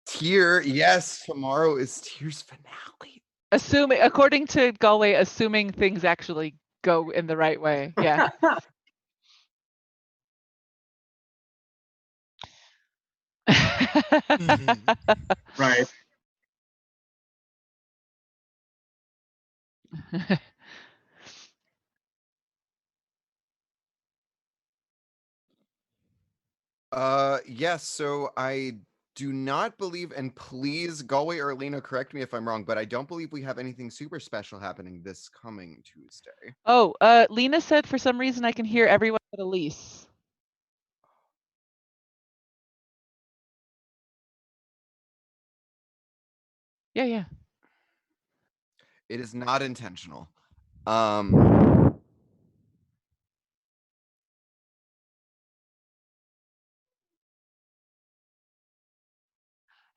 Tyr, yes, tomorrow is Tyr's finale. Assuming, according to Galway, assuming things actually go in the right way. Yeah. Right. Yes, so I do not believe, and please, Galway or Lena, correct me if I'm wrong, but I don't believe we have anything super special happening this coming Tuesday. Oh, Lena said for some reason I can hear everyone but Elise. Yeah. It is not intentional.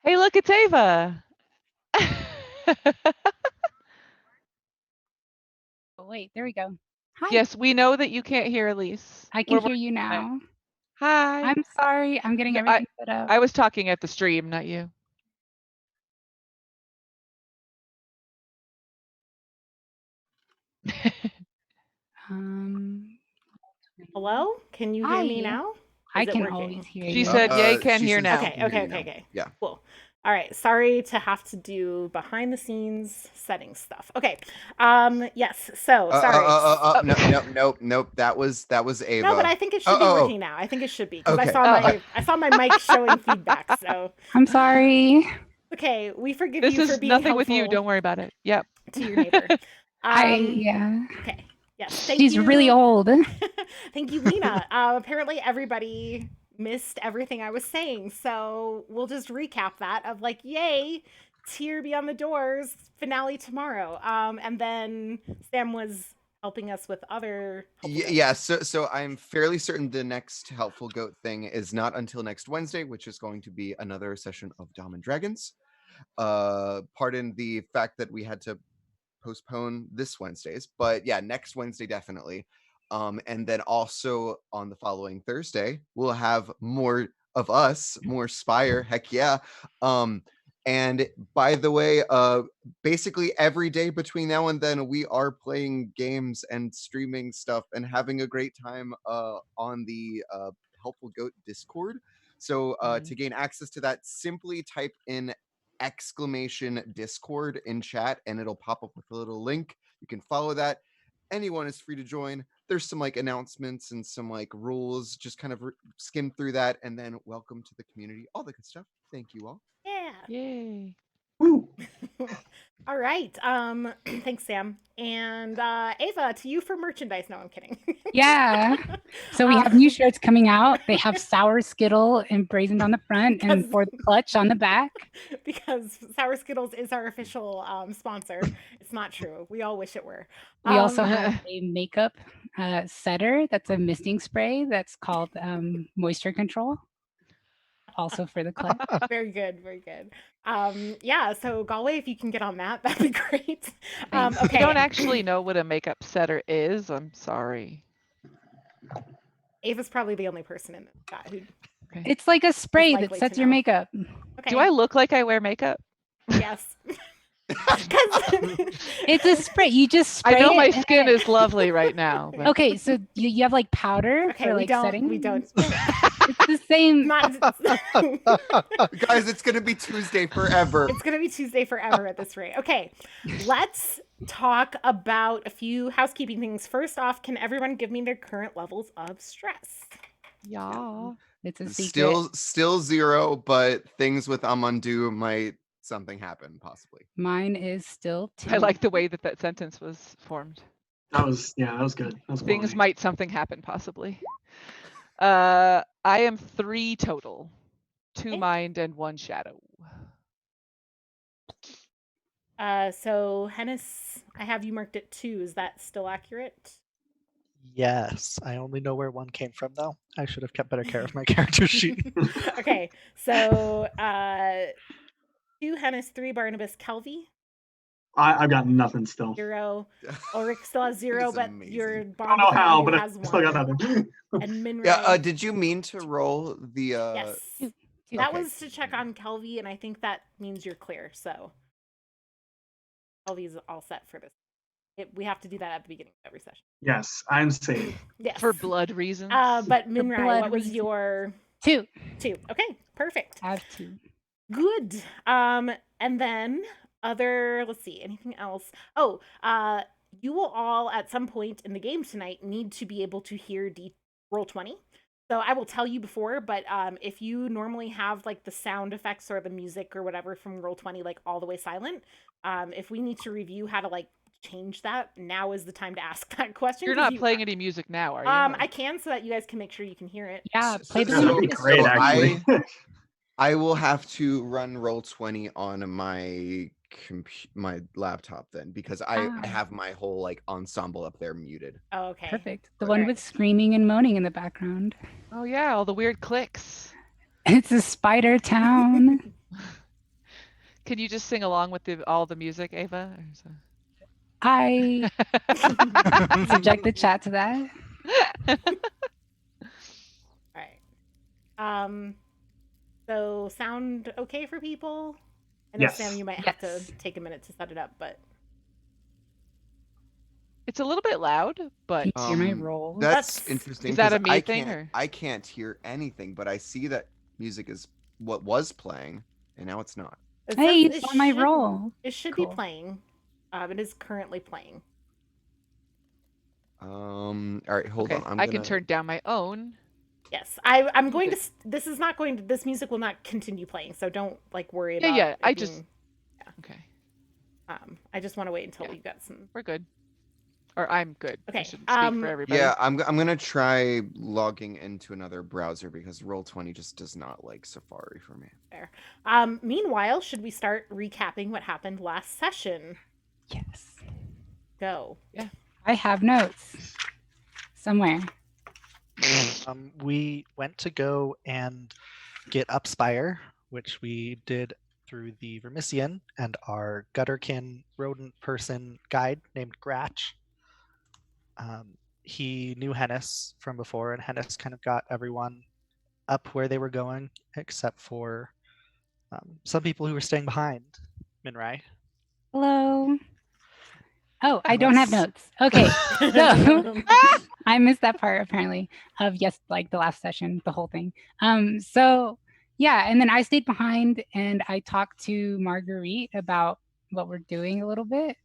Hey, look, it's Ava. Oh, wait, there we go. Hi. Yes, we know that you can't hear Elise. I can hear you now. Hi. I'm sorry. I'm getting everything set up. I was talking at the stream, not you. Hello? Can you hear me now? I can always hear you. She said, yay, can hear now. Okay. Yeah. Cool. All right. Sorry to have to do behind the scenes setting stuff. Okay. Yes. So sorry. Nope. That was Ava. No, but I think it should be working now. I think it should be because Okay. I saw my mic showing feedback. So I'm sorry. Okay, we forgive this you for is being nothing helpful with you. Don't worry about it. Yep. To your neighbor. Yeah. Okay. Yes. Thank you. She's really old. Thank you, Lena. Apparently everybody missed everything I was saying, so we'll just recap that of like, yay, Tyr Beyond the Doors finale tomorrow. And then Sam was helping us with other. Yeah. So I'm fairly certain the next Helpful Goat thing is not until next Wednesday, which is going to be another session of Dom and Dragons. Pardon the fact that we had to postpone this Wednesday's, but yeah, next Wednesday definitely. And then also on the following Thursday, we'll have more of us, more Spire. Heck yeah. And by the way, basically every day between now and then, we are playing games and streaming stuff and having a great time on the Helpful Goat Discord. So to gain access to that, simply type in !Discord in chat and it'll pop up with a little link. You can follow that. Anyone is free to join. There's some like announcements and some like rules. Just kind of skim through that and then welcome to the community. All the good stuff. Thank you all. Yeah. Yay. Woo. All right. Thanks, Sam. And Ava, to you for merchandise. No, I'm kidding. Yeah. So we have new shirts coming out. They have Sour Skittle emblazoned on the front and for the clutch on the back. Because Sour Skittles is our official sponsor. It's not true. We all wish it were. We also have a makeup setter. That's a misting spray that's called Moisture Control. Also for the clutch. Very good. Yeah, so Galway, if you can get on that, that'd be great. Okay. I don't actually know what a makeup setter is. I'm sorry. Ava's probably the only person in the chat who. Okay. It's like a spray that sets your makeup. Okay. Do I look like I wear makeup? Yes. It's a spray. You just spray. I know my skin is lovely right now. But... Okay, so you have like powder for like setting. We don't. It's the same. Guys, it's gonna be Tuesday forever. It's gonna be Tuesday forever at this rate. Okay, let's talk about a few housekeeping things. First off, can everyone give me their current levels of stress? Yeah. It's a secret. Still 0, but things with Amandu might something happen possibly. Mine is still 2. I like the way that sentence was formed. That was good. That was things quality. might something happen possibly. I am 3 total. 2 mind and 1 shadow. So Hennis, I have you marked at 2. Is that still accurate? Yes, I only know where one came from though. I should have kept better care of my character sheet. Okay, so 2 Hennis, 3 Barnabas, Kelvy, I've got nothing still. 0. Ulrich still has 0, It's but amazing. your I don't bond know friend how, who but I has still got 1. nothing. And Minray. Yeah, did you mean to roll the Yes. Two. That Okay. was to check on Kelvy, and I think that means you're clear. So Kelvy's all set for this. We have to do that at the beginning of every session. Yes, I'm safe. Yes. For blood reasons. But Minrai, blood what was reason. your 2. 2? Okay, perfect. I have 2. Good. And then let's see, anything else? Oh, you will all at some point in the game tonight need to be able to hear roll 20. So I will tell you before, but if you normally have like the sound effects or the music or whatever from roll 20 like all the way silent, if we need to review how to like change that, now is the time to ask that question. You're not playing any music now, are you? I can, so that you guys can make sure you can hear it. Yeah, play the Yeah, that'd be music. great, So actually. I will have to run Roll20 on my my laptop then, because I have my whole like ensemble up there muted. Oh, okay. Perfect. The Right. one with screaming and moaning in the background. Oh yeah, all the weird clicks. It's a spider town. Can you just sing along with all the music, Ava? Or so- I subject the chat to that. All right. So sound okay for people? I know Yes. Sam, you might have Yes. to take a minute to set it up, but It's a little bit loud, but Can you hear my rolls? That's That's- interesting. Is that 'cause a me thing, or? I can't hear anything, but I see that music is what was playing, and now it's not. it Hey, says you saw my should- roll. It should Cool. be playing. It is currently playing. All right, hold Okay, on. I can turn down my own. Yes, I'm going Okay. to. This is not going to. This music will not continue playing, so don't like worry Yeah, about. yeah, it I being- just- Okay, I just want to wait until Yeah. you got some. we're good. Or I'm good. I Okay, shouldn't speak for everybody. Yeah, I'm gonna try logging into another browser because Roll20 just does not like Safari for me. Meanwhile, should we start recapping what happened last session? Yes. Go. I have notes somewhere. We went to go and get up Spire, which we did through the Vermissian and our Gutterkin rodent person guide named Gratch. He knew Hennis from before, and Hennis kind of got everyone up where they were going, except for some people who were staying behind. Minrai. Hello. Oh, I don't have notes. Okay. So I missed that part apparently of like the last session, the whole thing. So yeah, and then I stayed behind and I talked to Marguerite about what we're doing a little bit.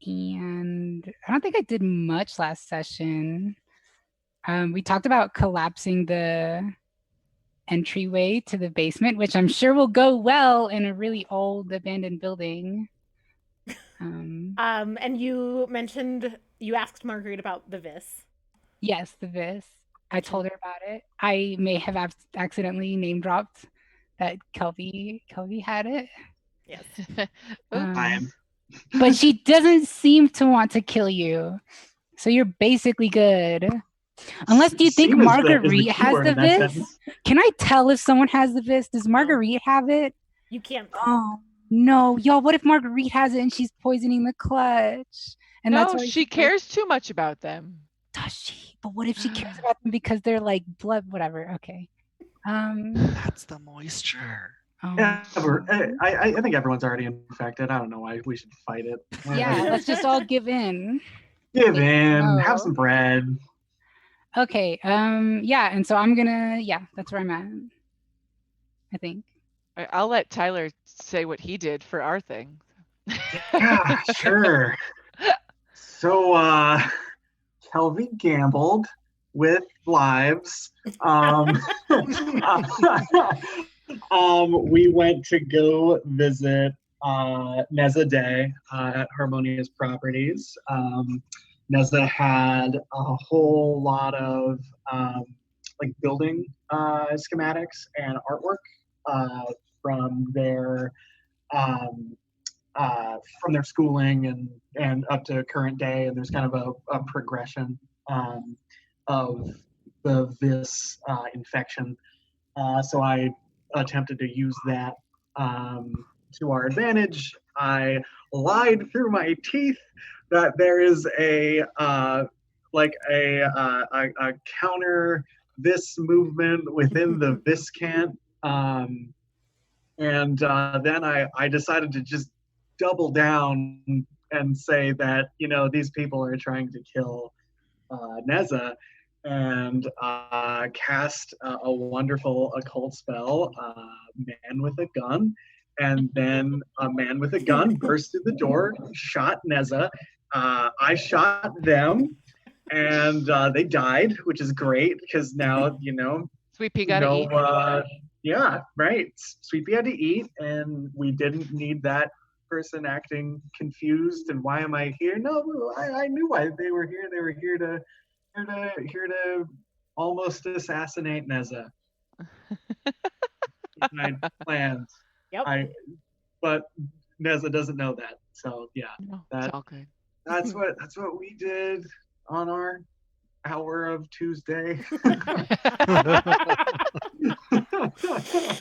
And I don't think I did much last session. We talked about collapsing the entryway to the basement, which I'm sure will go well in a really old abandoned building. And you mentioned you asked Marguerite about the Vis. Yes, the Vis. I told her about it. I may have accidentally name dropped that Kelvy had it. Yes. Time. But she doesn't seem to want to kill you. So you're basically good. Unless do you think Seem is the Marguerite has keyword the in that Vis? sentence. Can I tell if someone has the Vis? Does Marguerite have it? You can't. Oh no, y'all, what if Marguerite has it and she's poisoning the clutch? And No, that's why she cares too much about them. Does she? But what if she cares about them because they're like blood, whatever. Okay. That's the moisture. Oh, Yeah, I think everyone's already infected. I don't know why we should fight it. yeah, let's just all give in. Give in, No. have some bread. Okay. Yeah, and so I'm gonna, yeah, that's where I'm at. I think. I'll let Tyler say what he did for our thing. Yeah, sure. So, Kelvy gambled with lives. We went to go visit Neza Day at Harmonious Properties. Neza had a whole lot of like building schematics and artwork from their from their schooling and up to current day, and there's kind of a progression of this infection. So I attempted to use that to our advantage. I lied through my teeth that there is a counter this movement within the Viscant. And then I decided to just double down and say that, these people are trying to kill Neza, and cast a wonderful occult spell, Man with a Gun. And then a man with a gun burst through the door, shot Neza. I shot them, and they died, which is great because now, Sweet pea gotta eat. Yeah, right. Sweet pea had to eat, and we didn't need that person acting confused. And why am I here? No, I knew why they were here. They were here to almost assassinate Neza. My plans. Yep. But Neza doesn't know that. So yeah, No, it's all good. that's what we did on our hour of Tuesday.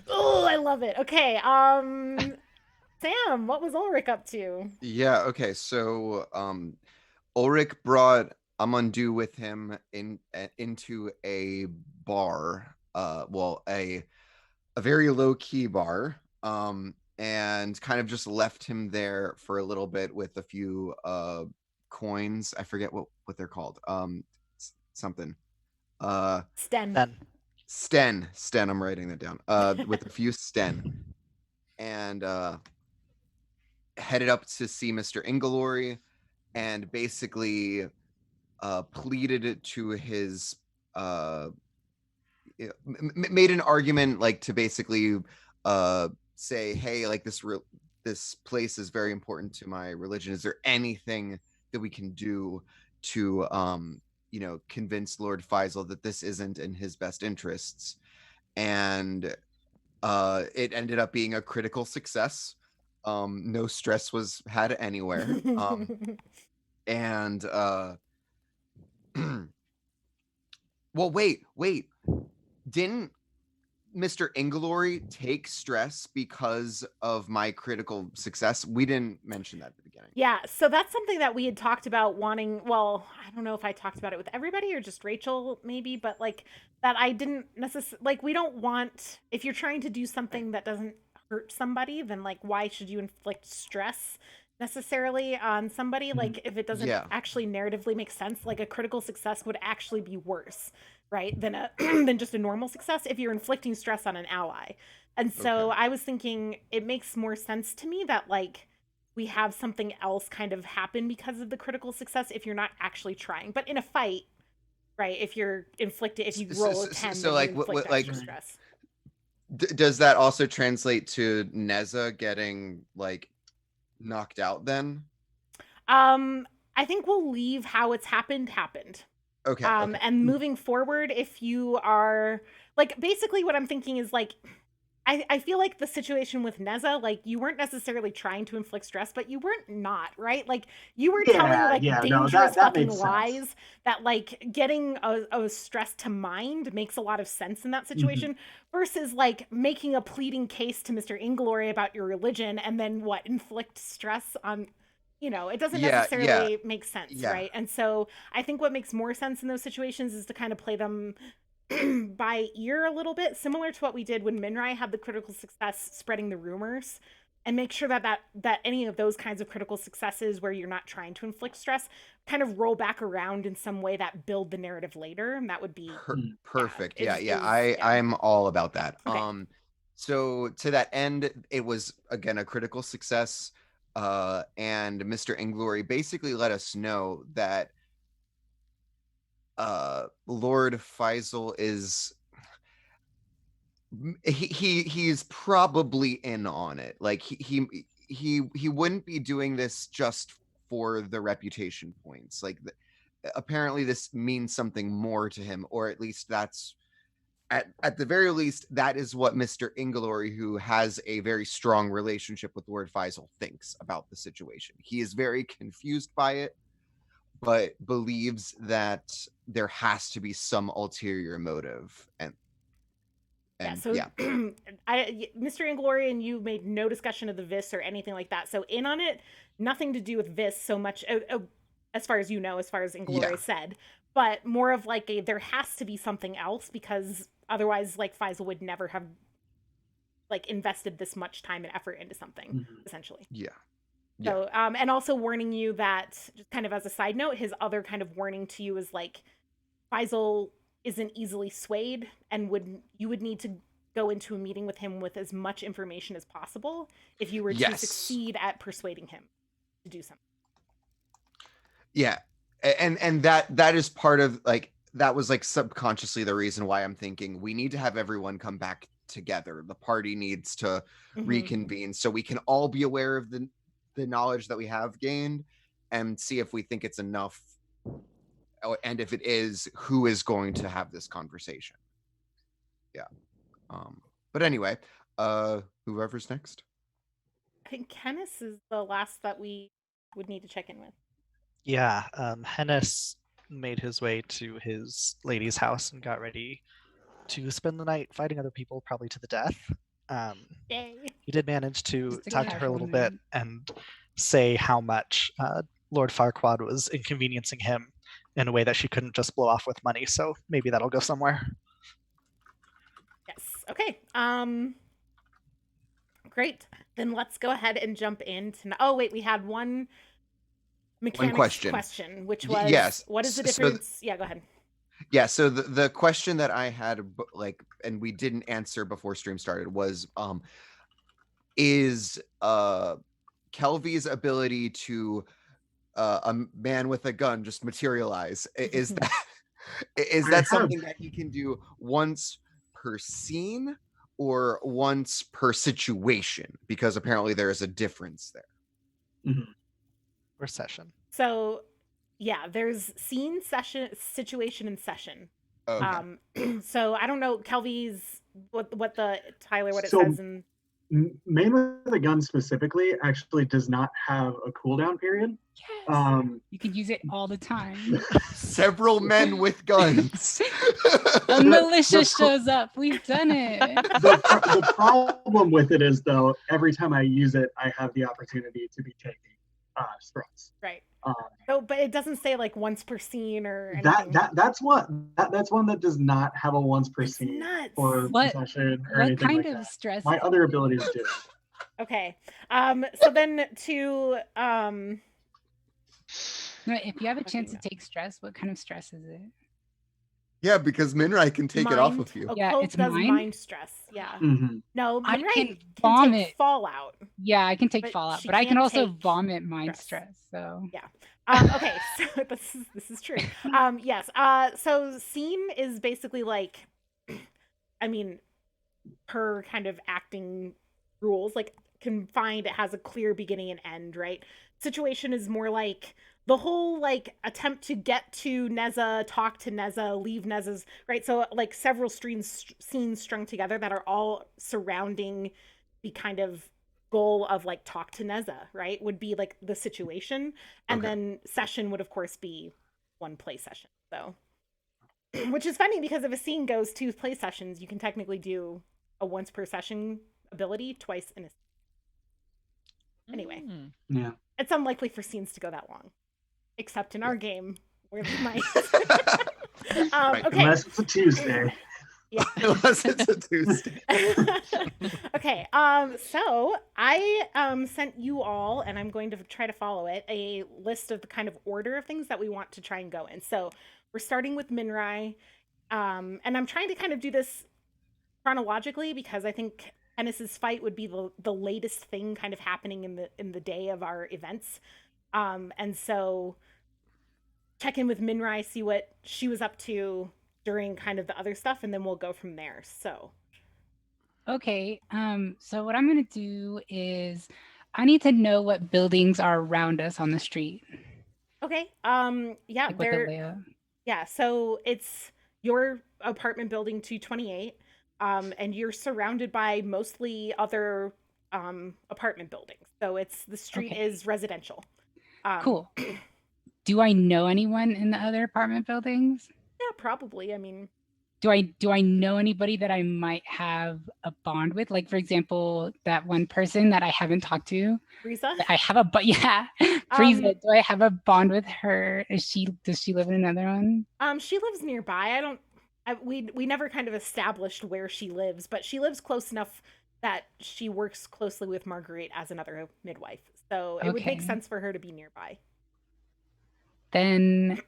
Oh, I love it. Okay, Sam, what was Ulrich up to? Yeah, okay. So Ulrich brought Amandu with him into a bar, a very low-key bar, and kind of just left him there for a little bit with a few coins. I forget what they're called. Something. Sten. Sten, I'm writing that down. With a few Sten. And headed up to see Mr. Ingelory, and basically pleaded to his made an argument, like, to basically say, hey, like, this place is very important to my religion. Is there anything that we can do to convince Lord Faisal that this isn't in his best interests? And it ended up being a critical success. No stress was had anywhere. And well, wait, didn't Mr. Ingelory take stress because of my critical success? We didn't mention that at the beginning. Yeah, so that's something that we had talked about wanting. Well, I don't know if I talked about it with everybody or just Rachel, maybe, but like that I didn't necessarily, like, we don't want, if you're trying to do something that doesn't hurt somebody, then like why should you inflict stress necessarily on somebody? Like, if it doesn't actually narratively make sense, like a critical success would actually be worse, right, than than just a normal success if you're inflicting stress on an ally. And so I was thinking it makes more sense to me that like we have something else kind of happen because of the critical success if you're not actually trying. But in a fight, right, if you roll a 10, so then like you inflict like extra stress. Does that also translate to Neza getting like knocked out then? I think we'll leave how it's happened. Okay. And moving forward, if you are like, basically what I'm thinking is like, I feel like the situation with Neza, like, you weren't necessarily trying to inflict stress, but you weren't not, right? Like, you were telling like dangerous fucking lies that like getting a stress to mind makes a lot of sense in that situation, versus like making a pleading case to Mr. Ingelory about your religion and then inflict stress on, it doesn't necessarily make sense, right? And so I think what makes more sense in those situations is to kind of play them by ear a little bit, similar to what we did when Minrai had the critical success spreading the rumors, and make sure that any of those kinds of critical successes where you're not trying to inflict stress kind of roll back around in some way that build the narrative later, and that would be perfect. I'm all about that. Okay. So to that end, it was again a critical success, and Mr. Ingelory basically let us know that Lord Faisal is he's probably in on it. Like he wouldn't be doing this just for the reputation points. Like apparently this means something more to him, or at least that's at the very least, that is what Mr. Ingleory, who has a very strong relationship with Lord Faisal, thinks about the situation. He is very confused by it, but believes that there has to be some ulterior motive. And So yeah. Mr. Inglory and you made no discussion of the Vis or anything like that. So in on it, nothing to do with Vis so much, as far as you know, as far as Inglory said, but more of like there has to be something else, because otherwise, like, Faisal would never have like invested this much time and effort into something, essentially. Yeah. So, and also warning you that, just kind of as a side note, his other kind of warning to you is like, Faisal isn't easily swayed, and you would need to go into a meeting with him with as much information as possible if you were to succeed at persuading him to do something. Yeah. And that is part of, like, that was like subconsciously the reason why I'm thinking we need to have everyone come back together. The party needs to reconvene so we can all be aware of the knowledge that we have gained and see if we think it's enough. And if it is, who is going to have this conversation? Yeah. But anyway, whoever's next. I think Kenneth is the last that we would need to check in with. Yeah, Hennis made his way to his lady's house and got ready to spend the night fighting other people, probably to the death. Yay. He did manage to Just a talk to her a casual little bit and say how much Lord Farquaad was inconveniencing him in a way that she couldn't just blow off with money. So maybe that'll go somewhere. Yes. Okay. Great. Then let's go ahead and jump into. Oh wait, we had one mechanics question, which was, what is the difference? Yeah, go ahead. Yeah, so the question that I had, like, and we didn't answer before stream started, was is Kelvy's ability to a man with a gun just materialize, is that something that he can do once per scene or once per situation? Because apparently there is a difference there. Or session. So yeah, there's scene, session, situation, and session. Okay. So I don't know, Kelvy's what it says in. Man with a gun specifically actually does not have a cooldown period. Yes. You can use it all the time. Several men with guns. A militia shows up. We've done it. The problem with it is, though, every time I use it, I have the opportunity to be taking stress. Right. But it doesn't say like once per scene or anything. That's one that does not have a once per scene or session or anything like that. What kind of stress? My other abilities do. Okay. So then to No, if you have a chance to take stress, what kind of stress is it? Yeah, because Minrai can take it off of you. Yeah, it's mind stress. Yeah. No, I Minrai can can vomit take Fallout. Yeah, I can take Fallout, but I can also vomit mind stress. So yeah. Okay, so this is true. Yes. So scene is basically like, I mean, per kind of acting rules, like confined, it has a clear beginning and end, right? Situation is more like the whole like attempt to get to Neza, talk to Neza, leave Neza's, right? So like several scenes strung together that are all surrounding the kind of goal of like talk to Neza, right? Would be like the situation. And then session would of course be one play session. So, which is funny because if a scene goes 2 play sessions, you can technically do a once per session ability twice in a anyway. Yeah. It's unlikely for scenes to go that long, except in our game where they might. Right. Okay. Unless it's a Tuesday. Yeah. Unless it's a Tuesday. Okay. So I sent you all, and I'm going to try to follow it, a list of the kind of order of things that we want to try and go in. So we're starting with Minrai, and I'm trying to kind of do this chronologically because I think Hennis's fight would be the latest thing kind of happening in the day of our events. And so check in with Minrai, see what she was up to during kind of the other stuff, and then we'll go from there. So okay, so what I'm gonna do is I need to know what buildings are around us on the street. Okay. Yeah, like yeah, so it's your apartment building 228, and you're surrounded by mostly other apartment buildings. So the street Okay. is residential. Cool. Do I know anyone in the other apartment buildings? Yeah, probably. I mean, Do I know anybody that I might have a bond with? Like, for example, that one person that I haven't talked to. Riza. I have a Frieza. Do I have a bond with her? Does she live in another one? She lives nearby. We never kind of established where she lives, but she lives close enough that she works closely with Marguerite as another midwife. So it would make Okay. sense for her to be nearby. Then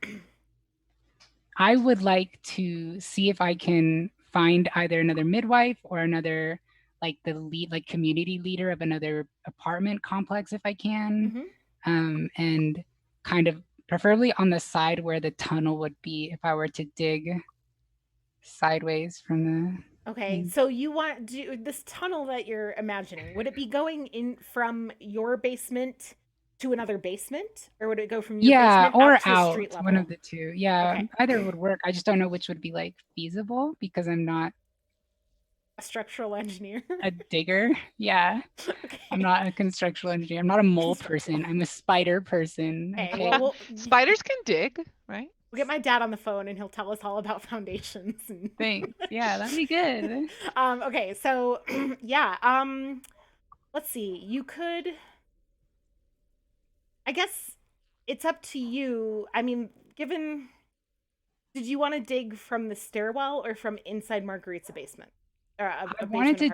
I would like to see if I can find either another midwife or another, like the lead, like community leader of another apartment complex if I can. And kind of preferably on the side where the tunnel would be if I were to dig sideways from the... Okay, so you want this tunnel that you're imagining, would it be going in from your basement to another basement, or would it go from your basement or out to out, street level? one of the two. Yeah, Okay. either would work. I just don't know which would be like feasible because I'm not A structural engineer. a digger. Yeah. Okay. I'm not a constructional engineer. I'm not a mole person. I'm a spider person. Okay, Okay. well, Spiders can dig, right? we'll get my dad on the phone and he'll tell us all about foundations. Thanks. Yeah, that'd be good. Okay, so yeah, let's see. You could, I guess it's up to you. I mean, did you want to dig from the stairwell or from inside Marguerite's basement? Or I wanted to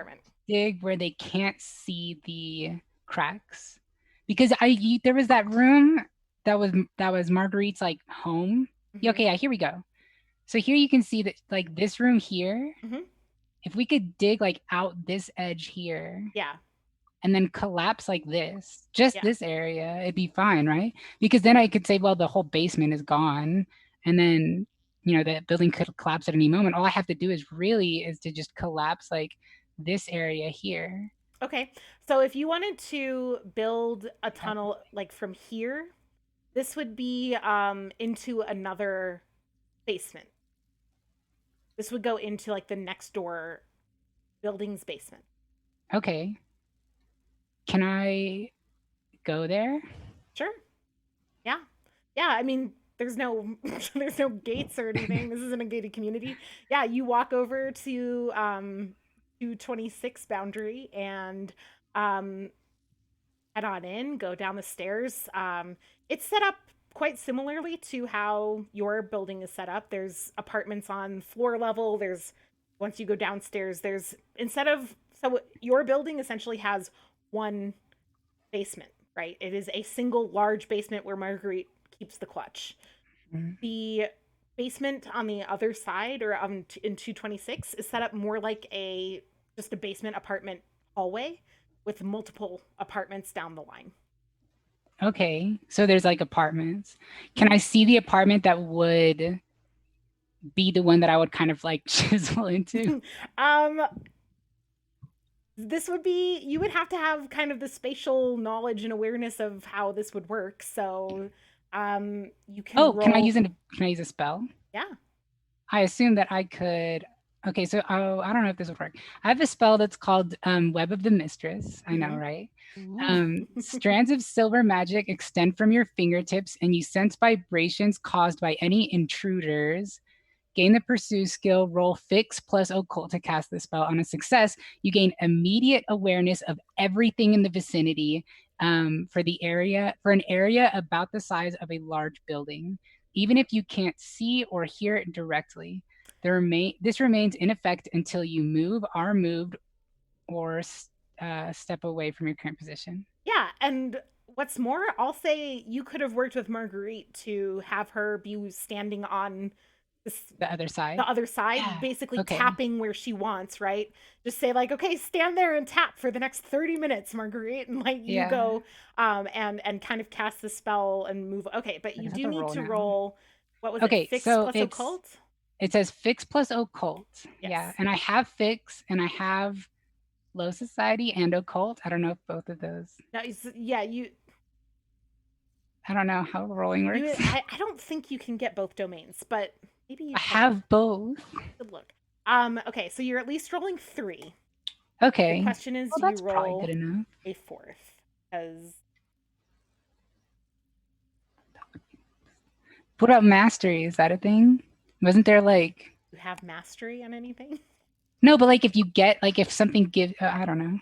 dig where they can't see the cracks, because there was that room that was Marguerite's like home. Okay, yeah, here we go. So here you can see that like this room here. If we could dig like out this edge here, yeah, and then collapse like this, this area, it'd be fine, right? Because then I could say, well, the whole basement is gone, and then the building could collapse at any moment. All I have to do is to just collapse like this area here. Okay, so if you wanted to build a tunnel like from here, this would be into another basement. This would go into like the next door building's basement. Okay. Can I go there? Sure. Yeah. I mean, there's no gates or anything. This isn't a gated community. Yeah, you walk over to 226 boundary and head on in, go down the stairs. It's set up quite similarly to how your building is set up. There's apartments on floor level. Once you go downstairs, so your building essentially has one basement, right? It is a single large basement where Marguerite keeps the clutch. The basement on the other side, or in 226, is set up more like just a basement apartment hallway with multiple apartments down the line. Okay, so there's like apartments. Can I see the apartment that would be the one that I would kind of like chisel into? You would have to have kind of the spatial knowledge and awareness of how this would work. So you can roll... Can I use a spell? Yeah. I assume that I could. Okay, so I don't know if this would work. I have a spell that's called Web of the Mistress. I know, right? Strands of silver magic extend from your fingertips, and you sense vibrations caused by any intruders. Gain the Pursue skill, roll Fix plus Occult to cast the spell. On a success, you gain immediate awareness of everything in the vicinity for an area about the size of a large building. Even if you can't see or hear it directly, this remains in effect until you move, are moved, or step away from your current position. Yeah, and what's more, I'll say you could have worked with Marguerite to have her be standing on the other side, yeah. Basically tapping where she wants, right? Just say like, okay, stand there and tap for the next 30 minutes, Marguerite, and like you go and kind of cast the spell and move. Okay, but you do need to roll. What was it? Fix plus Occult? It says Fix plus Occult. Yes. Yeah, and I have Fix and I have Low Society and Occult. I don't know if both of those. No, I don't know how rolling works. I don't think you can get both domains, but Maybe you I should have both. Good look. Okay, so you're at least rolling 3. Okay. The question is, Well, do you that's probably roll good enough. a 4th? Because What about mastery? Is that a thing? Wasn't there like you have mastery on anything. no, but like if you get like if something gives I don't know.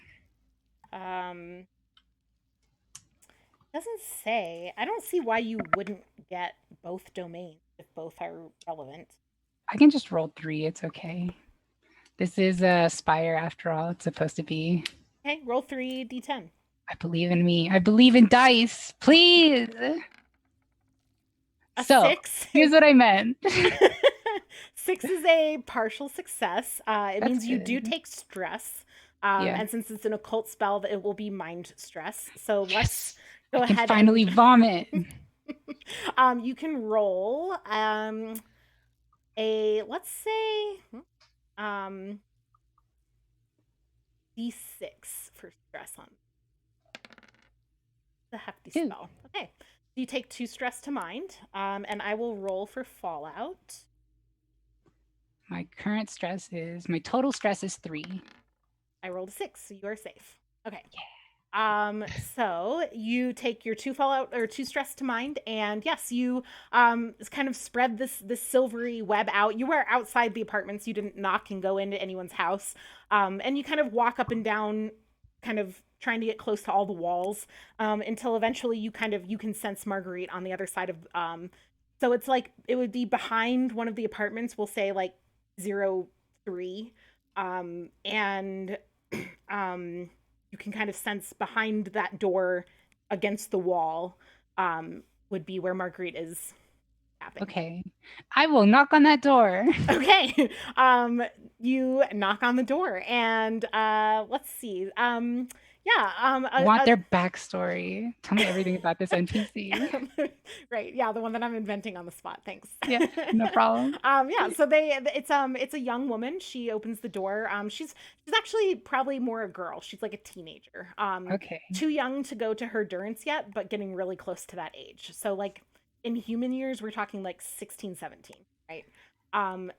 Doesn't say. I don't see why you wouldn't get both domains if both are relevant. I can just roll 3. It's okay. This is a Spire after all. It's supposed to be. Okay, roll 3d10. I believe in me. I believe in dice. Please. A So 6. here's what I meant. 6 is a partial success. It That's means you do good. take stress. Yeah. And since it's an occult spell, it will be mind stress. So let's Yes. go I can ahead finally and vomit. you can roll a let's say d6 for stress on the hefty Ew. spell. Okay. You take 2 stress to mind, and I will roll for fallout. My current stress is my total stress is 3. I rolled a 6, so you are safe. Okay. So you take your 2 fallout or 2 stress to mind, and yes, you kind of spread this silvery web out. You were outside the apartments. You didn't knock and go into anyone's house. And you kind of walk up and down, kind of trying to get close to all the walls, until eventually you can sense Marguerite on the other side of so it's like it would be behind one of the apartments, we'll say like 03. And you can kind of sense behind that door against the wall would be where Marguerite is tapping. Okay. I will knock on that door. Okay. You knock on the door and let's see. I want their backstory. Tell me everything about this NPC. Right. Yeah, the one that I'm inventing on the spot. Thanks. Yeah, no problem. Yeah, so it's a young woman. She opens the door. She's actually probably more a girl. She's like a teenager. Okay. Too young to go to her durance yet, but getting really close to that age. So like in human years, we're talking like 16, 17, right?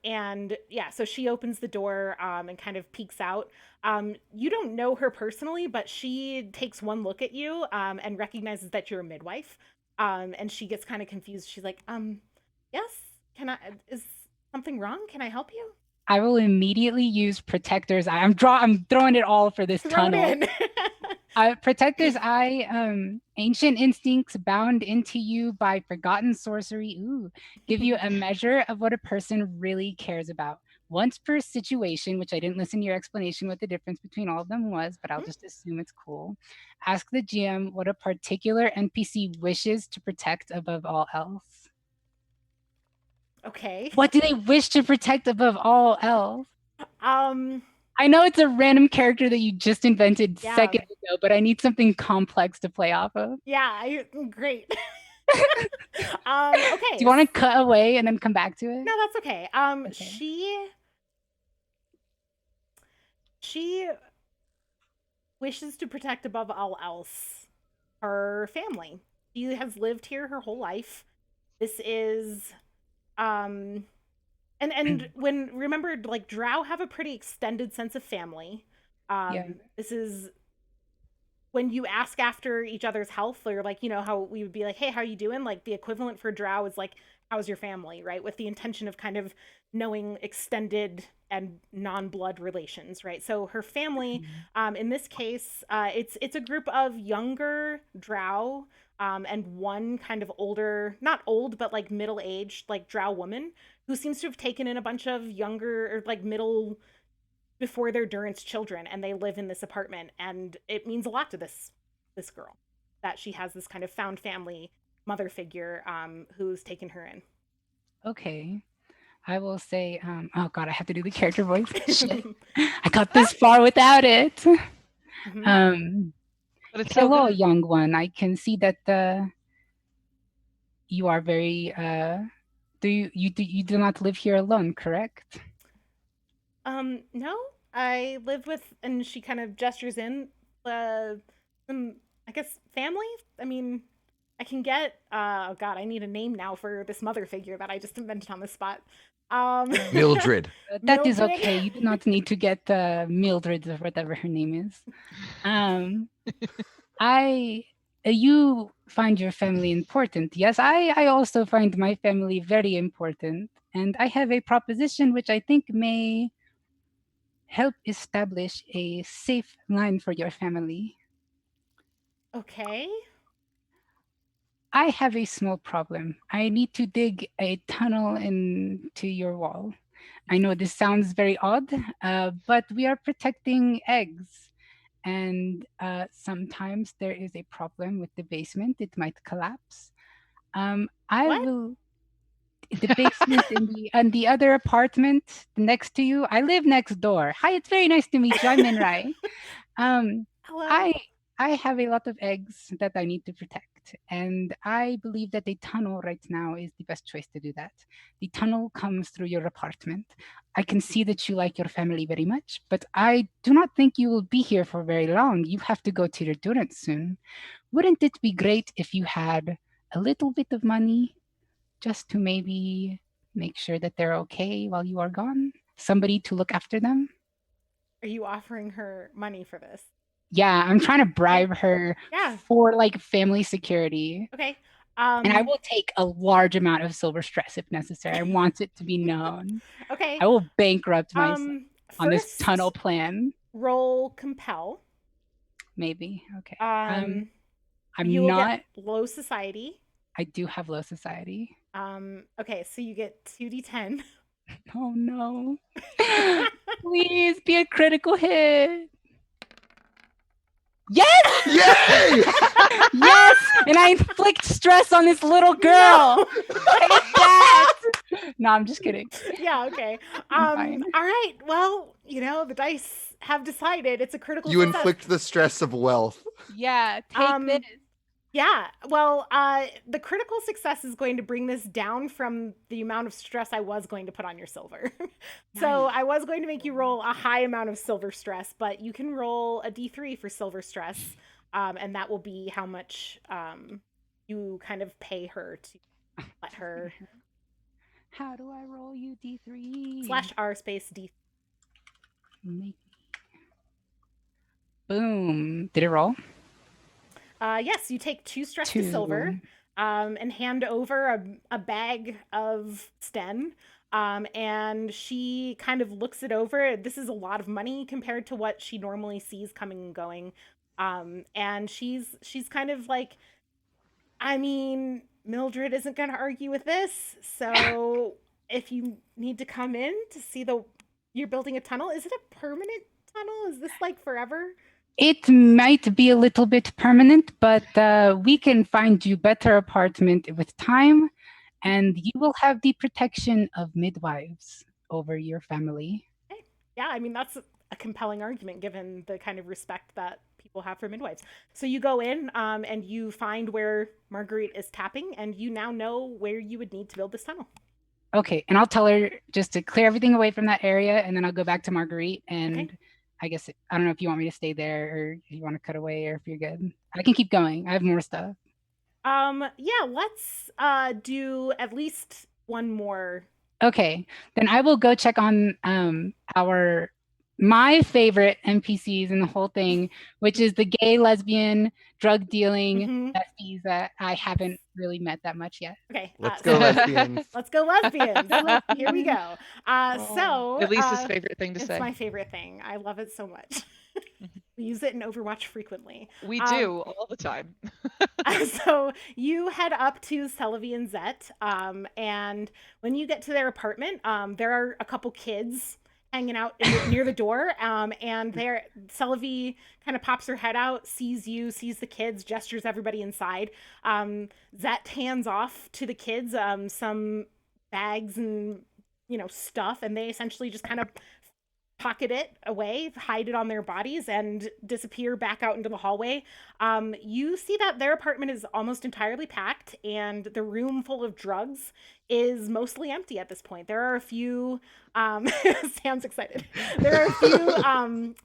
And yeah, so she opens the door and kind of peeks out. You don't know her personally, but she takes one look at you and recognizes that you're a midwife. And she gets kind of confused. She's like, yes, is something wrong? Can I help you? I will immediately use Protector's Eye. I'm throwing it all for this Throw it tunnel. in. Protector's Eye, ancient instincts bound into you by forgotten sorcery. Ooh, give you a measure of what a person really cares about. Once per situation, which I didn't listen to your explanation what the difference between all of them was, but I'll just assume it's cool. Ask the GM what a particular NPC wishes to protect above all else. Okay. What do they wish to protect above all else? I know it's a random character that you just invented seconds ago, but I need something complex to play off of. Yeah, great. Okay. Do you want to cut away and then come back to it? No, that's okay. Okay. She wishes to protect above all else her family. She has lived here her whole life. This is and when remembered, like Drow have a pretty extended sense of family. This is when you ask after each other's health, or like, you know, how we would be like, hey, how are you doing? Like the equivalent for Drow is like, how's your family, right? With the intention of kind of knowing extended and non-blood relations, right? So her family, in this case, it's a group of younger Drow and one kind of older, not old, but like middle-aged, like Drow woman who seems to have taken in a bunch of younger or like middle before their durance children, and they live in this apartment, and it means a lot to this girl that she has this kind of found family mother figure who's taken her in. Okay. I will say, oh god, I have to do the character voice. Shit. I got this far without it. But it's so hello, good. young one. I can see that you are very you do not live here alone, correct? No, I live with, and she kind of gestures in, some, I guess, family. I mean, I can get, oh god, I need a name now for this mother figure that I just invented on the spot. Mildred. That is Mildred? okay. You do not need to get Mildred or whatever her name is. You find your family important. Yes, I also find my family very important. And I have a proposition which I think may help establish a safe line for your family. Okay. I have a small problem. I need to dig a tunnel into your wall. I know this sounds very odd, but we are protecting eggs. And sometimes there is a problem with the basement. It might collapse. What? The basement in the other apartment next to you. I live next door. Hi, it's very nice to meet you. I'm Minrai. Hello. I have a lot of eggs that I need to protect, and I believe that a tunnel right now is the best choice to do that. The tunnel comes through your apartment. I can see that you like your family very much, but I do not think you will be here for very long. You have to go to your durance soon. Wouldn't it be great if you had a little bit of money just to maybe make sure that they're okay while you are gone? Somebody to look after them? Are you offering her money for this? Yeah, I'm trying to bribe her Yeah. for like family security. Okay. And I will take a large amount of silver stress if necessary. I want it to be known. Okay. I will bankrupt myself on this first, tunnel plan. Roll compel. Maybe. Okay. You I'm will not. get low society. I do have low society. Okay, so you get 2d10. Oh no. Please be a critical hit. Yes! Yay! Yes! And I inflict stress on this little girl. No! Take that! No, I'm just kidding. Yeah, okay. I'm fine. All right. Well, the dice have decided it's a critical You success. inflict the stress of wealth. Yeah, take this. Yeah. Well, the critical success is going to bring this down from the amount of stress I was going to put on your silver. So Nice. I was going to make you roll a high amount of silver stress, but you can roll a d3 for silver stress, and that will be how much you kind of pay her to let her. How do I roll you D3? /r space d. Boom. Did it roll? Yes, you take 2 stress to silver, and hand over a bag of sten. And she kind of looks it over. This is a lot of money compared to what she normally sees coming and going. And she's kind of like, I mean, Mildred isn't going to argue with this. So if you need to come in to see you're building a tunnel, is it a permanent tunnel? Is this like forever? It might be a little bit permanent, but we can find you better apartment with time, and you will have the protection of midwives over your family. Okay. Yeah, I mean, that's a compelling argument given the kind of respect that people have for midwives. So you go in and you find where Marguerite is tapping, and you now know where you would need to build this tunnel. Okay, and I'll tell her just to clear everything away from that area, and then I'll go back to Marguerite, and Okay. I guess I don't know if you want me to stay there or if you want to cut away or if you're good. I can keep going. I have more stuff. Yeah, let's do at least one more. Okay, then I will go check on my favorite NPCs in the whole thing, which is the gay, lesbian, drug dealing besties that I haven't really met that much yet. Okay, Let's go, lesbians. Let's go, lesbians. Here we go. So Elise's favorite thing to say. It's my favorite thing. I love it so much. We use it in Overwatch frequently. We do all the time. So you head up to Celavi and Zet, and when you get to their apartment, there are a couple kids hanging out near the door, and Celavi kind of pops her head out, sees the kids, gestures everybody inside. Zet hands off to the kids some bags and stuff, and they essentially just kind of pocket it away, hide it on their bodies, and disappear back out into the hallway. You see that their apartment is almost entirely packed, and the room full of drugs is mostly empty at this point. There are a few Sam's excited. There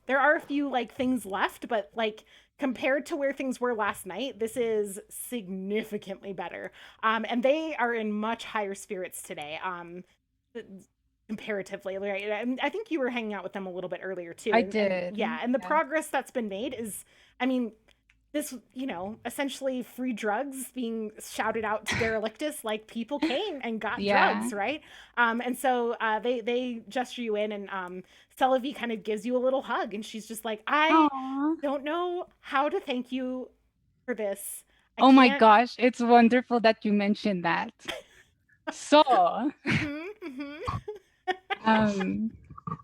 are a few like things left, but like compared to where things were last night, this is significantly better. And they are in much higher spirits today. comparatively, right? And I think you were hanging out with them a little bit earlier too. I And did. yeah, and the Yeah. progress that's been made is, I mean, this, essentially free drugs being shouted out to Derelictus, like people came and got Yeah. drugs, right? And so they gesture you in, and Celavi kind of gives you a little hug, and she's just like, I Aw. don't know how to thank you for this. I Oh my can't. gosh, it's wonderful that you mentioned that. So, Mhm, mhm.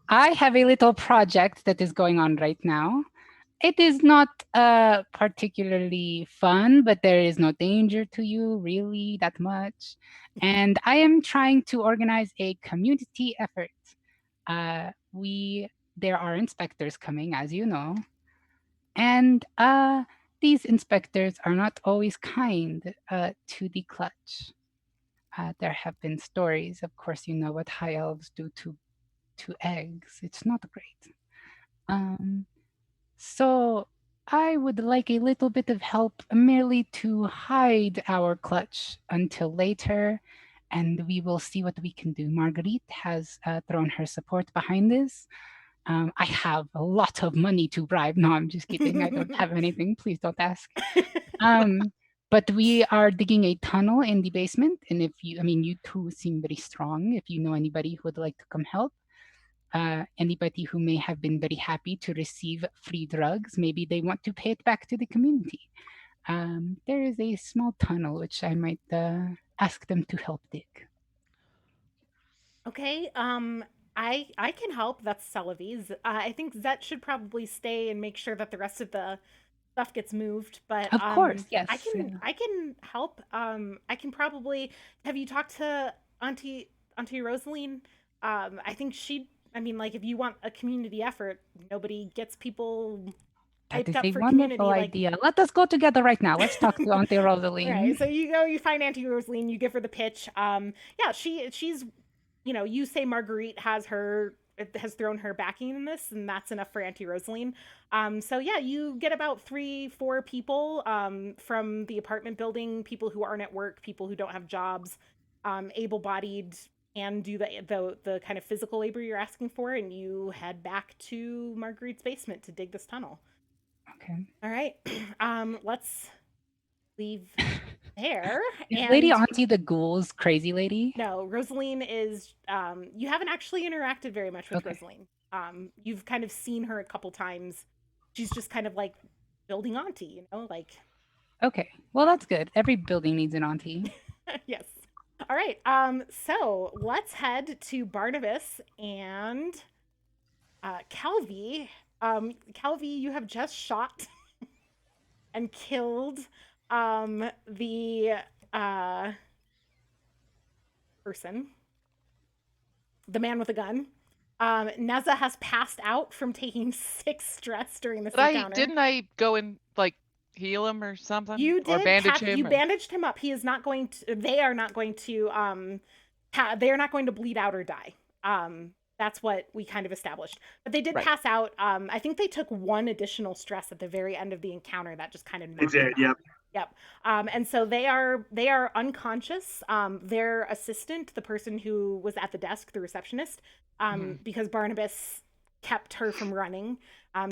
I have a little project that is going on right now. It is not particularly fun, but there is no danger to you really that much. And I am trying to organize a community effort. There are inspectors coming, as you know, and these inspectors are not always kind to the clutch. There have been stories, of course, you know what high elves do to eggs. It's not great. So I would like a little bit of help merely to hide our clutch until later, and we will see what we can do. Marguerite has thrown her support behind this. I have a lot of money to bribe. No, I'm just kidding. I don't have anything. Please don't ask. But we are digging a tunnel in the basement, and if you, I mean, you two seem very strong. If you know anybody who would like to come help, anybody who may have been very happy to receive free drugs, maybe they want to pay it back to the community. There is a small tunnel which I might ask them to help dig. Okay, I can help. That's Celavi's. I think Zet should probably stay and make sure that the rest of the stuff gets moved. But Of course, yes. I can help. I can probably have you talked to Auntie Rosaline. I think I mean, like, if you want a community effort, nobody gets people That hyped is up a for wonderful community. idea. Let us go together right now. Let's talk to Auntie Rosaline. Right. So you go, you find Auntie Rosaline, you give her the pitch. Yeah, she's, you say Marguerite has thrown her backing in this, and that's enough for Auntie Rosaline. So yeah, you get about 3-4 people from the apartment building, people who aren't at work, people who don't have jobs, able-bodied, and do the kind of physical labor you're asking for, and you head back to Marguerite's basement to dig this tunnel. Okay. All right. Let's leave there. Is Lady Auntie the ghoul's crazy lady? No, Rosaline is you haven't actually interacted very much with Rosaline. You've kind of seen her a couple times. She's just kind of like building auntie, like. Okay. Well, that's good. Every building needs an auntie. Yes. All right. So let's head to Barnabas and Calvi. Calvi, you have just shot and killed the person, the man with a gun. Neza has passed out from taking 6 stress during this encounter. Didn't I go and like heal him or something? You did. Or bandage him? You bandaged him up. He is not going to. They are not going to. They are not going to bleed out or die. That's what we kind of established. But they did pass out. I think they took 1 additional stress at the very end of the encounter that just kind of. They did. Yep. Yep. And so they are unconscious. Their assistant, the person who was at the desk, the receptionist, because Barnabas kept her from running.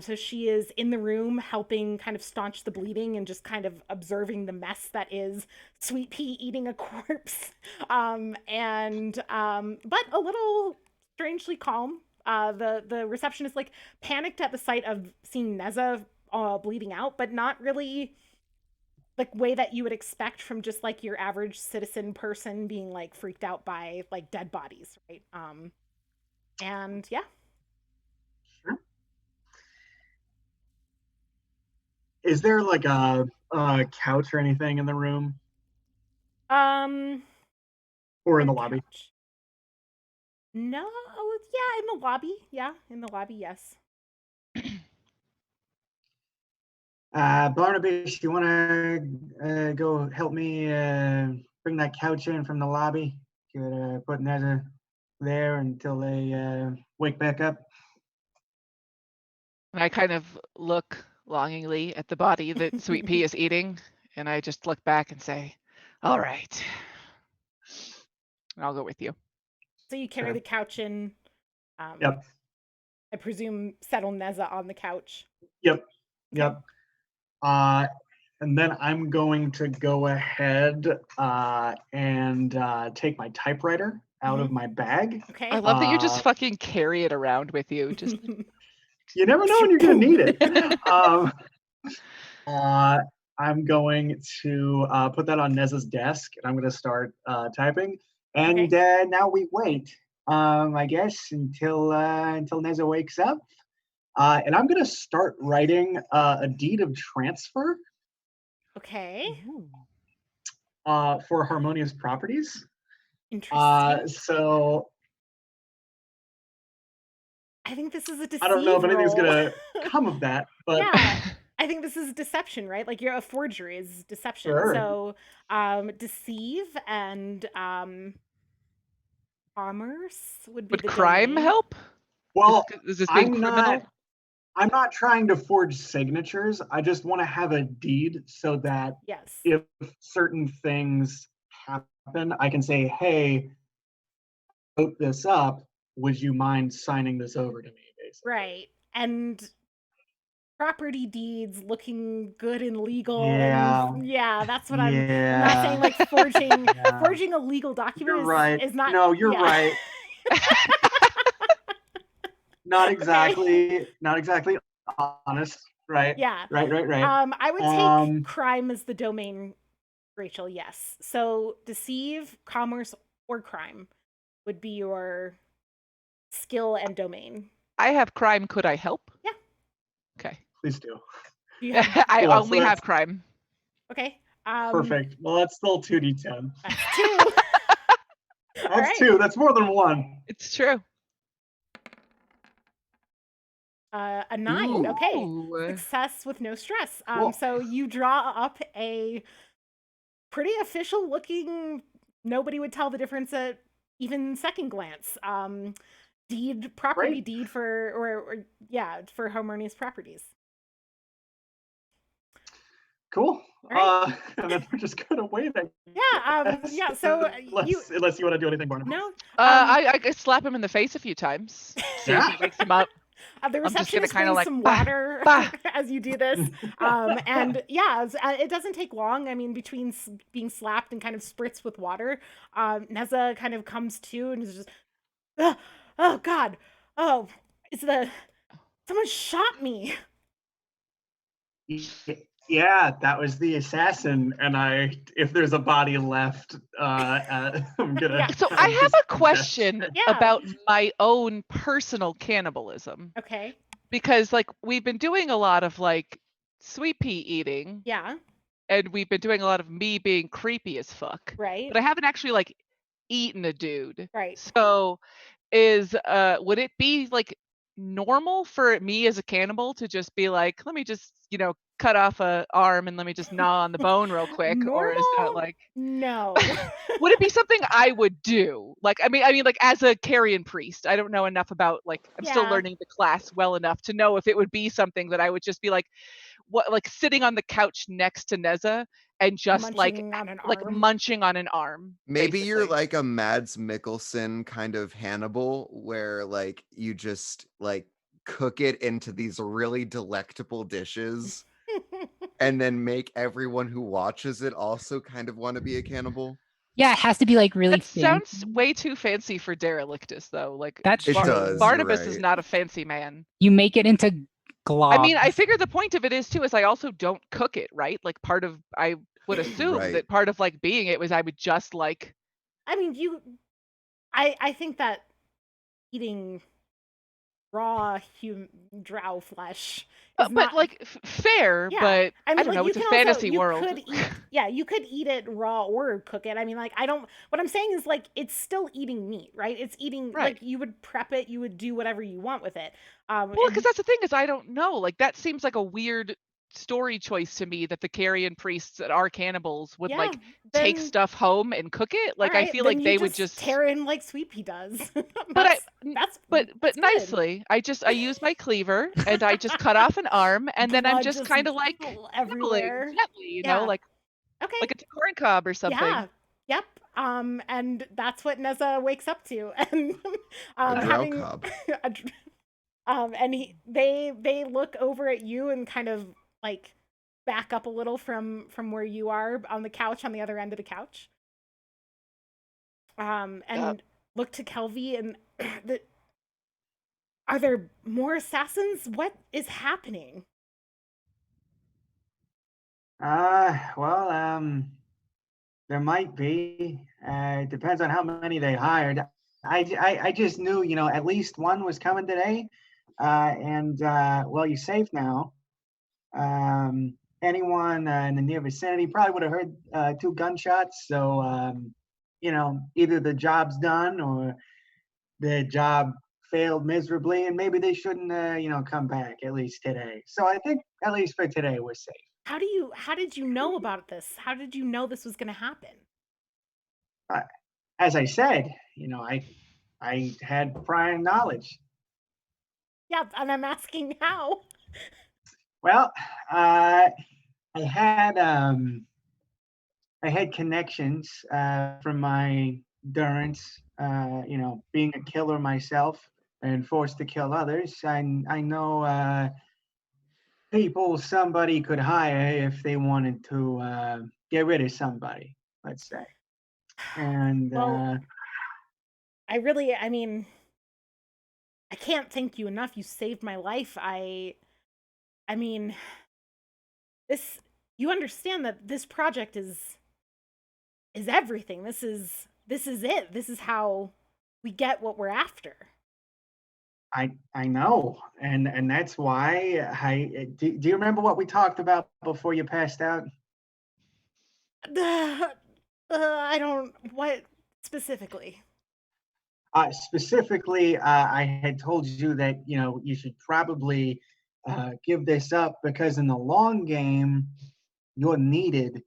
So she is in the room helping kind of staunch the bleeding and just kind of observing the mess that is Sweet Pea eating a corpse. But a little strangely calm. The receptionist like panicked at the sight of seeing Neza bleeding out, but not really like way that you would expect from just like your average citizen person being like freaked out by like dead bodies, right? And yeah. Sure. Is there like a couch or anything in the room? Or in the lobby? Couch. No, yeah, in the lobby. Yeah, in the lobby, yes. Barnabas, you want to go help me bring that couch in from the lobby? Could put Neza there until they wake back up. And I kind of look longingly at the body that Sweet Pea is eating, and I just look back and say, "All right, I'll go with you." So you carry Sure. the couch in. Yep. I presume settle Neza on the couch. Yep. Yep. And then I'm going to go ahead and take my typewriter out of my bag. Okay. I love that you just fucking carry it around with you. Just You never know when you're going to need it. I'm going to put that on Neza's desk, and I'm going to start typing. And now we wait, I guess, until Neza wakes up. And I'm going to start writing a deed of transfer. Okay. For harmonious properties. Interesting. So I think this is a deceive I don't know if anything's roll. gonna come of that, but Yeah. I think this is deception, right? Like a forgery is deception. Sure. So deceive and commerce would be would the crime domain. help? well, Is this being criminal? I'm not trying to forge signatures. I just want to have a deed so that Yes. if certain things happen, I can say, "Hey, I wrote this up. Would you mind signing this over to me?" Basically. Right. And property deeds looking good and legal. Yeah. And that's what I'm not saying like forging forging a legal document You're right. is not No, you're right. Not exactly honest. Right. Yeah. Right. I would take crime as the domain, Rachel, yes. So deceive, commerce, or crime would be your skill and domain. I have crime. Could I help? Yeah. Okay. Please do. I Cool, so only have crime. Okay. Perfect. Well, that's still 2d10. That's 2. That's right. 2. That's more than 1. It's true. A 9. Ooh. Okay. Success with no stress. Cool. So you draw up a pretty official looking, nobody would tell the difference at even second glance. Property Great. deed for for harmonious properties. Cool. Right. And then we're just gonna wait. Yeah. So unless you want to do anything more. no. I slap him in the face a few times. See if he wakes him up. The I'm just gonna receptionist kinda brings like, some "Bah, water bah." as you do this. And it doesn't take long. I mean, between being slapped and kind of spritzed with water, Neza kind of comes to and is just, oh God, oh, someone shot me. Yeah, that was the assassin, and if there's a body left, I'm gonna. Yeah. So I have a question Yeah. about my own personal cannibalism. Okay. Because like we've been doing a lot of like sweet pea eating. Yeah. And we've been doing a lot of me being creepy as fuck. Right. But I haven't actually like eaten a dude. Right. So would it be like normal for me as a cannibal to just be like, let me just, cut off a arm and let me just gnaw on the bone real quick? Or is that like no? Would it be something I would do? Like, I mean, like as a Carrion priest, I don't know enough about I'm still learning the class well enough to know if it would be something that I would just be like, sitting on the couch next to Neza and just munching on an arm. munching on an arm. Maybe you're basically. like a Mads Mikkelsen kind of Hannibal, where like you just like cook it into these really delectable dishes and then make everyone who watches it also kind of want to be a cannibal. Yeah, it has to be like really That fancy. sounds way too fancy for Derelictus, though. Like That's It true. does, Barnabas you're is right. not a fancy man. You make it into globs. I mean, I figure the point of it is too is I also don't cook it, right? Like I would assume Right. that part of like being it was I would just like. I mean, I think that eating raw drow flesh is But not, like fair, Yeah. but I mean, don't know. you It's a can fantasy you world. Could you could eat it raw or cook it. I mean, like, what I'm saying is like it's still eating meat, right? It's eating Right. like you would prep it, you would do whatever you want with it. Well, because that's the thing is I don't know. Like that seems like a weird story choice to me that the Carrion priests that are cannibals would like take then- stuff home and cook it. Like I alright, feel then like you they would just tear in like Sweet Pea does. But that's but good. nicely. I use my cleaver and I just cut off an arm and then I'm Blood just kind of like everywhere. nibbling gently, Yeah. like Okay. like a corn cob or something. Yeah. Yep. And that's what Neza wakes up to. And A drow having cob. and they look over at you and kind of like back up a little from where you are on the couch on the other end of the couch. And look to Kelvy and are there more assassins? What is happening? Well, there might be. It depends on how many they hired. I just knew, at least one was coming today. Well, you're safe now. Anyone in the near vicinity probably would have heard 2 gunshots. So, either the job's done or the job failed miserably, and maybe they shouldn't, come back at least today. So I think at least for today we're safe. How did you know about this? How did you know this was going to happen? As I said, I had prior knowledge. Yeah, and I'm asking how. Well, I had connections from my durance, being a killer myself and forced to kill others. I know people somebody could hire if they wanted to get rid of somebody, let's say. And Well, I can't thank you enough. You saved my life. I mean, you understand that this project is everything. This is it. This is how we get what we're after. I know, and that's why do you remember what we talked about before you passed out? I don't. What specifically? Specifically, I had told you that you should probably give this up because in the long game you're needed,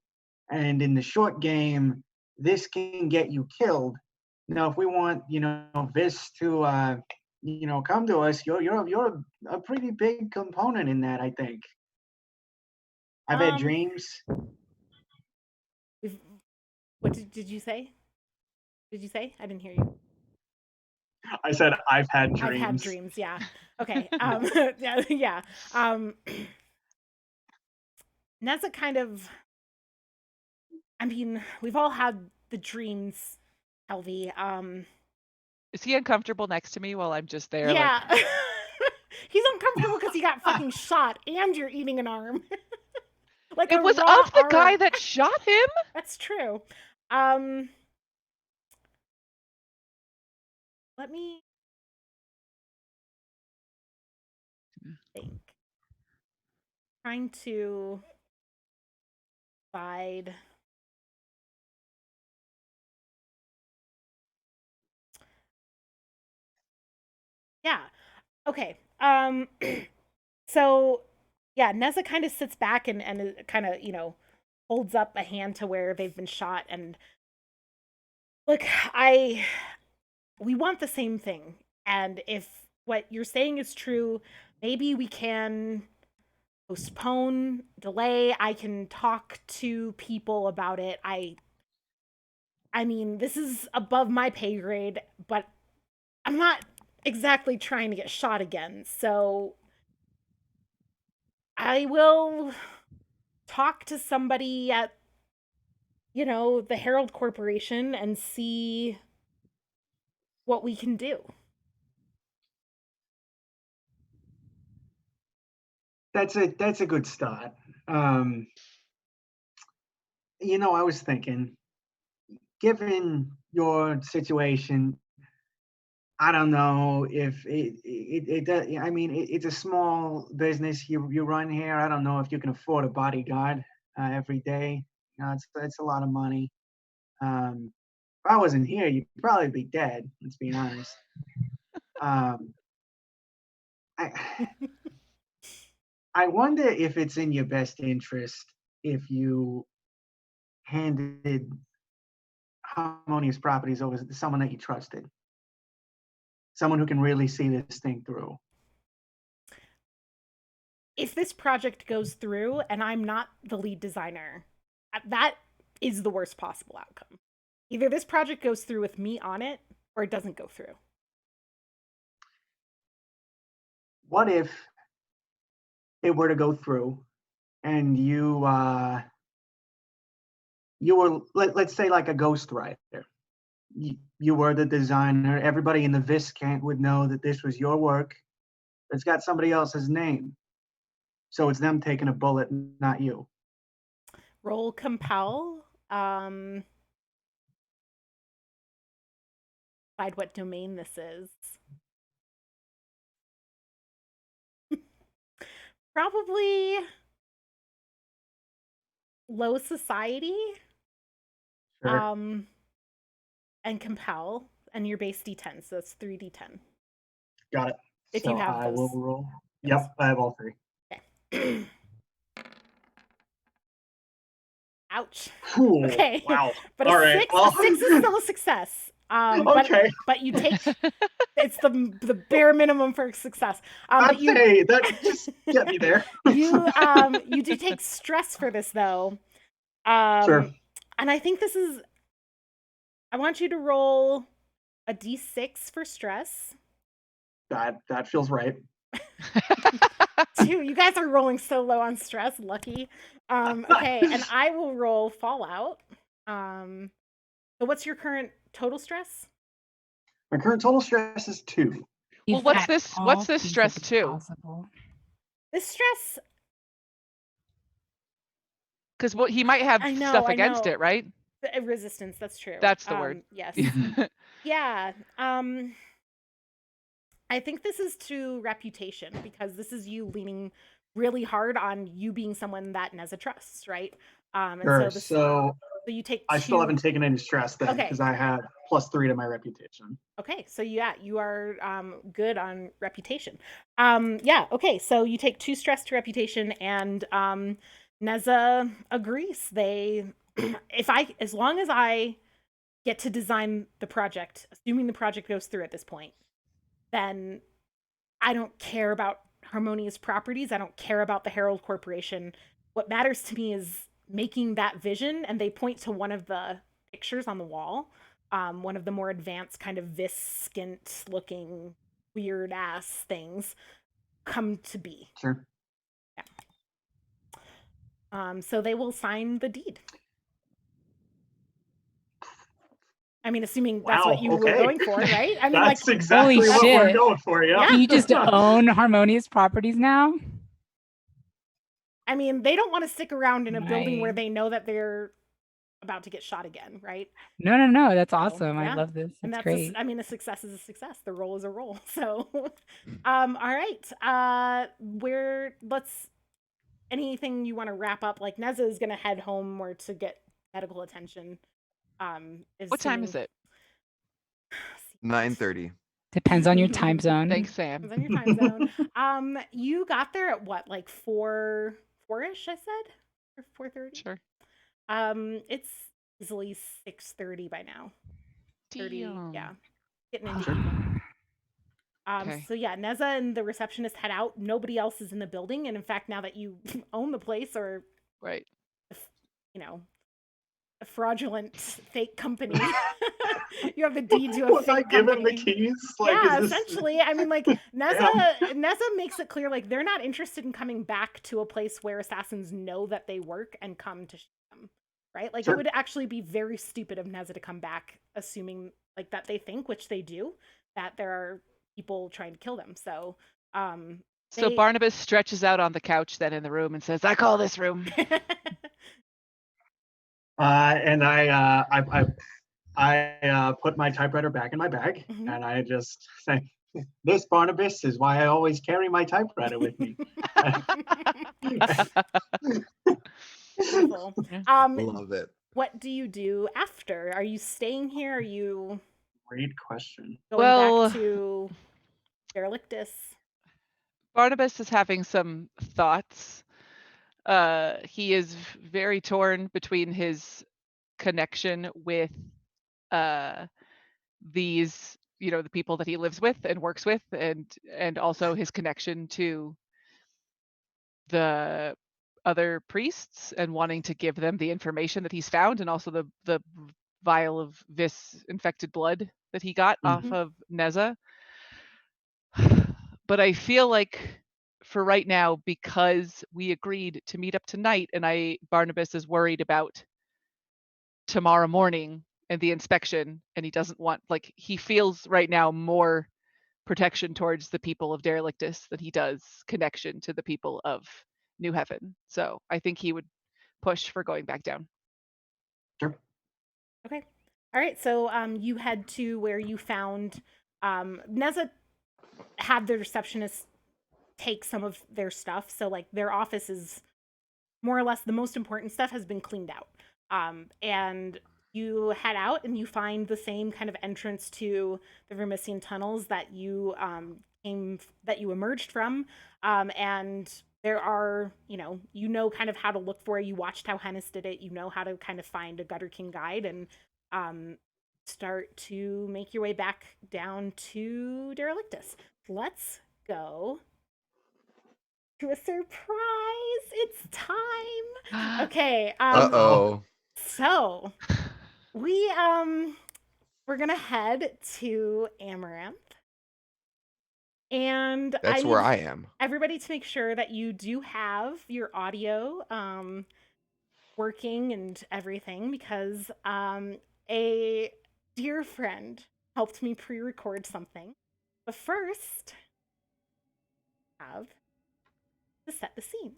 and in the short game this can get you killed. Now, if we want this to come to us, you're a pretty big component in that. I think. I've had dreams. What did you say? Did you say? I didn't hear you. I said I've had dreams. I've had dreams. Yeah. Okay. Yeah. Neza kind of. I mean, we've all had the dreams, Helvy. Is he uncomfortable next to me while I'm just there? Yeah. He's uncomfortable because he got fucking shot and you're eating an arm. Like it was of the guy that shot him? That's true. Let me think. Trying to decide. Yeah. Okay. So yeah, Neza kind of sits back and kind of, holds up a hand to where they've been shot, and look, we want the same thing. And if what you're saying is true, maybe we can postpone, delay. I can talk to people about it. I mean, this is above my pay grade, but I'm not exactly trying to get shot again. So I will talk to somebody at, the Herald Corporation and see what we can do. That's a good start. I was thinking, given your situation, I don't know if it does. I mean, it's a small business you run here. I don't know if you can afford a bodyguard every day. It's a lot of money. If I wasn't here, you'd probably be dead. Let's be honest. I wonder if it's in your best interest if you handed Harmonious Properties over to someone that you trusted. Someone who can really see this thing through. If this project goes through and I'm not the lead designer, that is the worst possible outcome. Either this project goes through with me on it, or it doesn't go through. What if it were to go through and you were, let's say, like a ghostwriter? You were the designer. Everybody in the Viscant would know that this was your work. It's got somebody else's name. So it's them taking a bullet, not you. Roll compel. Decide what domain this is. Probably low society. Sure. And compel, and your base D10, so that's 3d10. Got it. If So you have I those. will roll. Yep, I have all three. Okay. Ouch. Cool. Okay. Wow. But All a right, six, well. a 6 is still a success. Okay. But you take it's the bare minimum for success. I'd But you say that just get me there. you do take stress for this though. Sure. And I think this is. I want you to roll a d6 for stress. That feels right. 2. You guys are rolling so low on stress. Lucky. Okay, and I will roll fallout. So what's your current total stress? My current total stress is 2. Well, If what's at this? all What's this stress feasibly too? possible. This stress. Because what he might have I know, stuff I against know. it, right? Resistance. That's true. That's the word. Yes. Yeah. I think this is to reputation, because this is you leaning really hard on you being someone that Neza trusts, right? And Sure. so you take 2. I still haven't taken any stress then, Okay. because I have +3 to my reputation. Okay, so yeah, you are good on reputation. Yeah, okay, so you take 2 stress to reputation, and Neza agrees. As long as I get to design the project, assuming the project goes through at this point, then I don't care about Harmonious Properties. I don't care about the Herald Corporation. What matters to me is making that vision, and they point to one of the pictures on the wall, one of the more advanced kind of Viscant looking weird ass things come to be. Sure. Yeah. So they will sign the deed. I mean, assuming that's what you were going for, right? I mean, that's like, exactly holy what we're shit. going for, yeah. You just own Harmonious Properties now? I mean, they don't want to stick around in a building where Right. they know that they're about to get shot again, right? No. That's So, awesome. I yeah. love this. And It's that's great. I mean, a success is a success. The roll is a roll. So, all right. Anything you want to wrap up? Like, Neza is gonna head home or to get medical attention. What time is it? 9:30. Depends on your time zone. Thanks, Sam. Depends on your time zone. You got there at what, like 4-ish, I said? Or 4:30? Sure. It's easily 6:30 by now. 30, Damn. yeah. Getting into Sure. evening. Okay. So yeah, Neza and the receptionist head out. Nobody else is in the building, and in fact, now that you own the place, or Right. you know, a fraudulent fake company, you have the deed to a Was I fake given company. the keys? Like, Yeah, is this... essentially. I mean, like, Neza makes it clear, like, they're not interested in coming back to a place where assassins know that they work and come to shoot them, right? Like, Sure. it would actually be very stupid of Neza to come back, assuming, like, that they think, which they do, that there are people trying to kill them. So, So Barnabas stretches out on the couch then in the room and says, "I call this room." And I put my typewriter back in my bag, Mhm. and I just say, "This, Barnabas, is why I always carry my typewriter with me." Beautiful. Love it. What do you do after? Are you staying here? Are you Great question. going back to Derelictus? Barnabas is having some thoughts. He is very torn between his connection with these, the people that he lives with and works with, and also his connection to the other priests and wanting to give them the information that he's found, and also the vial of Vis infected blood that he got off of Neza. But I feel like for right now, because we agreed to meet up tonight and Barnabas is worried about tomorrow morning and the inspection, and he doesn't want, like, he feels right now more protection towards the people of Derelictus than he does connection to the people of New Heaven. So I think he would push for going back down. Sure. Okay. All right. So you head to where you found Neza had the receptionist take some of their stuff. So like their office is more or less the most important stuff has been cleaned out. And you head out and you find the same kind of entrance to the Vermissian tunnels that you emerged from. And there are, you know kind of how to look for it. You watched how Hennis did it. You know how to kind of find a Gutterkin guide and start to make your way back down to Derelictus. Let's go to a surprise. It's time. Okay. Uh-oh. So we're gonna head to Amaranth. And That's where I am. Everybody to make sure that you do have your audio working and everything, because a dear friend helped me pre-record something. But first, I have to set the scene.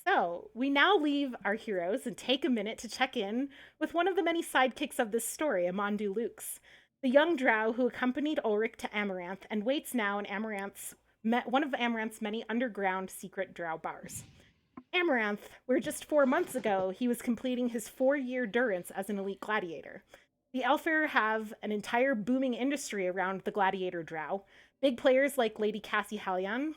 So we now leave our heroes and take a minute to check in with one of the many sidekicks of this story, Amandu Lukes, the young drow who accompanied Ulrich to Amaranth and waits now in one of Amaranth's many underground secret drow bars. Amaranth, where just 4 months ago he was completing his 4-year durance as an elite gladiator. The Elfir have an entire booming industry around the gladiator drow. Big players like Lady Cassie Hallion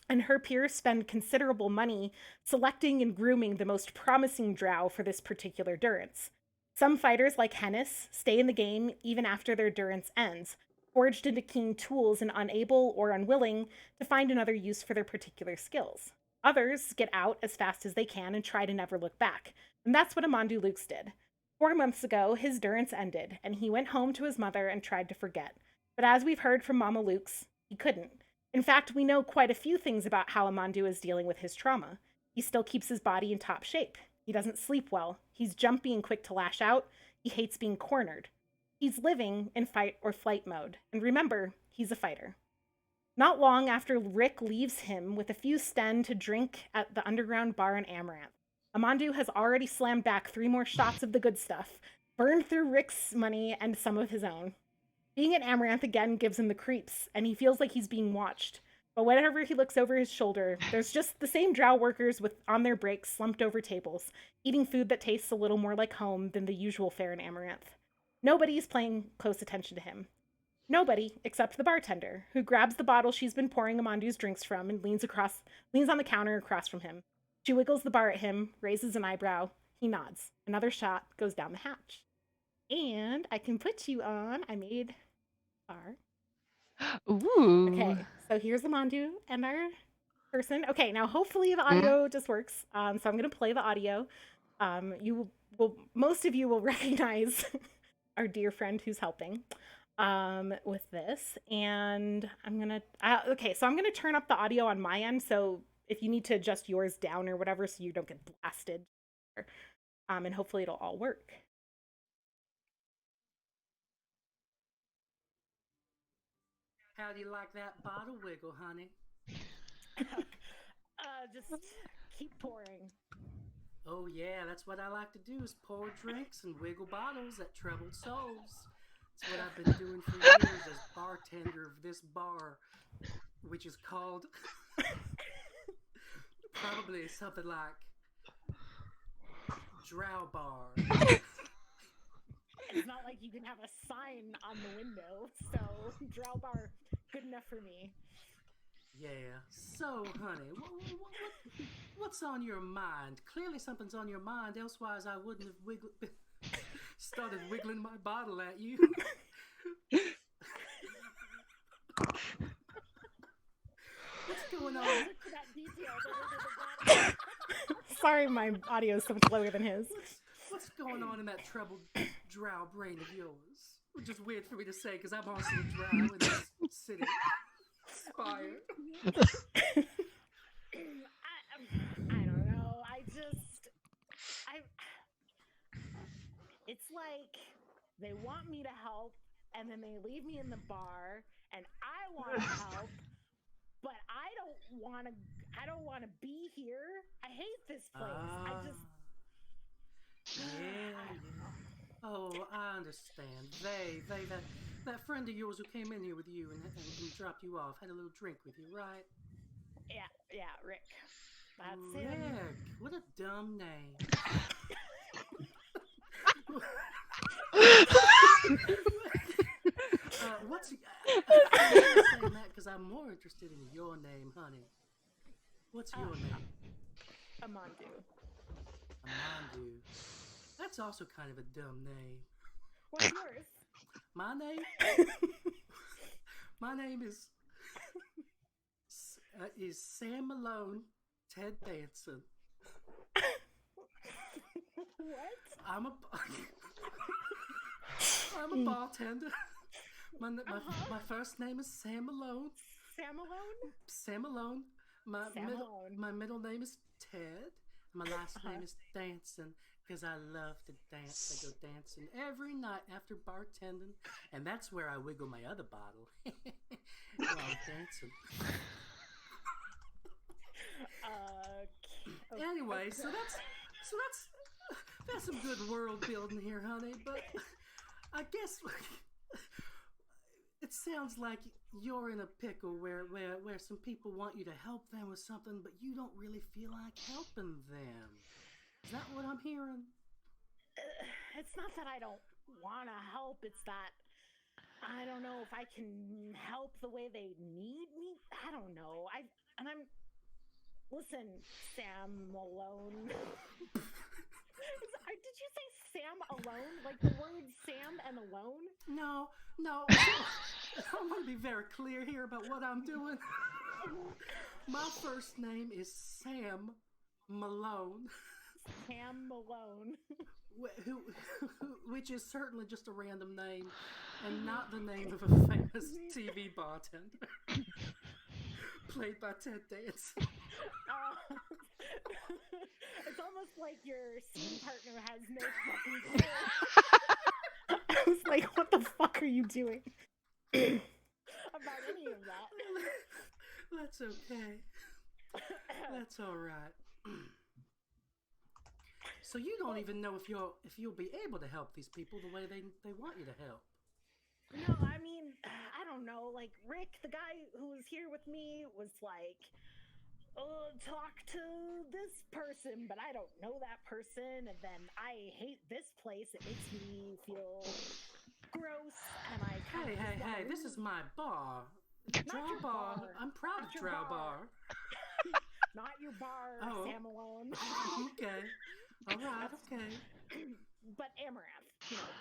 and her peers spend considerable money selecting and grooming the most promising drow for this particular durance. Some fighters, like Hennis, stay in the game even after their durance ends, forged into keen tools and unable or unwilling to find another use for their particular skills. Others get out as fast as they can and try to never look back, and that's what Amandu Lukes did. 4 months ago, his durance ended, and he went home to his mother and tried to forget. But as we've heard from Mama Lukes, he couldn't. In fact, we know quite a few things about how Amandu is dealing with his trauma. He still keeps his body in top shape. He doesn't sleep well. He's jumpy and quick to lash out. He hates being cornered. He's living in fight or flight mode. And remember, he's a fighter. Not long after Rick leaves him with a few sten to drink at the underground bar in Amaranth, Amandu has already slammed back 3 more shots of the good stuff, burned through Rick's money and some of his own. Being at Amaranth again gives him the creeps, and he feels like he's being watched. But whenever he looks over his shoulder, there's just the same drow workers on their breaks slumped over tables, eating food that tastes a little more like home than the usual fare in Amaranth. Nobody's paying close attention to him. Nobody except the bartender, who grabs the bottle she's been pouring Amandu's drinks from and leans on the counter across from him. She wiggles the bar at him, raises an eyebrow. He nods. Another shot goes down the hatch. And I can put you on. I made bar. Ooh. Okay, so here's Amandu and our person. Okay, now hopefully the audio just works. So I'm going to play the audio. Most of you will recognize our dear friend who's helping with this. And I'm going to turn up the audio on my end. So if you need to adjust yours down or whatever so you don't get blasted. And hopefully it'll all work. How do you like that bottle wiggle, honey? Just keep pouring. Oh yeah, that's what I like to do, is pour drinks and wiggle bottles at troubled souls. That's what I've been doing for years as bartender of this bar, which is called probably something like Drow Bar. It's not like you can have a sign on the window, so Drow Bar, good enough for me. Yeah. So, honey, what's on your mind? Clearly something's on your mind, elsewise I wouldn't have started wiggling my bottle at you. What's going on? Sorry, my audio is so much lower than his. what's going on in that troubled drow brain of yours? Which is weird for me to say because I'm also a drow in this city. Spire. I don't know. It's like they want me to help, and then they leave me in the bar, and I want to help, but I don't want to be here. I hate this place. Yeah. Oh, I understand. That friend of yours who came in here with you and dropped you off had a little drink with you, right? Yeah, Rick. That's Rick. him. What a dumb name. What's I'm saying that because I'm more interested in your name, honey. What's your name? Amandu. Amandu. That's also kind of a dumb name. What's yours? My name? My name is Sam Malone Ted Danson. What? I'm a bartender. My first name is Sam Malone. Sam Malone? Sam Malone. My middle name is Ted. My last name is Danson because I love to dance. I go dancing every night after bartending, and that's where I wiggle my other bottle while I'm dancing. Anyway, so that's some good world building here, honey. But I guess it sounds like you're in a pickle where some people want you to help them with something, but you don't really feel like helping them. Is that what I'm hearing? It's not that I don't want to help. It's that I don't know if I can help the way they need me. I don't know. Listen, Sam Malone. Did you say Sam alone? Like the word Sam and alone? No. I want to be very clear here about what I'm doing. My first name is Sam Malone. Sam Malone. Which is certainly just a random name and not the name of a famous TV bartender. Played by Ted Danson. It's almost like your scene partner has no fucking clue. I was like, what the fuck are you doing about any of that? That's okay. That's all right. So you don't even know if you'll be able to help these people the way they want you to help. No, I mean, I don't know. Like Rick, the guy who was here with me, was like, talk to this person, but I don't know that person, and then I hate this place. It makes me feel gross, and I kind of Hey, this is my bar. Drow bar. I'm proud of Drow bar. Not your bar, Sam Malone. Okay. All right, okay. But Amaranth,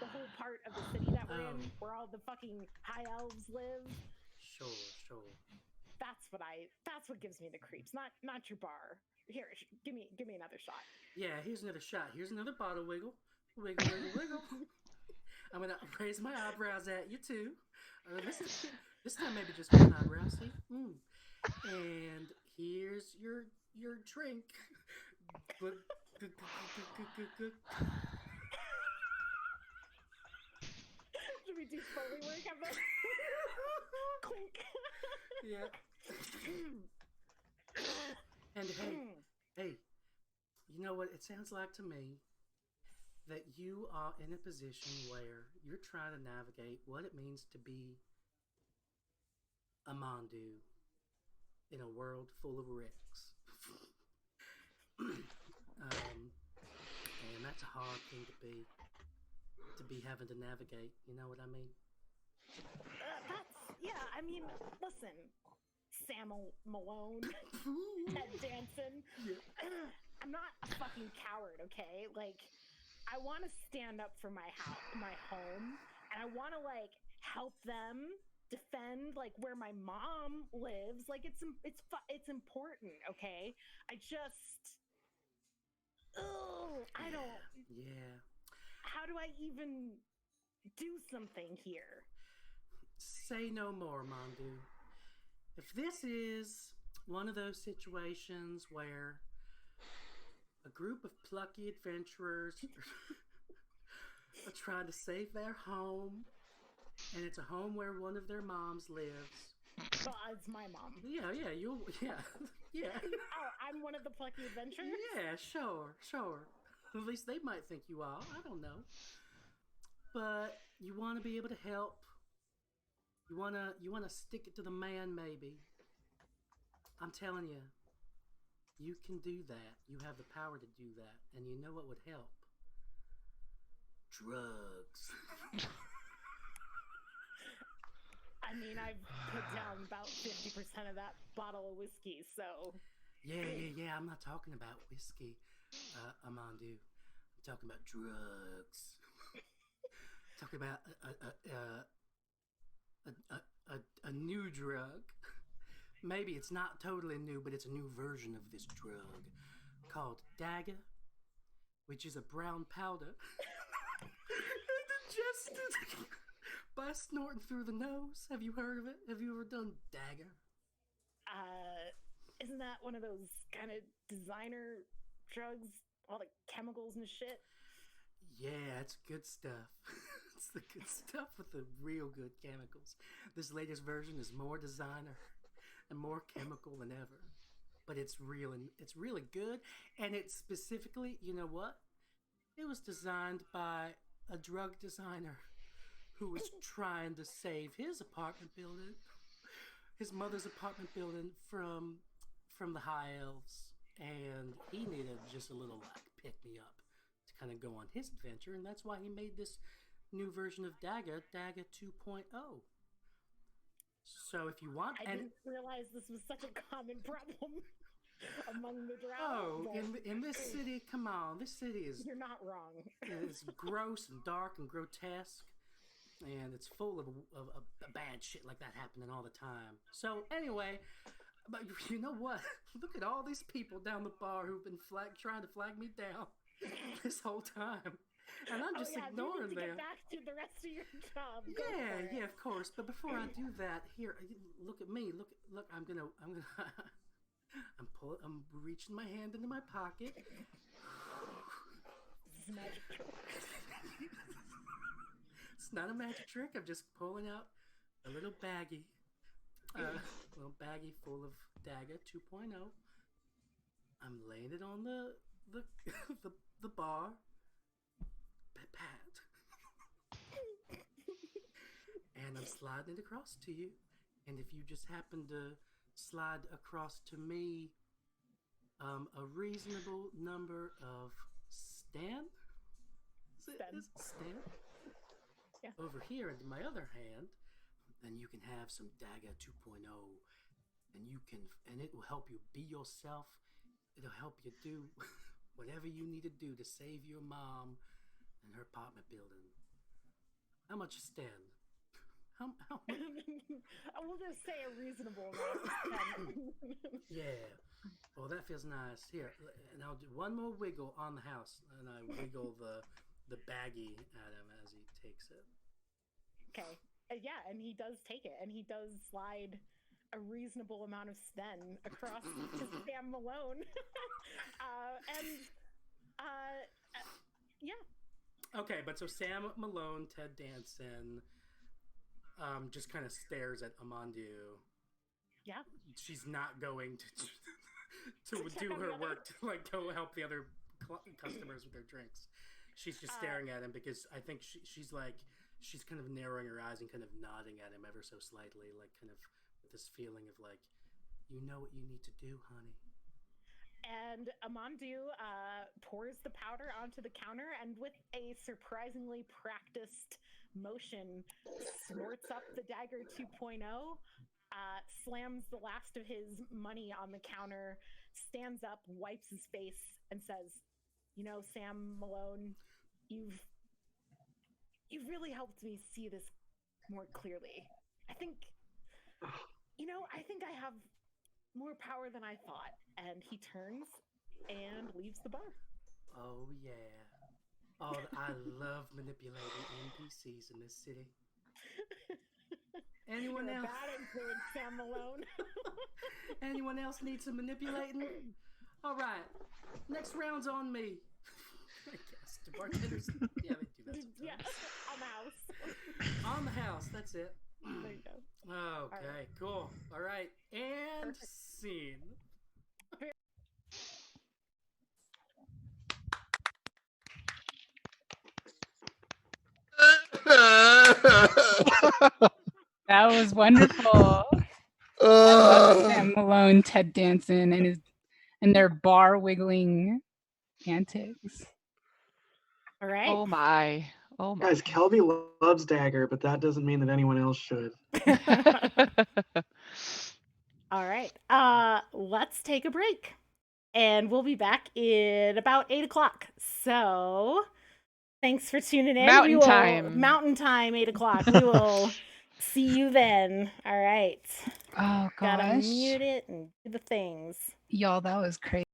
the whole part of the city that we're in, where all the fucking high elves live. Sure. That's what gives me the creeps. Not your bar. Here, give me another shot. Yeah, here's another shot. Here's another bottle wiggle. Wiggle. I'm gonna raise my eyebrows at you too. This time maybe just one eyebrow, see? And here's your drink. Good. Should we do Foley work on this? Clink. Yeah. And hey, you know what it sounds like to me? That you are in a position where you're trying to navigate what it means to be a Mandu in a world full of Ricks. And that's a hard thing to be having to navigate. You know what I mean? I mean, listen, Sam Malone, Ted Danson. Yeah. I'm not a fucking coward, okay? Like, I want to stand up for my home, and I want to help them defend where my mom lives. Like, it's important, okay? I don't. Yeah. how do I even do something here? Say no more, Mandu. If this is one of those situations where a group of plucky adventurers are trying to save their home, and it's a home where one of their moms lives. Well, it's my mom. Yeah, yeah. Oh, I'm one of the plucky adventurers? Yeah, sure. At least they might think you are. I don't know. But you want to be able to help. You wanna stick it to the man, maybe. I'm telling you, you can do that. You have the power to do that. And you know what would help? Drugs. I mean, I've put down about 50% of that bottle of whiskey, so... Yeah. I'm not talking about whiskey, Amandu. I'm talking about drugs. Talking about a new drug. Maybe it's not totally new, but it's a new version of this drug called dagger, which is a brown powder digested by snorting through the nose. Have you heard of it? Have you ever done dagger? Isn't that one of those kind of designer drugs? All the chemicals and shit? Yeah, it's good stuff. It's the good stuff with the real good chemicals. This latest version is more designer and more chemical than ever. But it's really good. And it's specifically, you know what? It was designed by a drug designer who was trying to save his apartment building, his mother's apartment building from the high elves. And he needed just a little like pick me up to kind of go on his adventure, and that's why he made this new version of Dagger 2.0. So if you want, I didn't realize this was such a common problem among the Drow. Oh, in this city, come on, this city is... You're not wrong. It's gross and dark and grotesque, and it's full of bad shit like that happening all the time. So anyway, but you know what? Look at all these people down the bar who've been trying to flag me down this whole time. And I'm just ignoring you need to them. Get back to the rest of your job. Yeah, of course. But before I do that, here, look at me. Look. I'm reaching my hand into my pocket. It's a magic trick. It's not a magic trick. I'm just pulling out a little baggie. Full of Dagger 2.0. I'm laying it on the bar. Pat. And I'm sliding it across to you. And if you just happen to slide across to me a reasonable number of Stan? Stan? Yeah. Over here into my other hand, then you can have some Dagger 2.0, and it will help you be yourself. It'll help you do whatever you need to do to save your mom and her apartment building. How much stand? How We'll just say a reasonable amount. Yeah. Well, that feels nice. Here, and I'll do one more wiggle on the house, and I wiggle the baggie at him as he takes it. Okay. Yeah, and he does take it, and he does slide a reasonable amount of Sten across to Sam Malone. Yeah. Okay, but so Sam Malone, Ted Danson, just kind of stares at Amandu. Yeah. She's not going to do her work to like go help the other customers with their drinks. She's just staring at him because I think she's kind of narrowing her eyes and kind of nodding at him ever so slightly, like kind of with this feeling of like, you know what you need to do, honey. And Amandu pours the powder onto the counter and with a surprisingly practiced motion snorts up the Dagger 2.0, slams the last of his money on the counter, stands up, wipes his face, and says, you know, Sam Malone, you've really helped me see this more clearly. I think I have more power than I thought. And he turns and leaves the bar. Oh, yeah. Oh, I love manipulating NPCs in this city. Anyone You're a else? bad influence, Sam Malone. Anyone else need some manipulating? All right, next round's on me. I guess the bartenders. Yeah, they do that sometimes. Yeah, on the house. On the house. That's it. There you go. Okay, right. cool. All right, and Perfect. scene. That was wonderful. I love Sam Malone, Ted Danson, and their bar wiggling antics. All right. Oh my. Oh my. Guys, Kelby loves Dagger, but that doesn't mean that anyone else should. All right. Let's take a break. And we'll be back in about 8 o'clock. So thanks for tuning in. Mountain time. Mountain time, 8 o'clock. We will see you then. All right. Oh gosh. Gotta mute it and do the things. Y'all, that was crazy.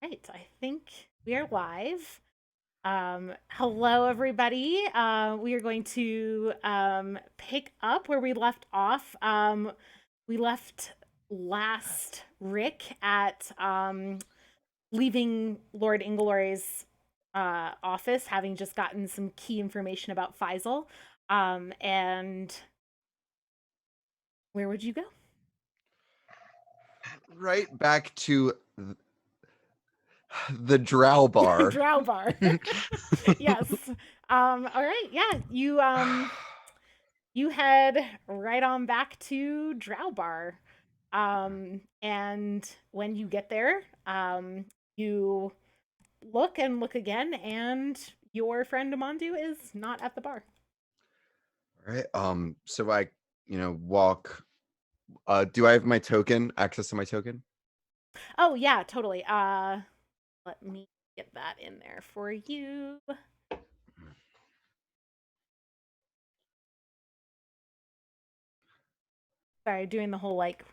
Right, I think we are live. Hello, everybody. We are going to pick up where we left off. We left last Rick at leaving Lord Ingleory's office, having just gotten some key information about Faisal. And where would you go? Right back to the Drow bar. Drow bar. Yes. All right. Yeah. You head right on back to Drow bar. And when you get there, you look and look again, and your friend Amandu is not at the bar. All right. So I, walk. Do I have my token? Access to my token? Oh yeah, totally. Let me get that in there for you. Sorry, doing the whole like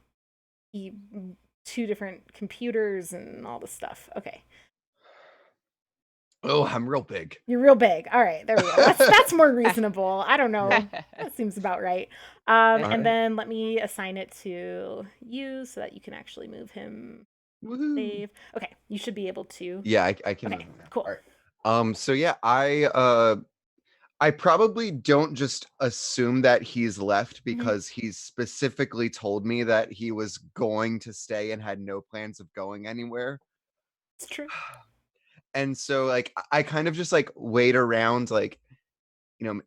two different computers and all this stuff. Okay. Oh, I'm real big. You're real big. All right, there we go. That's more reasonable. I don't know. That seems about right. And then let me assign it to you so that you can actually move him. Woohoo. Save. Okay, you should be able to. Yeah, I can. Okay, move now. cool. All right. So yeah, I probably don't just assume that he's left because he's specifically told me that he was going to stay and had no plans of going anywhere. It's true. And so like I kind of just like wait around, like,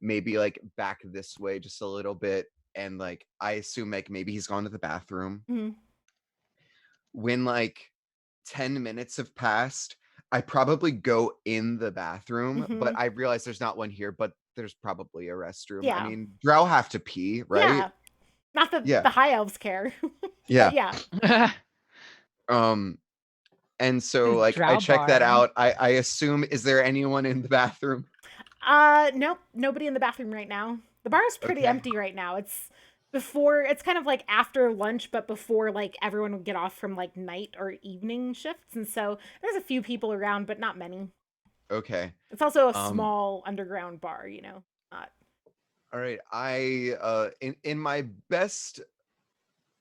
maybe like back this way just a little bit, and like I assume like maybe he's gone to the bathroom. When like 10 minutes have passed, I probably go in the bathroom, but I realize there's not one here, but there's probably a restroom. Yeah. I mean, Drow have to pee, right? Yeah. Not that Yeah. the high elves care. Yeah. Yeah. And so This like I Drow check that bar. out. I assume, is there anyone in the bathroom? Nope, nobody in the bathroom right now. The bar is pretty Okay. empty right now. It's kind of like after lunch, but before like everyone would get off from like night or evening shifts, and so there's a few people around, but not many. Okay. It's also a small underground bar, not. All right. I in my best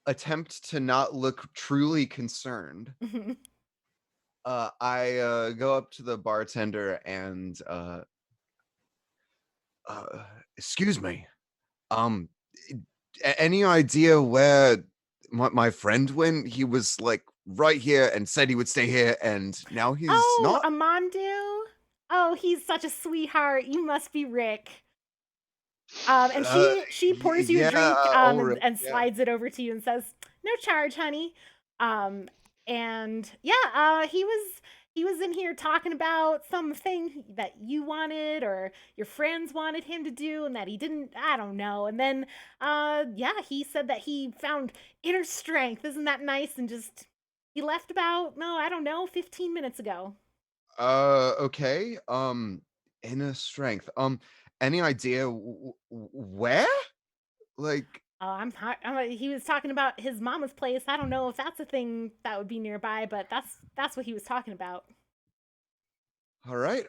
attempt to not look truly concerned, I go up to the bartender and excuse me, any idea where my friend went? He was like right here and said he would stay here, and now he's not. Amandu. Oh, he's such a sweetheart. You must be Rick. And she pours you a drink and slides it over to you and says, "No charge, honey." And yeah, he was in here talking about something that you wanted or your friends wanted him to do and that he didn't. I don't know. And then yeah, he said that he found inner strength. Isn't that nice? And just he left about 15 minutes ago. Okay. Inner strength. Any idea where? Like, he was talking about his mama's place. I don't know if that's a thing that would be nearby, but that's what he was talking about. all right.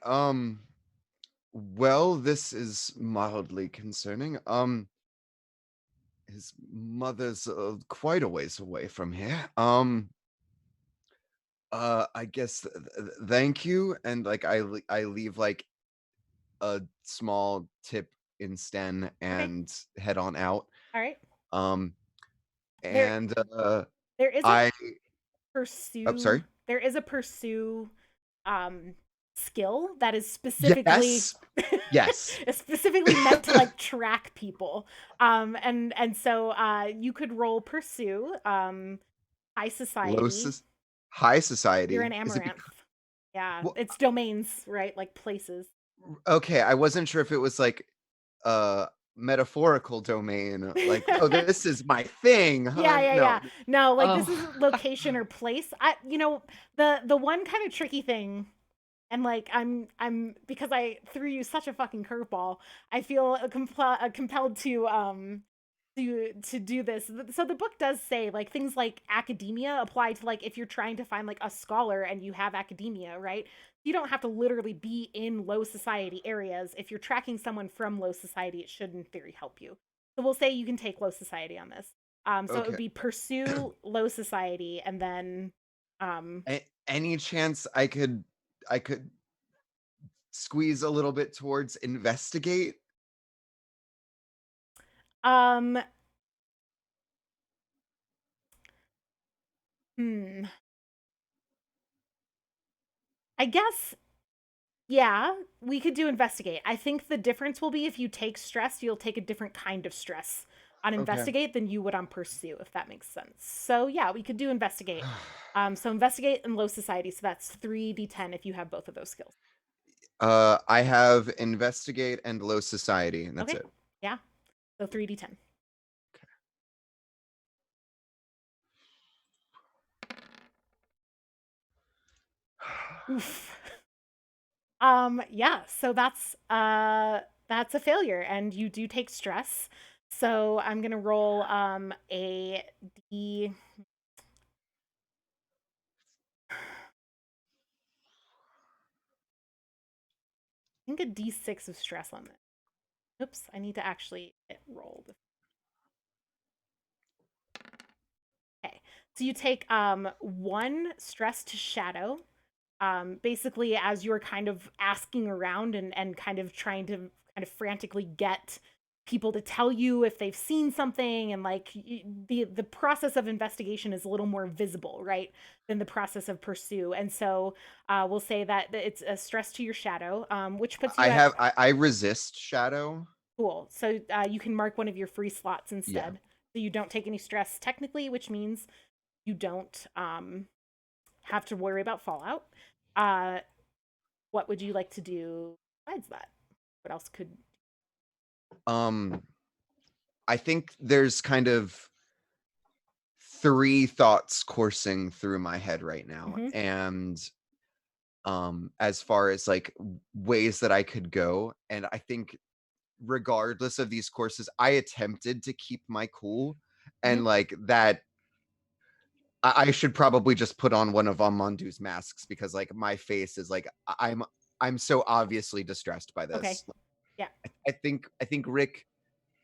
Well, this is mildly concerning. His mother's quite a ways away from here. I guess thank you, and like I leave like a small tip in Sten and head on out. All right. And there is a pursue. I'm sorry. There is a pursue skill that is specifically yes it's specifically meant to like track people. And so you could roll pursue high society. High society. You're in Amaranth. Yeah, well, it's domains, right? Like places. Okay, I wasn't sure if it was like metaphorical domain, like, oh, this is my thing. Huh? Yeah. No, like this is location or place. The one kind of tricky thing, and like I'm because I threw you such a fucking curveball, I feel compelled to to do this. So the book does say like things like academia apply to like if you're trying to find like a scholar and you have academia, right? You don't have to literally be in low society areas. If you're tracking someone from low society, it should in theory help you. So we'll say you can take low society on this. So it would Okay. be pursue low society and then Any chance I could squeeze a little bit towards investigate? hmm. I guess yeah, we could do investigate. I think the difference will be if you take stress, you'll take a different kind of stress on Okay. investigate than you would on pursue, if that makes sense. So yeah, we could do investigate. So investigate and low society. So that's 3d10 if you have both of those skills. I have investigate and low society, and that's Okay. it. Yeah. So 3d10. Oof. Yeah, so that's a failure and you do take stress. So I'm going to roll a d I think a d6 of stress on it. Oops, I need to actually hit roll. Okay. So you take 1 stress to shadow. Basically as you're kind of asking around and kind of trying to kind of frantically get people to tell you if they've seen something, and like the process of investigation is a little more visible, right, than the process of pursue. And so we'll say that it's a stress to your shadow, which puts you at I resist shadow. cool. So you can mark one of your free slots instead. Yeah. So you don't take any stress technically, which means you don't have to worry about fallout. What would you like to do besides that? What else could I think there's kind of 3 thoughts coursing through my head right now. Mhm. And as far as like ways that I could go, and I think regardless of these courses, I attempted to keep my cool, and like that I should probably just put on one of Amandu's masks, because like my face is like I'm so obviously distressed by Okay. this. Yeah. I think Rick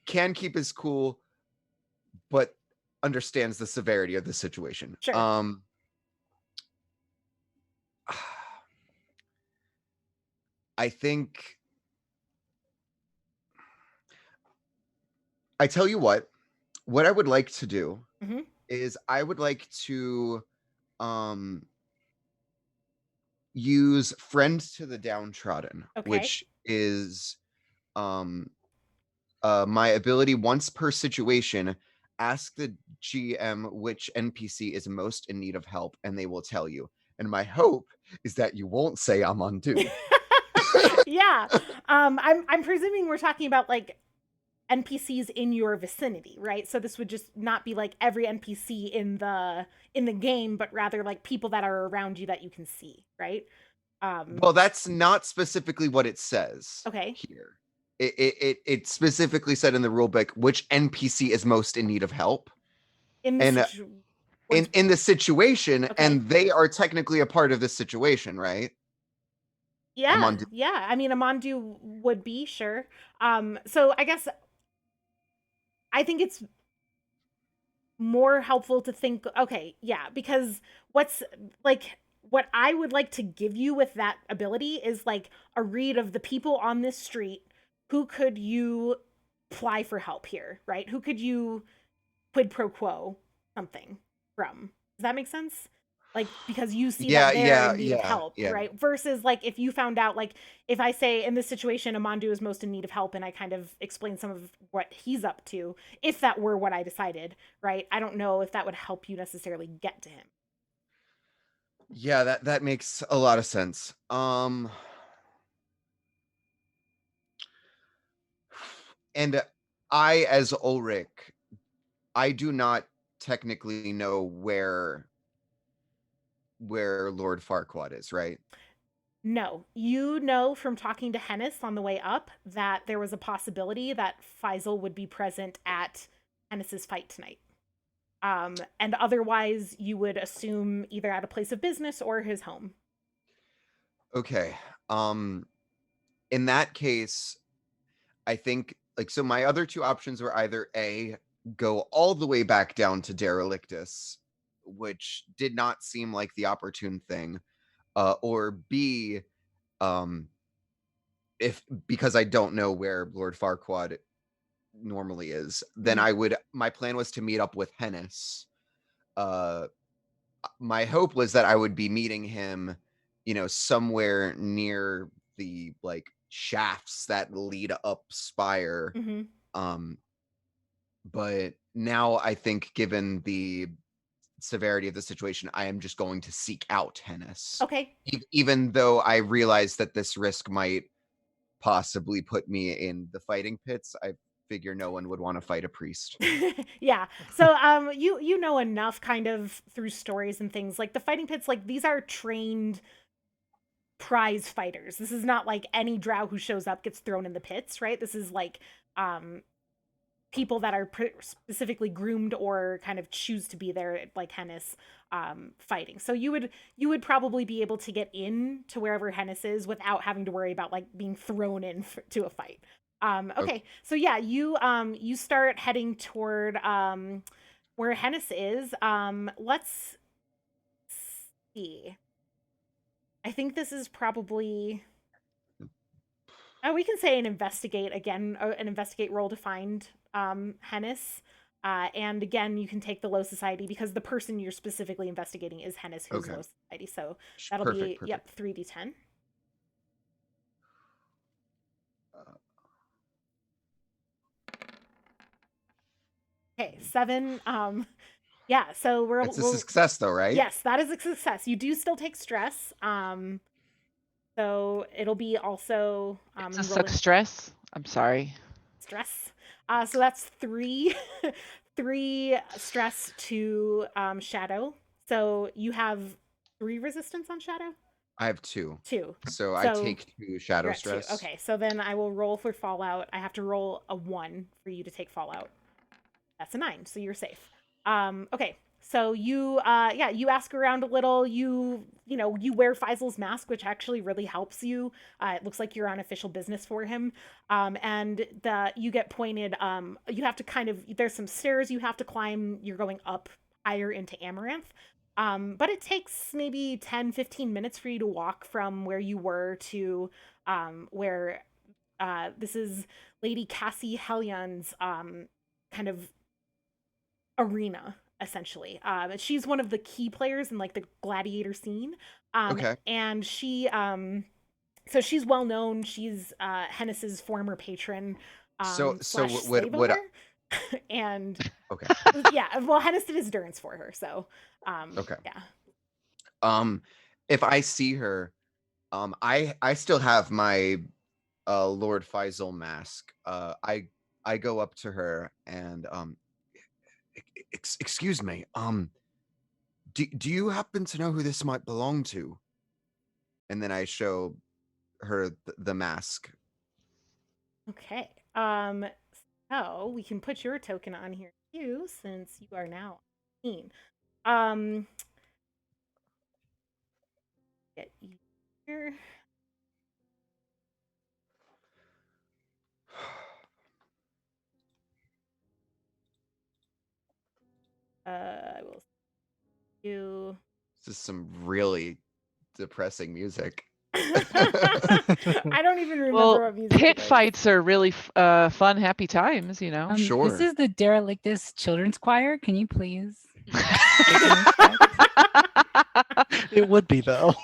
can keep his cool, but understands the severity of the situation. Sure. I think I tell you what I would like to do Mhm. is I would like to use friend to the downtrodden, Okay. which is my ability once per situation. Ask the GM which NPC is most in need of help, and they will tell you. And my hope is that you won't say I'm undue. Yeah. I'm presuming we're talking about like NPCs in your vicinity, right? So this would just not be like every NPC in the game, but rather like people that are around you that you can see, right? Well, that's not specifically what it says Okay. here. It specifically said in the rulebook which NPC is most in need of help. In the And in the situation, Okay. and they are technically a part of this situation, right? Yeah. Amandu. Yeah. I mean, Amandu would be, sure. So I guess I think it's more helpful to think, okay, yeah, because what's like what I would like to give you with that ability is like a read of the people on this street. Who could you apply for help here, right? Who could you quid pro quo something from? Does that make sense? Like, because you see that they're in need of help, right? Versus like if you found out, like if I say in this situation Amandu is most in need of help and I kind of explain some of what he's up to, if that were what I decided, right? I don't know if that would help you necessarily get to him. Yeah, that makes a lot of sense. And I, as Ulrich, I do not technically know where Lord Farquaad is, right? No, you know from talking to Hennis on the way up that there was a possibility that Faisal would be present at Hennis's fight tonight. And otherwise, you would assume either at a place of business or his home. Okay. In that case, I think so my other two options were either A, go all the way back down to Derelictus, which did not seem like the opportune thing, or B, because I don't know where Lord Farquaad normally is, then my plan was to meet up with Hennis. My hope was that I would be meeting him, somewhere near the shafts that lead up Spire. But now I think, given the severity of the situation, I am just going to seek out Hennis. Okay. Even though I realize that this risk might possibly put me in the fighting pits, I figure no one would want to fight a priest. Yeah. So you know enough kind of through stories and things, like the fighting pits, like these are trained prize fighters. This is not like any drow who shows up gets thrown in the pits, right? This is like people that are specifically groomed or kind of choose to be there, like Hennis, fighting. So you would probably be able to get in to wherever Hennis is without having to worry about like being thrown in to a fight. Okay. So yeah, you start heading toward where Hennis is. Let's see. I think this is probably. We can say an investigate again, an investigate roll to find Hennis. And again, you can take the low society because the person you're specifically investigating is Hennis, who's low society. So that'll be, yep, 3d10. Okay, 7. Yeah, so it's a success though, right? Yes, that is a success. You do still take stress. So it'll be also it's a success. I'm sorry. Stress. So that's 3 stress to shadow. So you have 3 resistance on shadow? I have 2. 2. So I take 2 shadow stress. 2. Okay, so then I will roll for fallout. I have to roll a 1 for you to take fallout. That's a 9, so you're safe. Okay. So you you ask around a little, you wear Faisal's mask, which actually really helps you. It looks like you're on official business for him. And you get pointed, you have to there's some stairs you have to climb. You're going up higher into Amaranth. But it takes maybe 10-15 minutes for you to walk from where you were to where this is Lady Cassie Hellion's kind of arena, essentially. She's one of the key players in like the gladiator scene. And she so she's well known. She's Hennis's former patron. So would and okay. Yeah, well, Hennis did his endurance for her, so yeah. If I see her, I still have my Lord Faisal mask. I go up to her and excuse me, do you happen to know who this might belong to? And then I show her the mask. Okay. So we can put your token on here too, since you are now 18. Get you here. I will do. This is some really depressing music. I don't even remember what music. Pit fights are really fun, happy times, Sure. This is the Derelictus Children's Choir. Can you please? It would be though.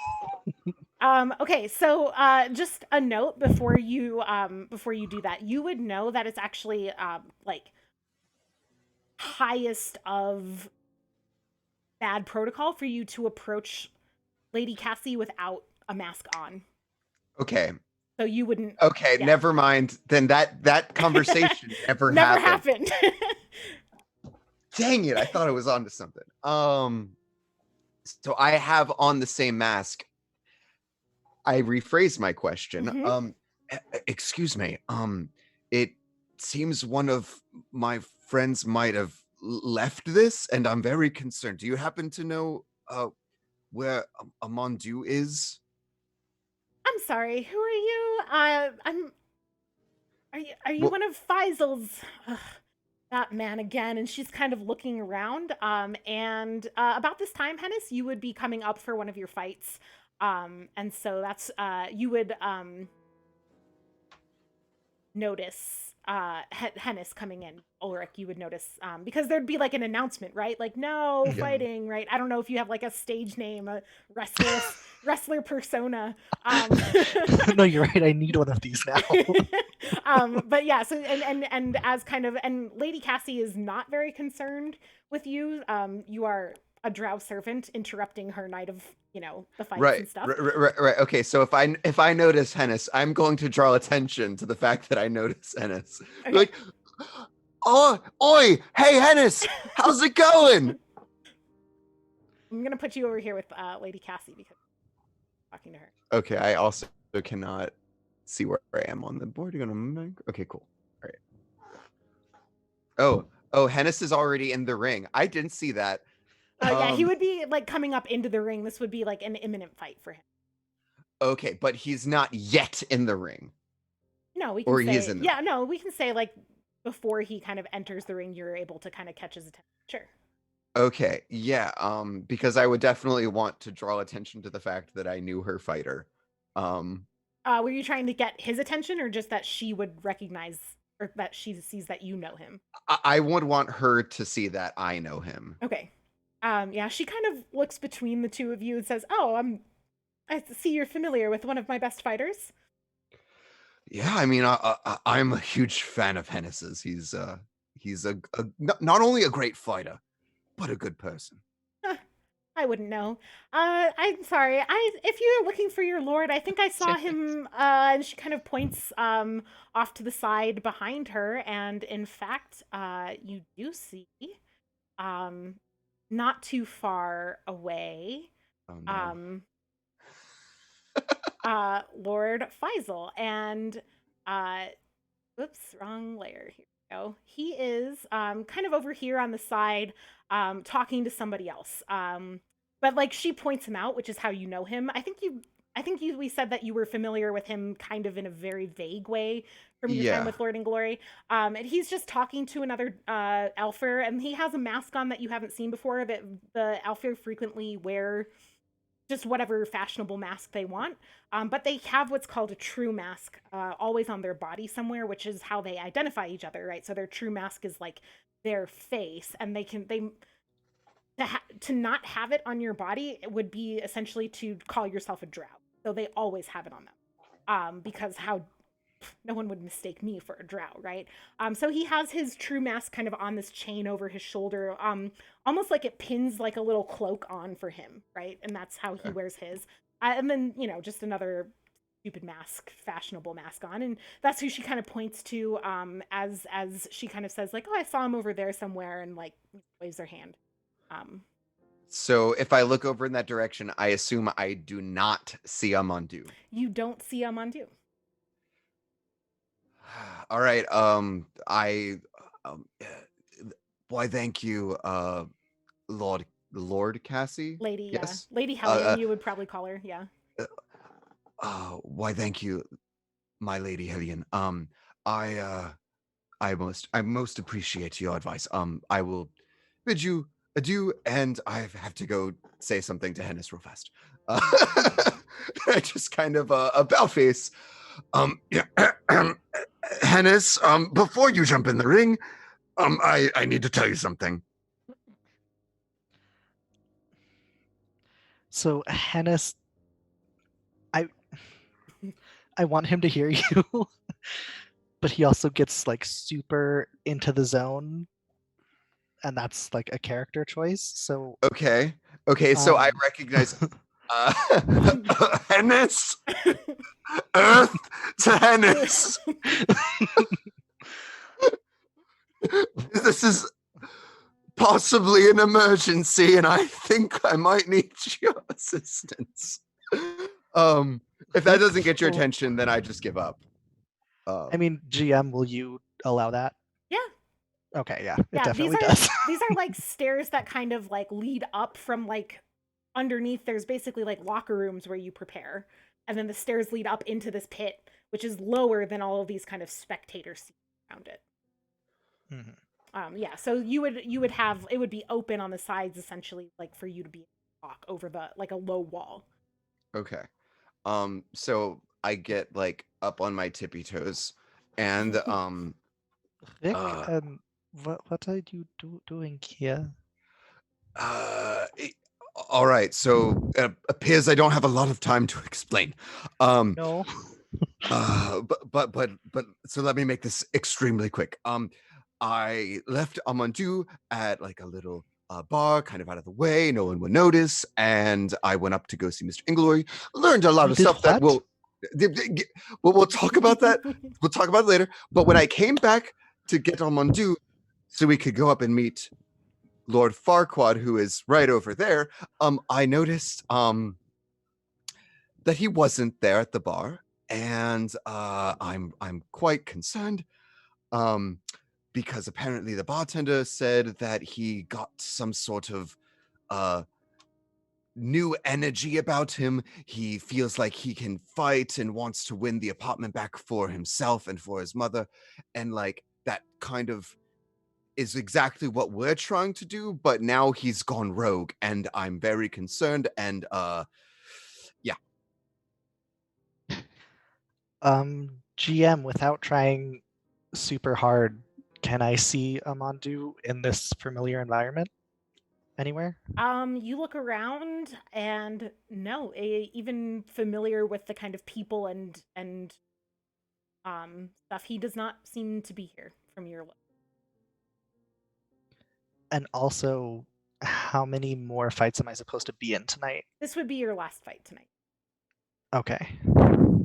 Okay, so just a note before you do that, you would know that it's actually like highest of bad protocol for you to approach Lady Cassie without a mask on. Okay. So you wouldn't. Okay, yeah. Never mind. Then that conversation never happened. Dang it! I thought I was onto something. So I have on the same mask. I rephrased my question. Mm-hmm. Excuse me. It seems one of my friends might have left this, and I'm very concerned. Do you happen to know where Amandu is? I'm sorry. Who are you? Are you Well- one of Faisal's? Ugh, that man again. And she's kind of looking around. And about this time, Hennis, you would be coming up for one of your fights. And so that's you would notice Hennis coming in. Ulrich, you would notice because there'd be like an announcement, right? Like no fighting, right? I don't know if you have like a stage name, a wrestler persona. No, you're right. I need one of these now. But yeah, so and as kind of, and Lady Cassie is not very concerned with you. You are a Drow servant interrupting her night of, the fights and stuff. Right. Okay, so if I notice Hennis, I'm going to draw attention to the fact that I notice Hennis. Okay. Like, oh, oi, hey Hennis, how's it going? I'm gonna put you over here with Lady Cassie because I'm talking to her. Okay, I also cannot see where I am on the board. You're gonna okay, cool. All right. Oh, Hennis is already in the ring. I didn't see that. Yeah, he would be like coming up into the ring. This would be like an imminent fight for him. Okay, but he's not yet in the ring. No, we can Or say, he is in the ring. no, we can say like before he kind of enters the ring, you're able to kind of catch his attention. Sure. Okay, yeah, because I would definitely want to draw attention to the fact that I knew her fighter. Were you trying to get his attention or just that she would recognize or that she sees that you know him? I would want her to see that I know him. Okay. Yeah, she kind of looks between the two of you and says, "Oh, I see you're familiar with one of my best fighters." Yeah, I mean, I'm a huge fan of Hennis's. He's not only a great fighter, but a good person. I wouldn't know. I'm sorry. If you're looking for your lord, I think I saw him. And she kind of points off to the side behind her, and in fact, you do see, not too far away, Oh, no. Lord Faisal, and whoops, wrong layer. Here we go. He is kind of over here on the side, talking to somebody else. But like she points him out, which is how you know him. We said that you were familiar with him kind of in a very vague way from your time with Lord and Glory. And he's just talking to another Elfer, and he has a mask on that you haven't seen before. That the Elfer frequently wear just whatever fashionable mask they want. But they have what's called a true mask always on their body somewhere, which is how they identify each other, right? So their true mask is like their face, and to not have it on your body, it would be essentially to call yourself a Drow. So they always have it on them. Because no one would mistake me for a Drow, right? So he has his true mask kind of on this chain over his shoulder, almost like it pins like a little cloak on for him, right? And that's how he wears his. And then, just another stupid mask, fashionable mask on. And that's who she kind of points to as she kind of says like, "Oh, I saw him over there somewhere," and like waves her hand. So if I look over in that direction, I assume I do not see Amandu. You don't see Amandu. All right. Why, thank you, Lord Cassie. Lady, yes? Lady Hellion, you would probably call her, yeah. Why, thank you, my Lady Hellion. I most appreciate your advice. I will bid you adieu, and I have to go say something to Hennis real fast. I just kind of a bow face. Hennis, before you jump in the ring, I need to tell you something. So Hennis, I want him to hear you, but he also gets like super into the zone, and that's like a character choice. So Okay, so I recognize Hennis. Earth to Hennis. This is possibly an emergency, and I think I might need your assistance. If that doesn't get your attention, then I just give up. I mean, GM, will you allow that? Yeah. Okay, yeah, it Yeah, definitely does. these are like stairs that kind of like lead up from like underneath. There's basically like locker rooms where you prepare, and then the stairs lead up into this pit, which is lower than all of these kind of spectator seats around it. Yeah, so you would have, it would be open on the sides essentially, like for you to be able to walk over the like a low wall. Okay. So I get like up on my tippy toes, and Rick, uh, what are you doing here? all right. So it appears I don't have a lot of time to explain. No. But so let me make this extremely quick. I left Amandu at like a little bar, kind of out of the way, no one would notice, and I went up to go see Mr. Inglory. Learned a lot of stuff that we'll talk about that. We'll talk about it later. But when I came back to get Amandu, so we could go up and meet Lord Farquaad, who is right over there, I noticed that he wasn't there at the bar, and I'm quite concerned. Because apparently the bartender said that he got some sort of new energy about him. He feels like he can fight and wants to win the apartment back for himself and for his mother. And like that kind of is exactly what we're trying to do, but now he's gone rogue and I'm very concerned and yeah. GM, without trying super hard, can I see Amandu in this familiar environment anywhere? You look around and no, even familiar with the kind of people and stuff, he does not seem to be here from your look. And also, how many more fights am I supposed to be in tonight? This would be your last fight tonight. Okay.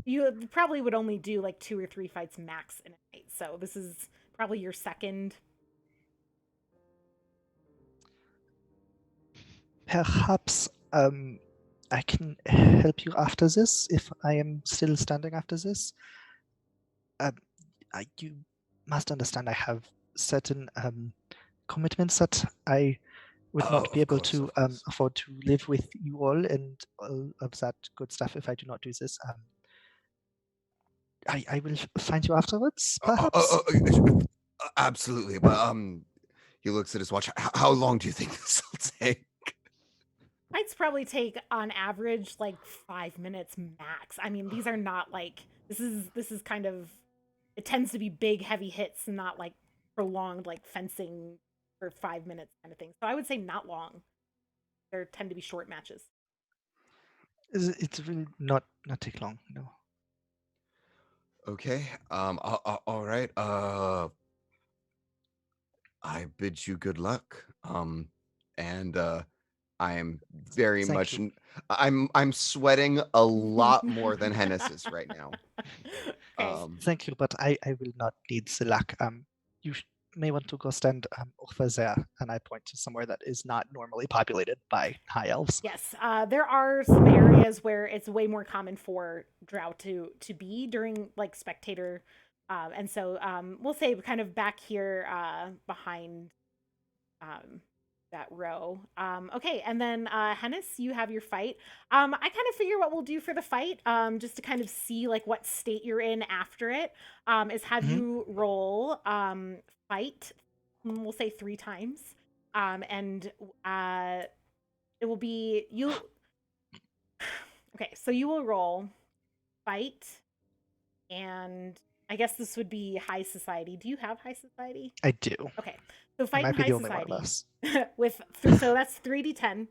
You probably would only do like 2 or 3 fights max in a night, so this is probably your second. Perhaps I can help you after this if I am still standing after this. You must understand I have certain commitments that I would not be able to afford to live with you all and all of that good stuff if I do not do this. I will find you afterwards, perhaps. Absolutely. But he looks at his watch. How long do you think this will take? Fights probably take on average like 5 minutes max. I mean, these are not like this is kind of, it tends to be big heavy hits, not like prolonged like fencing for 5 minutes kind of thing. So I would say not long. There tend to be short matches. It's really not take long, no. Okay. All right. I bid you good luck. And I am very Thank much. you. I'm sweating a lot more than Hennis is right now. Okay. Thank you, but I will not need the luck. You may want to go stand over there, and I point to somewhere that is not normally populated by high elves. Yes, there are some areas where it's way more common for Drow to be during like spectator, and so we'll say kind of back here behind that row. Okay, and then Hennis, you have your fight. I kind of figure what we'll do for the fight, just to kind of see like what state you're in after it, is have you roll fight. We'll say 3 times, and it will be you. Okay, so you will roll fight, and I guess this would be high society. Do you have high society? I do. Okay, so fight I in might be high the only one of society us. with so that's 3d10.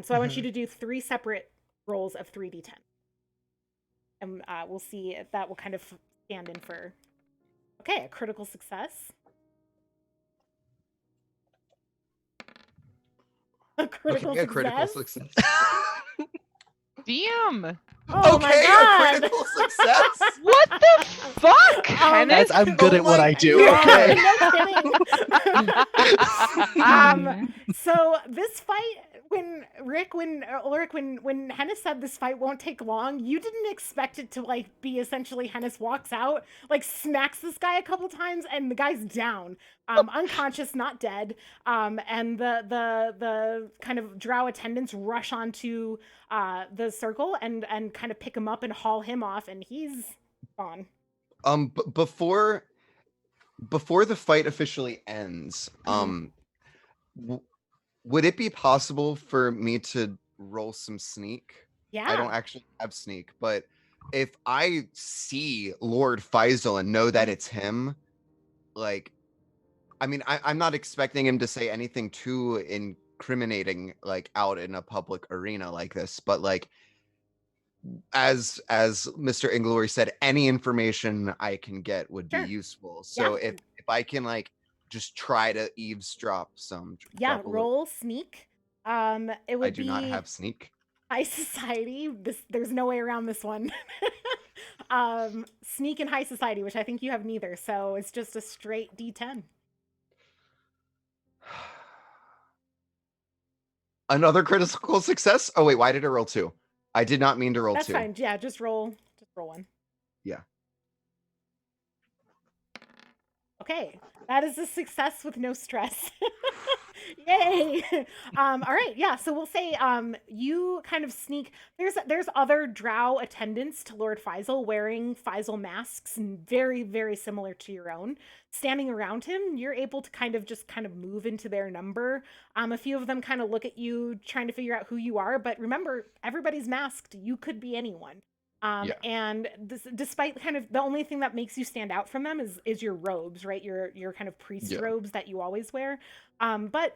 So I want you to do 3 separate rolls of 3d10, and we'll see if that will kind of stand in for. Okay, a critical success. A critical success. Damn. Oh okay, my god! a critical success. What the fuck, Hennis? Guys, I'm good at what I do. Yeah, Okay. no kidding. So this fight Ulrich, when Hennis said this fight won't take long, you didn't expect it to like be essentially Hennis walks out, like smacks this guy a couple times, and the guy's down, unconscious, not dead, and the kind of Drow attendants rush onto the circle and kind of pick him up and haul him off, and he's gone. Before the fight officially ends, would it be possible for me to roll some sneak? Yeah. I don't actually have sneak, but if I see Lord Faisal and know that it's him, like, I mean, I'm not expecting him to say anything too incriminating, like out in a public arena like this, but like, as Mr. Inglory said, any information I can get would be useful. So if I can like just try to eavesdrop some. Roll sneak. It would I do not have sneak. High society. There's no way around this one. Sneak and high society, which I think you have neither. So it's just a straight D10. Another critical success? Oh wait, why did I roll 2? I did not mean to roll 2. That's fine. Yeah, just roll 1. Yeah. Okay, that is a success with no stress. Yay! All right, yeah. So we'll say you kind of sneak. There's other Drow attendants to Lord Faisal wearing Faisal masks and very, very similar to your own. Standing around him, you're able to kind of move into their number. A few of them kind of look at you, trying to figure out who you are. But remember, everybody's masked. You could be anyone. And despite kind of the only thing that makes you stand out from them is your robes, right? Your kind of priest robes that you always wear. But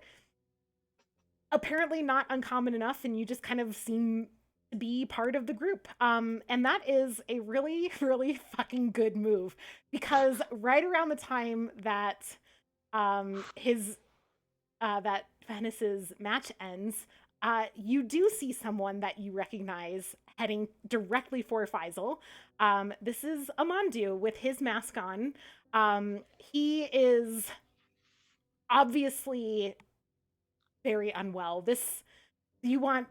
apparently not uncommon enough, and you just kind of seem to be part of the group. And that is a really, really fucking good move, because right around the time that that Venice's match ends, you do see someone that you recognize heading directly for Faisal. This is Amandu with his mask on. He is obviously very unwell. You want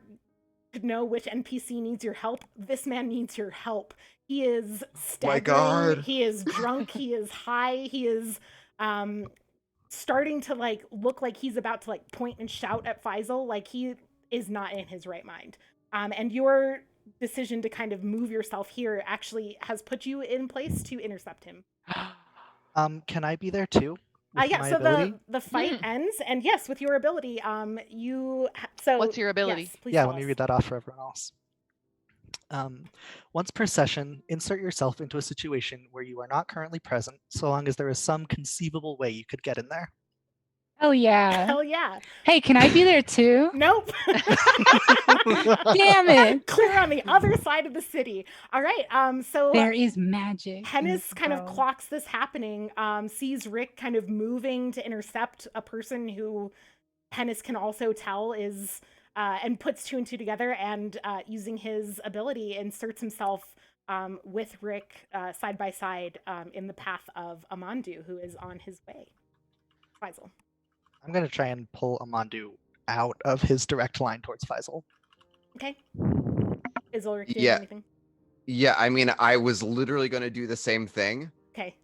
to know which NPC needs your help? This man needs your help. He is staggering. My God. He is drunk. He is high. He is starting to like look like he's about to like point and shout at Faisal. Like he is not in his right mind. And your decision to kind of move yourself here actually has put you in place to intercept him. Can I be there too? Yeah, so the fight ends, and yes, with your ability, What's your ability? Yes, please let me read that off for everyone else. Once per session, insert yourself into a situation where you are not currently present, so long as there is some conceivable way you could get in there. Oh yeah. Hell yeah. Hey, can I be there too? Nope. Damn it. Clear on the other side of the city. All right. So there is magic. Hennis kind of clocks this happening, sees Rick kind of moving to intercept a person who Hennis can also tell is and puts 2 and 2 together, and using his ability inserts himself with Rick side by side in the path of Amandu, who is on his way. Faisal. I'm going to try and pull Amandu out of his direct line towards Faisal. Okay. Is Ulrich doing anything? Yeah, I mean, I was literally going to do the same thing. Okay.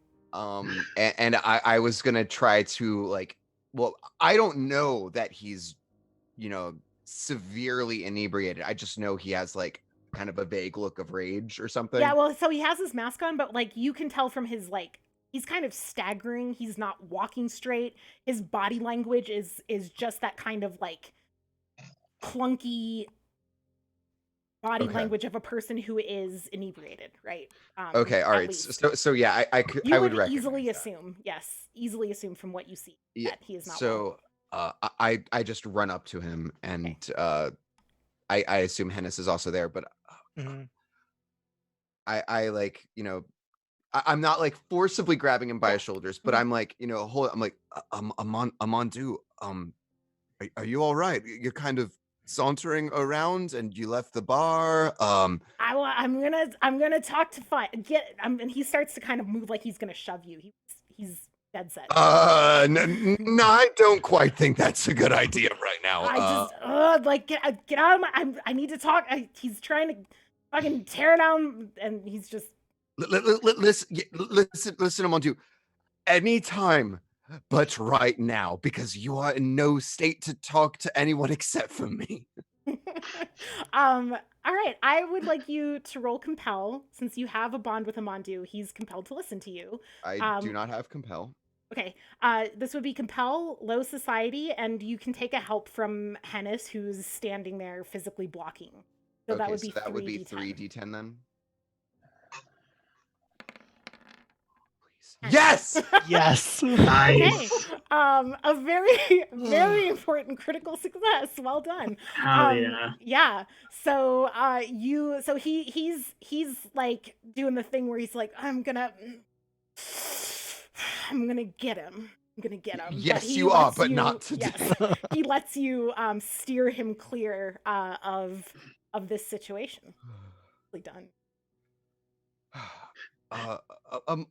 And I was going to try to, like, well, I don't know that he's, severely inebriated. I just know he has, like, kind of a vague look of rage or something. Yeah, well, so he has his mask on, but, like, you can tell from his, like, he's kind of staggering. He's not walking straight. His body language is just that kind of like clunky body language of a person who is inebriated, right? Okay, all right. So yeah, I would easily assume, easily assume from what you see that he is not. So I just run up to him, and I assume Hennis is also there, but I like, I'm not like forcibly grabbing him by his shoulders, but I'm like, I'm like, Amandu, are you all right? You're kind of sauntering around, and you left the bar. I'm gonna talk to and he starts to kind of move like he's gonna shove you. He's Dead set. No, I don't quite think that's a good idea right now. I just like get out of my. I need to talk. He's trying to fucking tear down, and he's just. Listen, Amandu. Anytime, but right now, because you are in no state to talk to anyone except for me. All right. I would like you to roll compel, since you have a bond with Amandu. He's compelled to listen to you. I do not have compel. Okay. This would be compel, low society, and you can take a help from Hennis, who's standing there physically blocking. So Okay, that would be 3d10 then. Hennis. Yes. Yes. Okay. Nice. A very, very important critical success. Well done. Hell yeah. Yeah. So he's like doing the thing where he's like, I'm gonna get him. I'm gonna get him. Yes, you are, but not today. Yes, he lets you steer him clear of this situation. Really done.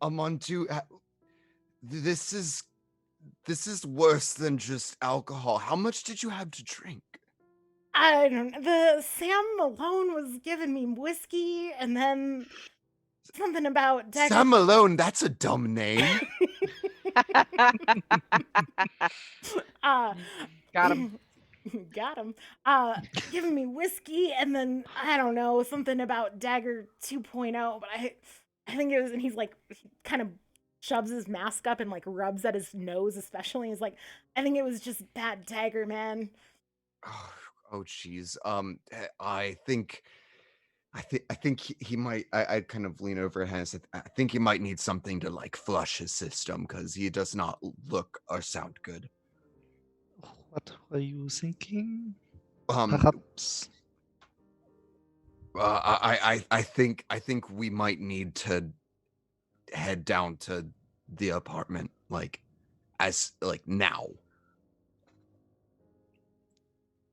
Amandu, this is worse than just alcohol. How much did you have to drink? I don't know. The Sam Malone was giving me whiskey, and then something about Sam Malone, that's a dumb name. Got him. Got him. Giving me whiskey, and then I don't know, something about Dagger 2.0, but I think it was, and he's like, he kind of shoves his mask up and like rubs at his nose, especially. He's like, I think it was just bad Dagger, man. Oh, geez. I think he might. I'd kind of lean over Hans. I think he might need something to like flush his system because he does not look or sound good. What were you thinking? Perhaps. I think we might need to head down to the apartment now.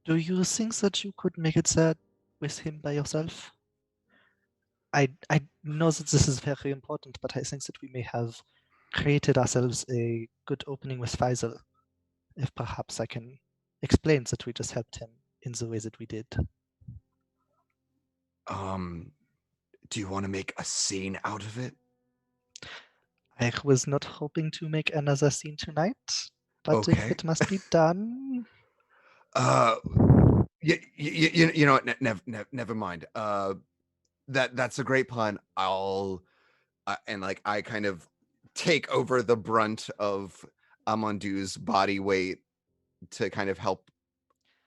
Do you think that you could make it there with him by yourself? I know that this is very important, but I think that we may have created ourselves a good opening with Faisal. If perhaps I can explain that we just helped him in the way that we did. Do you want to make a scene out of it? I was not hoping to make another scene tonight, but Okay. if it must be done. You know what? Never mind. That's a great plan. I'll and like I kind of take over the brunt of Amandu's body weight to kind of help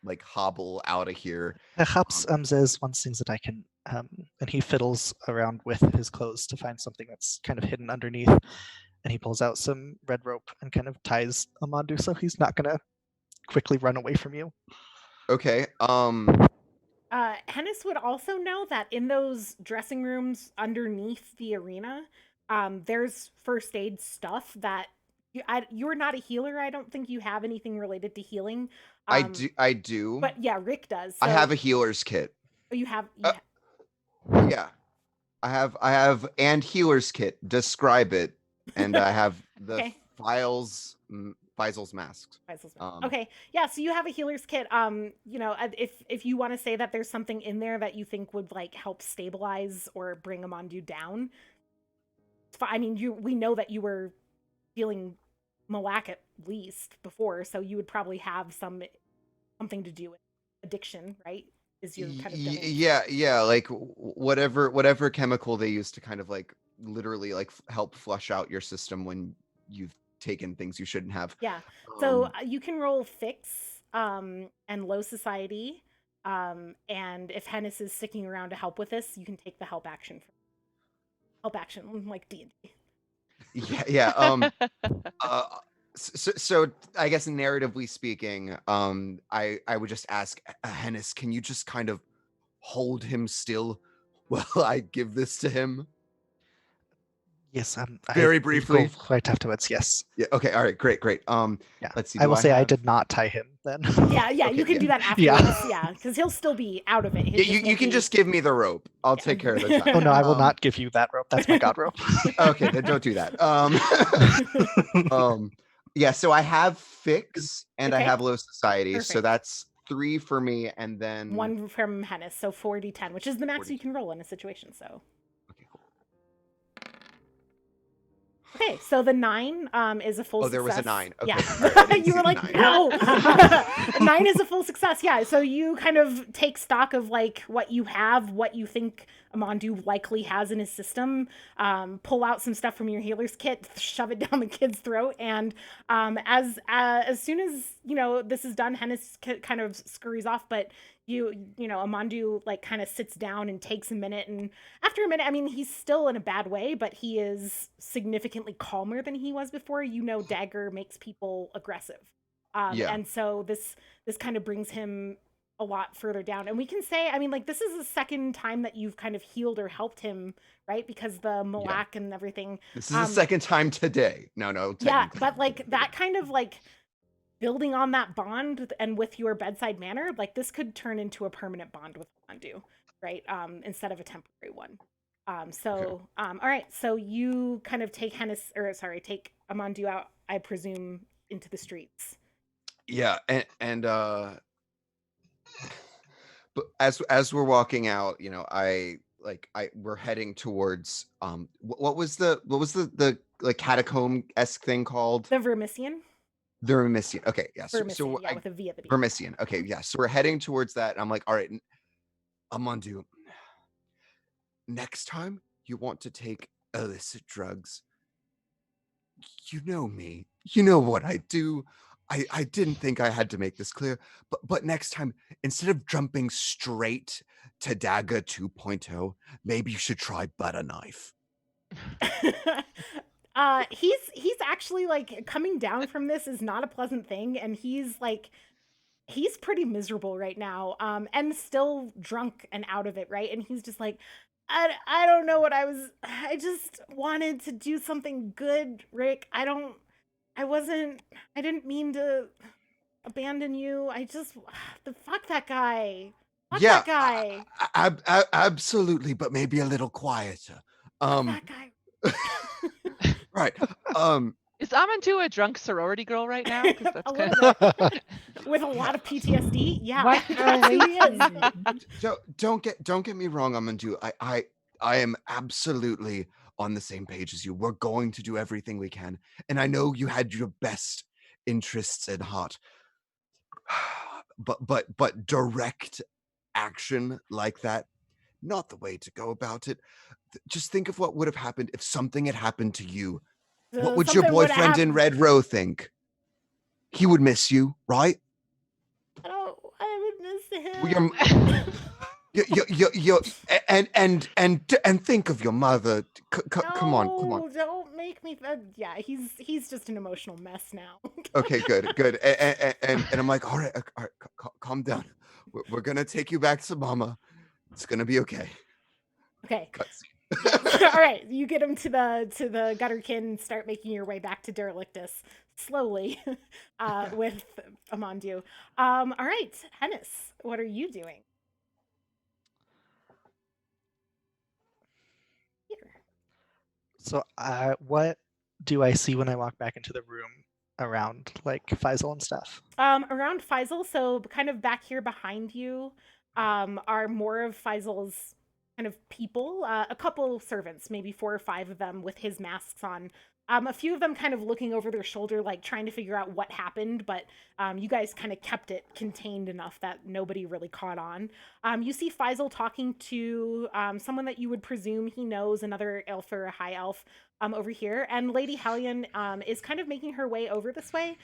like hobble out of here. Perhaps there's one thing that I can and he fiddles around with his clothes to find something that's kind of hidden underneath, and he pulls out some red rope and kind of ties Amandu so he's not gonna quickly run away from you. Okay. Hennis would also know that in those dressing rooms underneath the arena, there's first aid stuff that you're not a healer. I don't think you have anything related to healing. I do. But yeah, Rick does. I have a healer's kit. You have. Yeah. I have and healer's kit. Describe it. And I have the Okay. Faisal's masks. Okay, yeah. So you have a healer's kit. You know, if you want to say that there's something in there that you think would like help stabilize or bring Amandu down, I mean, we know that you were feeling Malak at least before, so you would probably have something to do with addiction, right? Is your kind of yeah, like whatever chemical they use to kind of like literally like help flush out your system when you've taken things you shouldn't have. Yeah. So you can roll fix and low society. And if Hennis is sticking around to help with this, you can take the help action. Help action, like D&D. Yeah. So I guess narratively speaking, I would just ask Hennis, can you just kind of hold him still while I give this to him? Yes, Very I will briefly. go right afterwards. Yes. Yeah. Okay. All right. Great. Yeah. Let's see. I will say I have... did not tie him then. Yeah, Okay, you can yeah. do that Yeah. afterwards. Yeah, because he'll still be out of it. He Yeah, just you won't can be- just give me the rope. I'll take care of the time. Oh no, I will Um, not give you that rope. That's my god rope. Okay, then don't do that. Yeah, so I have fix and I Okay. have low society, so Perfect. that's 3 for me, and then 1 from Hennis, so 4d10, which is the max 4d10. you can roll in a situation. So Okay, cool. okay, so the 9 is a full Oh, success. there was a 9. Okay. Yeah, All right, I didn't you see were the like, 9. no. 9 is a full success. Yeah, so you kind of take stock of like what you have, what you think Amandu likely has in his system, pull out some stuff from your healer's kit, shove it down the kid's throat, and as soon as this is done, Hennis kind of scurries off, but Amandu like kind of sits down and takes a minute, and after a minute, I mean, he's still in a bad way, but he is significantly calmer than he was before. Dagger makes people aggressive, Yeah. and so this kind of brings him a lot further down. And we can say, I mean, like, this is the second time that you've kind of healed or helped him, right? Because the Malak and everything. This is the second time today. No, Yeah, technically. but like that kind of like building on that bond and with your bedside manner, like this could turn into a permanent bond with Amandu, right? Instead of a temporary one. All right, so you kind of take take Amandu out, I presume, into the streets. Yeah, and but as we're walking out, we're heading towards what was the like catacomb-esque thing called? The Vermissian? The Vermissian. Okay, yeah. Vermissian, with a V at the beginning. Vermissian. Okay, yeah. So we're heading towards that, and I'm like, all right, Amandu, next time you want to take illicit drugs, you know me. You know what I do. I didn't think I had to make this clear, but next time, instead of jumping straight to Dagger 2.0, maybe you should try butter knife. He's actually like coming down from this is not a pleasant thing, and he's pretty miserable right now, and still drunk and out of it, right? And he's just like, I don't know what I just wanted to do something good, Rick. I didn't mean to abandon you. Fuck that guy. Fuck Yeah, that guy. absolutely, but maybe a little quieter. Fuck that guy. Right. Is Amandu a drunk sorority girl right now? 'Cause that's A kind little bit. With a lot of PTSD. Yeah. What That's who he is. Don't get me wrong, Amandu. I am absolutely on the same page as you. We're going to do everything we can, and I know you had your best interests at heart. But direct action like that, not the way to go about it. Just think of what would have happened if something had happened to you. What would your Something would boyfriend in happen. Red Row think? He would miss you, right? I would miss him. Well, and think of your mother. Come on. No, don't make me. Yeah, he's just an emotional mess now. Okay, good. And I'm like, all right, calm down. We're gonna take you back to Mama. It's gonna be okay. Okay. Cutscene. All right, you get him to the gutterkin, start making your way back to Derelictus slowly, with Amandu. All right, Hennis, what are you doing? Here. So, what do I see when I walk back into the room around like Faisal and stuff? Around Faisal, so kind of back here behind you, are more of Faisal's kind of people, a couple servants, maybe 4 or 5 of them with his masks on. A few of them kind of looking over their shoulder, like trying to figure out what happened, but you guys kind of kept it contained enough that nobody really caught on. You see Faisal talking to someone that you would presume he knows, another elf or a high elf, over here, and Lady Hellion is kind of making her way over this way.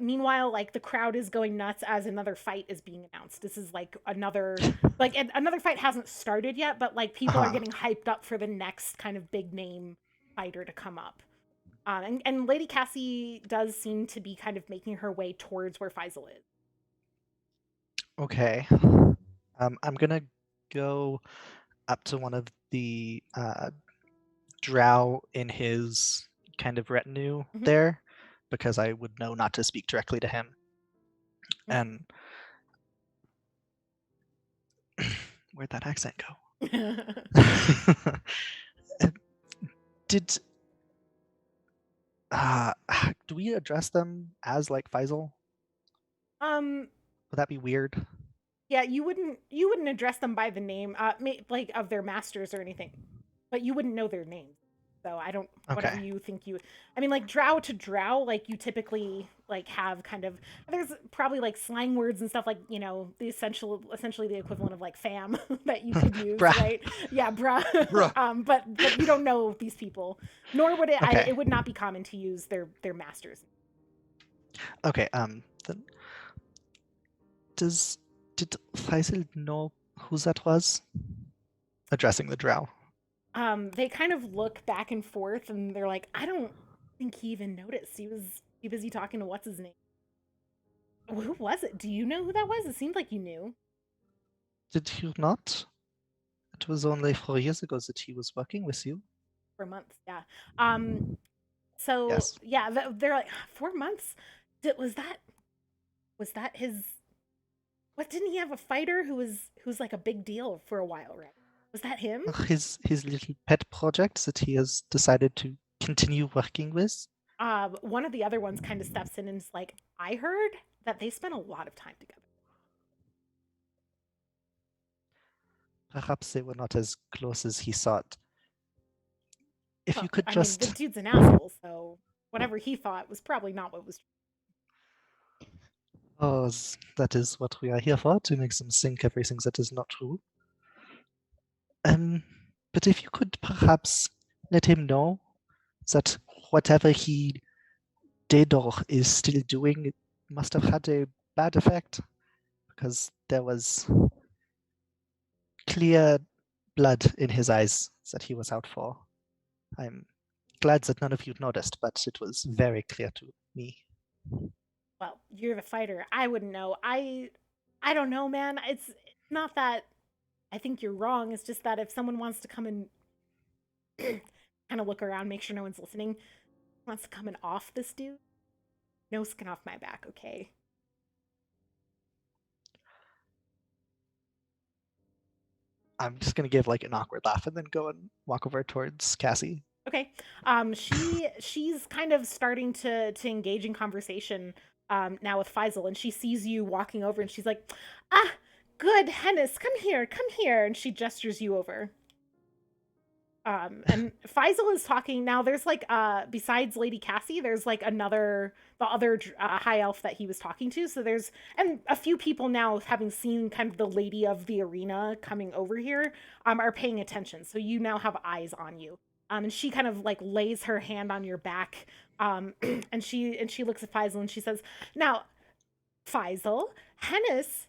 Meanwhile, like the crowd is going nuts as another fight is being announced. This is like another fight hasn't started yet, but like people are getting hyped up for the next kind of big name fighter to come up. And Lady Cassie does seem to be kind of making her way towards where Faisal is. Okay. I'm gonna go up to one of the Drow in his kind of retinue there, because I would know not to speak directly to him. And where'd that accent go? Did do we address them as like Faisal? Would that be weird? Yeah, you wouldn't address them by the name, like of their masters or anything, but you wouldn't know their names. So I don't. Whatever Okay. you think you. I mean, like Drow to Drow, like you typically like have kind of. There's probably like slang words and stuff like the essentially the equivalent of like fam that you could use, Bruh. right? Yeah, bruh. Bruh. But you don't know these people, nor would it. Okay. It would not be common to use their masters. Okay. Then did Faisal know who that was? Addressing the Drow. They kind of look back and forth, and they're like, I don't think he even noticed. He was too busy talking to what's his name. Who was it? Do you know who that was? It seemed like you knew. Did you not? It was only 4 years ago that he was working with you. For months, yeah. So Yes. yeah, they're like 4 months. Was that his? What, didn't he have a fighter who's like a big deal for a while, right? Was that him? His little pet project that he has decided to continue working with. One of the other ones kind of steps in and is like, I heard that they spent a lot of time together. Perhaps they were not as close as he thought. If Well, you could I just... mean, the dude's an asshole, so whatever he thought was probably not what was true. Oh, that is what we are here for, to make them think everything that is not true. But if you could perhaps let him know that whatever he did or is still doing, it must have had a bad effect, because there was clear blood in his eyes that he was out for. I'm glad that none of you noticed, but it was very clear to me. Well, you're the fighter. I wouldn't know. I don't know, man. It's not that I think you're wrong. It's just that if someone wants to come and kind of look around, make sure no one's listening, wants to come and off this dude, no skin off my back, okay? I'm just gonna give like an awkward laugh and then go and walk over towards Cassie. Okay. She's kind of starting to engage in conversation now with Faisal, and she sees you walking over, and she's like, "Ah, good, Hennis, come here," and she gestures you over. And Faisal is talking now. There's like besides Lady Cassie, there's like the other high elf that he was talking to. So there's a few people now, having seen kind of the lady of the arena coming over here, are paying attention. So you now have eyes on you. And she kind of like lays her hand on your back, and she looks at Faisal and she says, "Now, Faisal, Hennis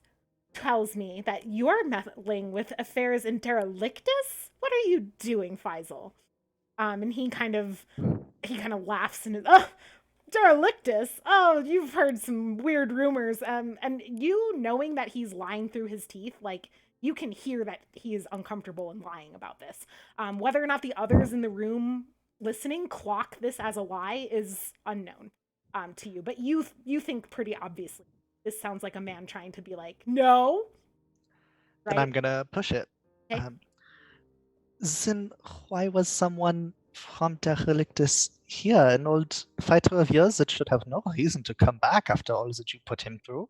tells me that you're meddling with affairs in Derelictus. What are you doing, Faisal?" And he kind of laughs and is, "Oh, Derelictus. Oh, you've heard some weird rumors." And you, knowing that he's lying through his teeth, like, you can hear that he is uncomfortable in lying about this. Whether or not the others in the room listening clock this as a lie is unknown to you. But you think pretty obviously this sounds like a man trying to be like, no. Right? And I'm gonna push it. Okay. Then why was someone from Derelictus here? An old fighter of yours that should have no reason to come back after all that you put him through.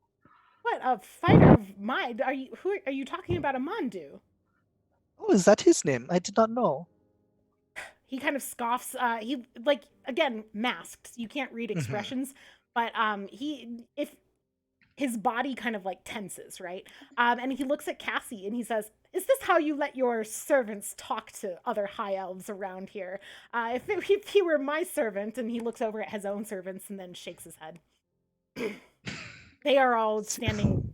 What, a fighter of mine? Are you talking about Amandu? Oh, is that his name? I did not know. He kind of scoffs. He, like, again, masked. You can't read expressions, but if his body kind of like tenses, right? And he looks at Cassie and he says, "Is this how you let your servants talk to other high elves around here? If he were my servant," and he looks over at his own servants and then shakes his head. They are all standing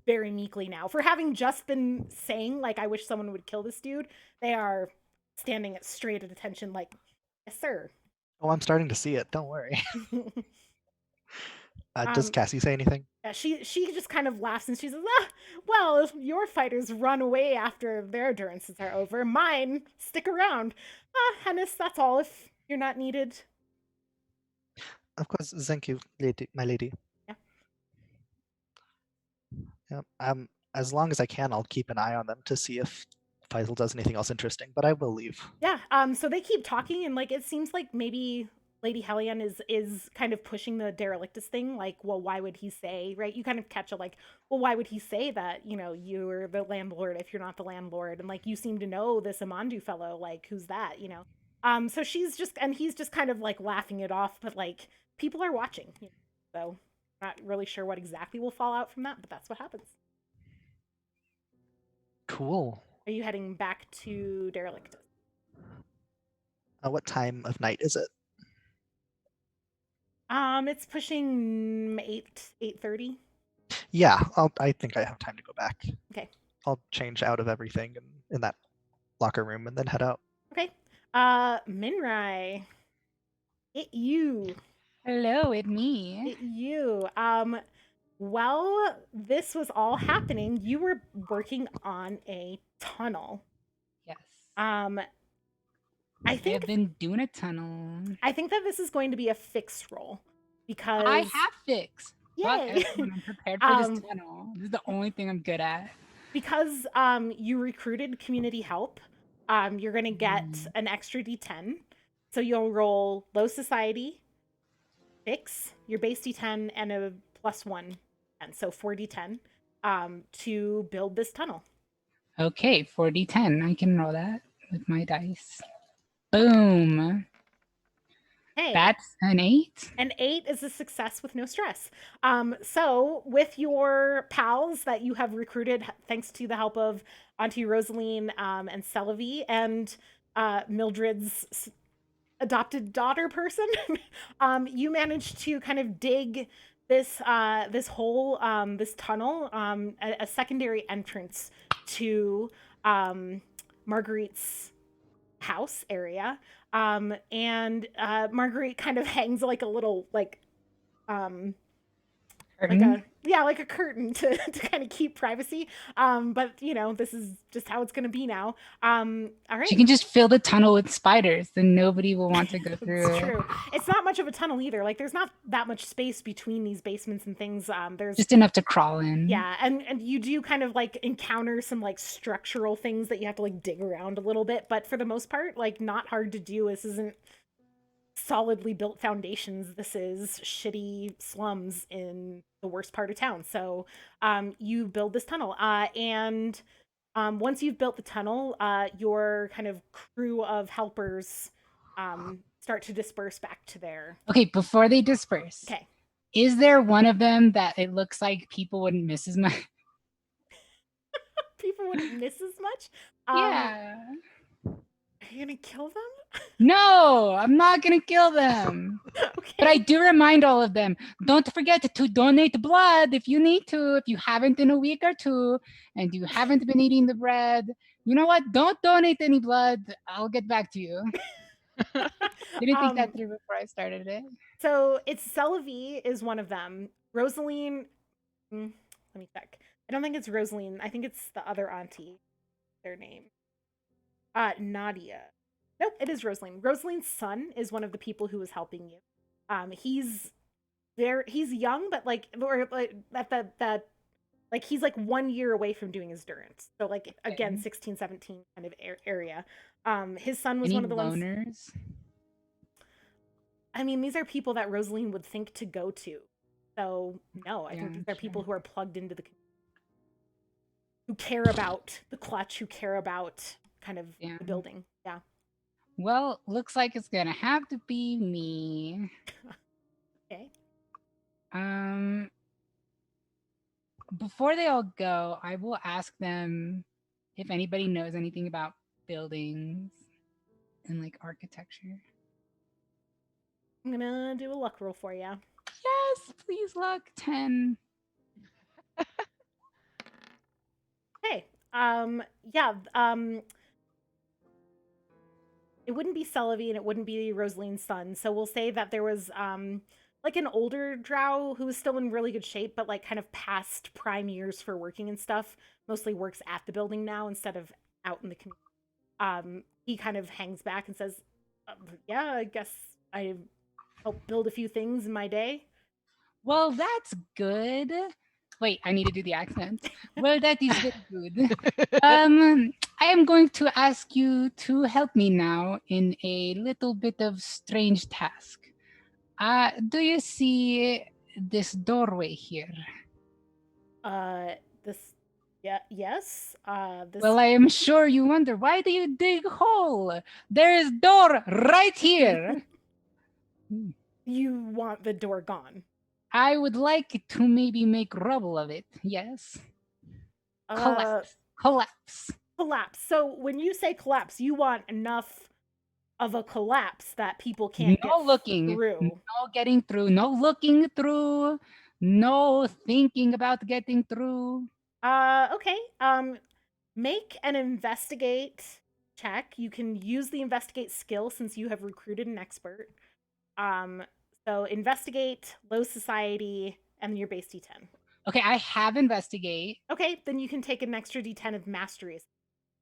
very meekly now. For having just been saying, like, "I wish someone would kill this dude," they are standing at straight at attention, like, "Yes, sir." Oh, I'm starting to see it. Don't worry. Does Cassie say anything? Yeah, she just kind of laughs and she says, well, if your fighters run away after their endurances are over, mine stick around. Hennis, that's all if you're not needed. Of course, thank you, my lady. Yeah. Yeah. As long as I can, I'll keep an eye on them to see if Faisal does anything else interesting, but I will leave. Yeah, so they keep talking, and like it seems like maybe Lady Hellion is kind of pushing the Derelictus thing, like, well, why would he say, right? You kind of catch it like, well, why would he say that, you're the landlord if you're not the landlord? And like, you seem to know this Amandu fellow, like, who's that, So he's just kind of like laughing it off, but like, people are watching, so not really sure what exactly will fall out from that, but that's what happens. Cool. Are you heading back to Derelictus? What time of night is it? It's pushing 8:30. Yeah, I think I have time to go back. Okay. I'll change out of everything in that locker room and then head out. Okay. Minrai. You. Hello, it's me. You. While this was all happening, you were working on a tunnel. Yes. I think I've been doing a tunnel. I think that this is going to be a fix roll because I have fix. Yay. I'm prepared for this tunnel. This is the only thing I'm good at. Because you recruited community help, you're gonna get an extra D10. So you'll roll low society, fix, your base D10, and a +1, and so 4D10 to build this tunnel. Okay, 4D10. I can roll that with my dice. Boom. Hey, that's an 8. An 8 is a success with no stress. So with your pals that you have recruited, thanks to the help of Auntie Rosaline and Celavi and Mildred's adopted daughter person, you managed to kind of dig this hole, this tunnel, a secondary entrance to Marguerite's house area. And Marguerite kind of hangs like a little curtain? like a curtain to kind of keep privacy. But this is just how it's gonna be now. All right. She can just fill the tunnel with spiders, then nobody will want to go through It's it. true. It's not much of a tunnel either. Like there's not that much space between these basements and things. There's just enough to crawl in. Yeah, and you do kind of like encounter some like structural things that you have to like dig around a little bit, but for the most part, like not hard to do. This isn't solidly built foundations. This is shitty slums in the worst part of town. So you build this tunnel, and once you've built the tunnel, your kind of crew of helpers start to disperse back to their... Okay, before they disperse. Okay. Is there one of them that it looks like people wouldn't miss as much? People wouldn't miss as much? Yeah. Are you gonna kill them? No, I'm not gonna kill them. Okay. But I do remind all of them, don't forget to donate blood if you need to, if you haven't in a week or two, and you haven't been eating the bread. You know what? Don't donate any blood. I'll get back to you. Didn't think that through before I started it. So it's Celavi is one of them. Rosaline, let me check. I don't think it's Rosaline. I think it's the other auntie. Their name. Nadia. Nope, it is Rosaline. Rosaline's son is one of the people who is helping you. He's young, but he's like 1 year away from doing his durance. So like again, 16, 17 kind of area. His son was one of the loners? ones. I mean, these are people that Rosaline would think to go to. So no, I think these are people who are plugged into the community, who care about the clutch, who care about kind of the building. Yeah. Well, looks like it's gonna have to be me. Okay. Before they all go, I will ask them if anybody knows anything about buildings and like architecture. I'm gonna do a luck roll for you. Yes, please luck. 10. Hey, it wouldn't be Celavi and it wouldn't be Rosaline's son. So we'll say that there was like an older drow who is still in really good shape, but like kind of past prime years for working and stuff. Mostly works at the building now instead of out in the community. He kind of hangs back and says, "Yeah, I guess I helped build a few things in my day." Well, that's good. Wait, I need to do the accent. Well, that is very good. I am going to ask you to help me now in a little bit of strange task. Do you see this doorway here? Yes. Well, I am sure you wonder, why do you dig hole? There is door right here. You want the door gone? I would like to maybe make rubble of it. Yes. Collapse. Collapse. Collapse. So when you say collapse, you want enough of a collapse that people can't No get looking through. No getting through. No looking through. No thinking about getting through. Okay. Make an investigate check. You can use the investigate skill since you have recruited an expert. So investigate, low society, and then your base D10. Okay, I have investigate. Okay, then you can take an extra D10 of mastery.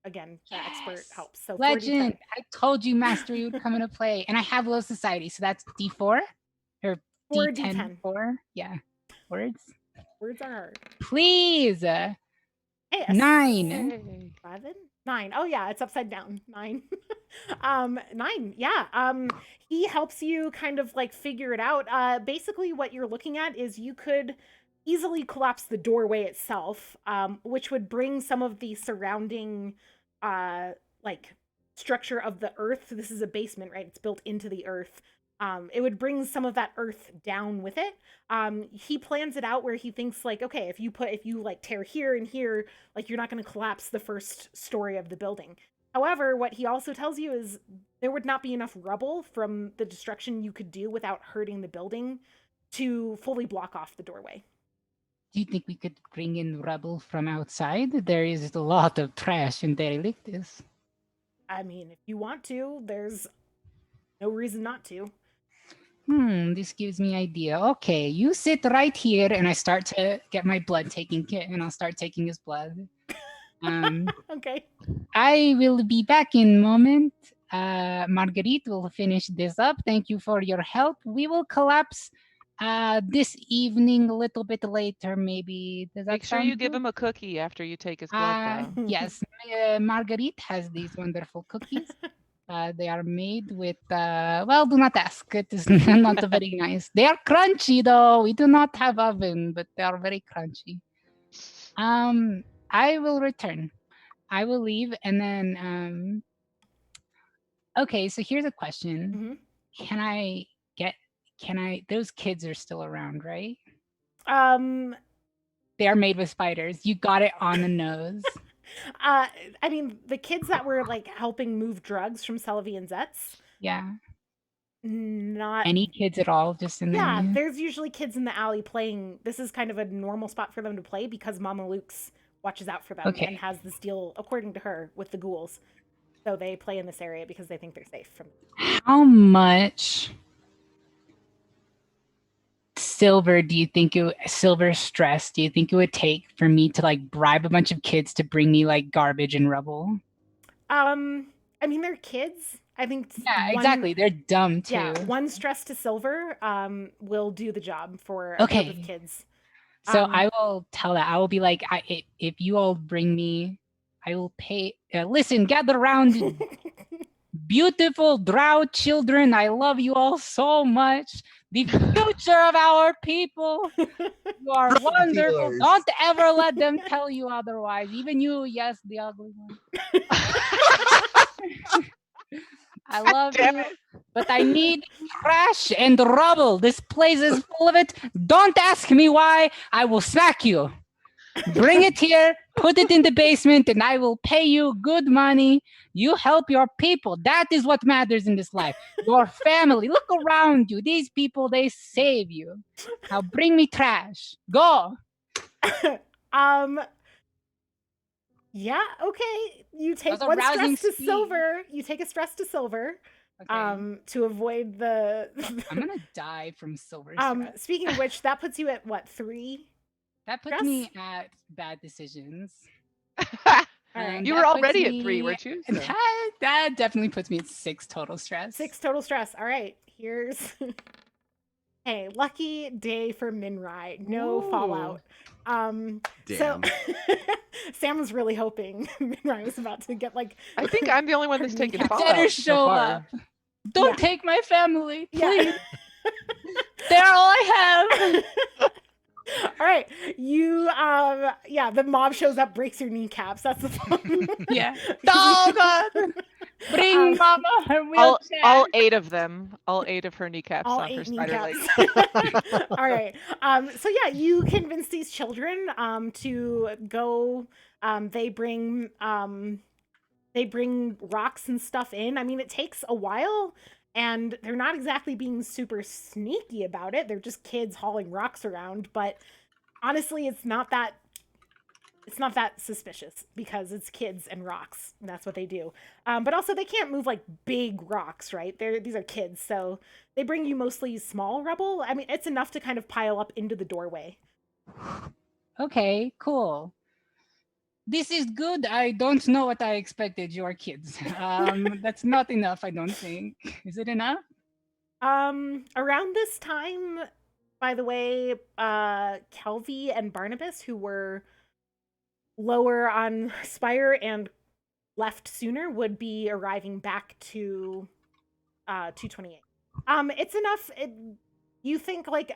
Again, the expert helps. So Legend. 4D10. I told you mastery would come into play. And I have low society, so that's D4 or 4D10. 4. Yeah. Words. Words are hard. Please. Hey, 9. 7? 9. Oh yeah, it's upside down. 9. 9. Yeah. He helps you kind of like figure it out. Basically what you're looking at is you could easily collapse the doorway itself, which would bring some of the surrounding like structure of the earth. This is a basement, right? It's built into the earth. It would bring some of that earth down with it. He plans it out where he thinks like, okay, if you like tear here and here, like you're not going to collapse the first story of the building. However, what he also tells you is there would not be enough rubble from the destruction you could do without hurting the building to fully block off the doorway. Do you think we could bring in rubble from outside? There is a lot of trash and derelictus. I mean, if you want to, there's no reason not to. This gives me idea. Okay, you sit right here, and I start to get my blood taking kit, and I'll start taking his blood. Okay. I will be back in a moment. Marguerite will finish this up. Thank you for your help. We will collapse this evening a little bit later, maybe. Does that Make sure sound you give good? him a cookie after you take his blood, though. Yes, Marguerite has these wonderful cookies. They are made with, well, do not ask. It is not very nice. They are crunchy, though. We do not have oven, but they are very crunchy. I will return. I will leave, and then, okay, so here's a question. Mm-hmm. Those kids are still around, right? They are made with spiders. You got it on the nose. I mean, the kids that were like helping move drugs from Selvi and Zetz. Yeah. Not any kids at all, just in there. Yeah, there's usually kids in the alley playing. This is kind of a normal spot for them to play because Mama Luke's watches out for them and has this deal, according to her, with the ghouls. So they play in this area because they think they're safe from. How much silver do you think silver stress do you think it would take for me to like bribe a bunch of kids to bring me like garbage and rubble? I mean, they're kids. I think exactly. They're dumb too. Yeah, 1 stress to silver will do the job for a group of kids. So I will tell that. I will be like, if you all bring me, I will pay. Listen, gather around, beautiful Drow children. I love you all so much. The future of our people. You are wonderful. Don't ever let them tell you otherwise. Even you, yes, the ugly one. I love you, but I need trash and rubble. This place is full of it. Don't ask me why. I will smack you. Bring it here, put it in the basement, and I will pay you good money. You help your people. That is what matters in this life. Your family. Look around you. These people, they save you. Now bring me trash. Go. Yeah, okay. You take 1 stress to silver. You take a stress to silver. Okay. to avoid the. I'm gonna die from silver stress. Speaking of which, that puts you at what, 3? That puts stress? me at bad decisions. All right. You that were puts already at 3, me- weren't you? So. That definitely puts me at 6 total stress. 6 total stress. All right. Here's. Hey, lucky day for Minrai. No Ooh. fallout. So Damn. Sam was really hoping Minrai was about to get like. I think I'm the only one that's taken You fallout Better so show far. up. Don't Yeah. take my family, Yeah. please. They're all I have. All right, you yeah, the mob shows up, breaks your kneecaps. That's the fun. Yeah. Oh God! Bring Mama her All wheelchair. 8 of them. All 8 of her kneecaps All on her 8 spider legs. kneecaps. All right. So yeah, you convince these children to go. They bring rocks and stuff in. I mean, it takes a while, and they're not exactly being super sneaky about it. They're just kids hauling rocks around. But honestly, it's not that suspicious because it's kids and rocks. And that's what they do. But also, they can't move like big rocks, right? These are kids, so they bring you mostly small rubble. I mean, it's enough to kind of pile up into the doorway. Okay, cool. This is good. I don't know what I expected. You are kids. That's not enough, I don't think. Is it enough? Around this time, by the way, Kelvy and Barnabas, who were lower on Spire and left sooner, would be arriving back to 228. It's enough. You think like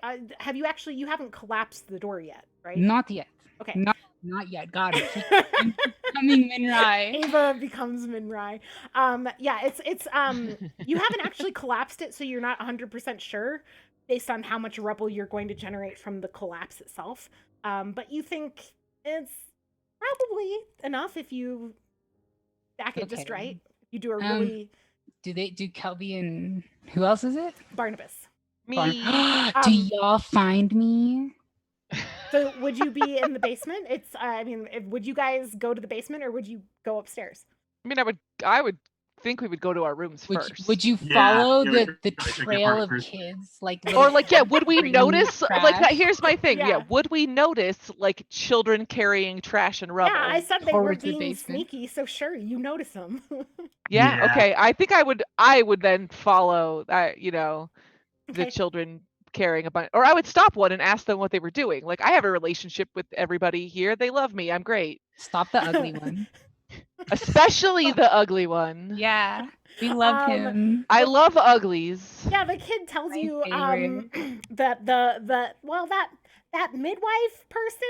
you haven't collapsed the door yet, right? Not yet. Okay. Not yet. Got it. I'm becoming Minrai. Ava becomes Minrai. Yeah, it's you haven't actually collapsed it, so you're not 100% sure based on how much rubble you're going to generate from the collapse itself. But you think it's probably enough if you stack it just Okay. right. You do a really Do Kelby and who else is it? Barnabas. Me. Do y'all find me? So would you be in the basement? It's I mean, would you guys go to the basement or would you go upstairs? I mean, I would think we would go to our rooms Would first. would you Yeah, follow yeah, we the could probably take it trail apart of first. kids like Or like, yeah, would we bringing notice like that? trash Here's my thing. Yeah. Yeah, would we notice like children carrying trash and rubble? Yeah, I said they were forward to the being basement? sneaky, so sure, you notice them. Yeah, Yeah. okay. I think I would then follow the Okay. children carrying a bunch, or I would stop one and ask them what they were doing. Like, I have a relationship with everybody here. They love me. I'm great. Stop the ugly one. Especially the ugly one. Yeah, we love him. I love uglies. Yeah, the kid tells My you favorite. that that midwife person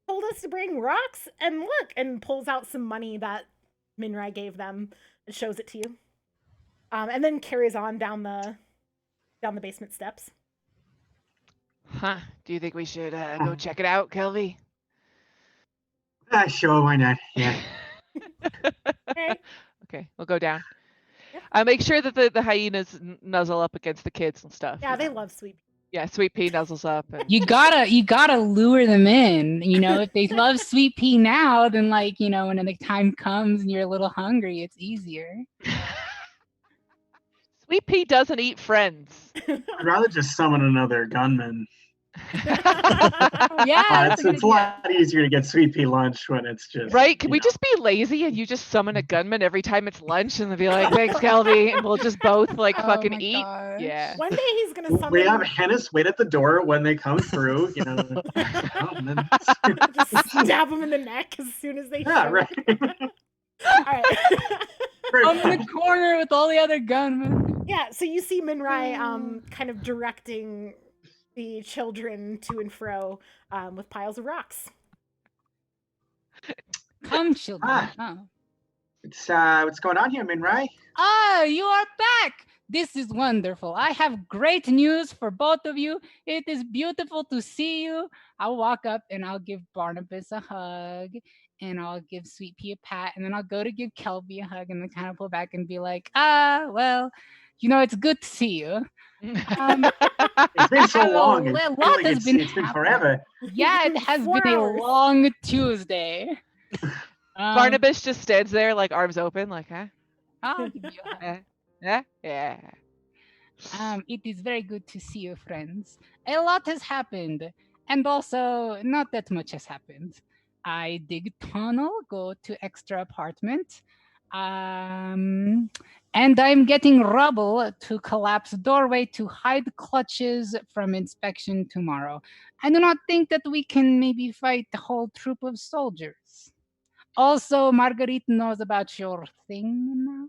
told us to bring rocks, and look, and pulls out some money that Minrai gave them and shows it to you. And then carries on down the basement steps. Huh. Do you think we should go check it out, Kelvy? Sure, why not? Yeah. Okay. Okay, we'll go down. Yeah. Make sure that the hyenas nuzzle up against the kids and stuff. Yeah, you they know. love Sweet. Yeah, Sweet Pea nuzzles up. And... You gotta lure them in. You know, if they love sweet pea now, then like, you know, when the time comes and you're a little hungry, it's easier. Sweet Pea doesn't eat friends. I'd rather just summon another gunman. Yeah, that's It's a good a lot easier to get sweet pea lunch when it's just Right? Can you we know. just be lazy and you just summon a gunman every time it's lunch and then be like, thanks, Kelvy, and we'll just both like Oh fucking my eat? gosh. Yeah. One day he's gonna summon. We have Hennis wait at the door when they come through, you know. And then, just stab him in the neck as soon as they yeah, show. right. All right. I'm in the corner with all the other gunmen. Yeah, so you see Minrai kind of directing the children to and fro with piles of rocks. Come, children. Ah. Oh. It's what's going on here, Minrai? Ah, you are back. This is wonderful. I have great news for both of you. It is beautiful to see you. I'll walk up and I'll give Barnabas a hug and I'll give Sweet Pea a pat and then I'll go to give Kelby a hug and then kind of pull back and be like, well, you know, it's good to see you. It's been so long. Well, It's a lot like has it's been been happening. forever. Yeah, it has 4 been a hours. long Tuesday. Barnabas just stands there, like arms open, like, huh? I'll give you a hug. Eh. Yeah. Yeah. It is very good to see you, friends. A lot has happened, and also not that much has happened. I dig tunnel, go to extra apartment, and I'm getting rubble to collapse doorway to hide clutches from inspection tomorrow. I do not think that we can maybe fight the whole troop of soldiers. Also, Marguerite knows about your thing now.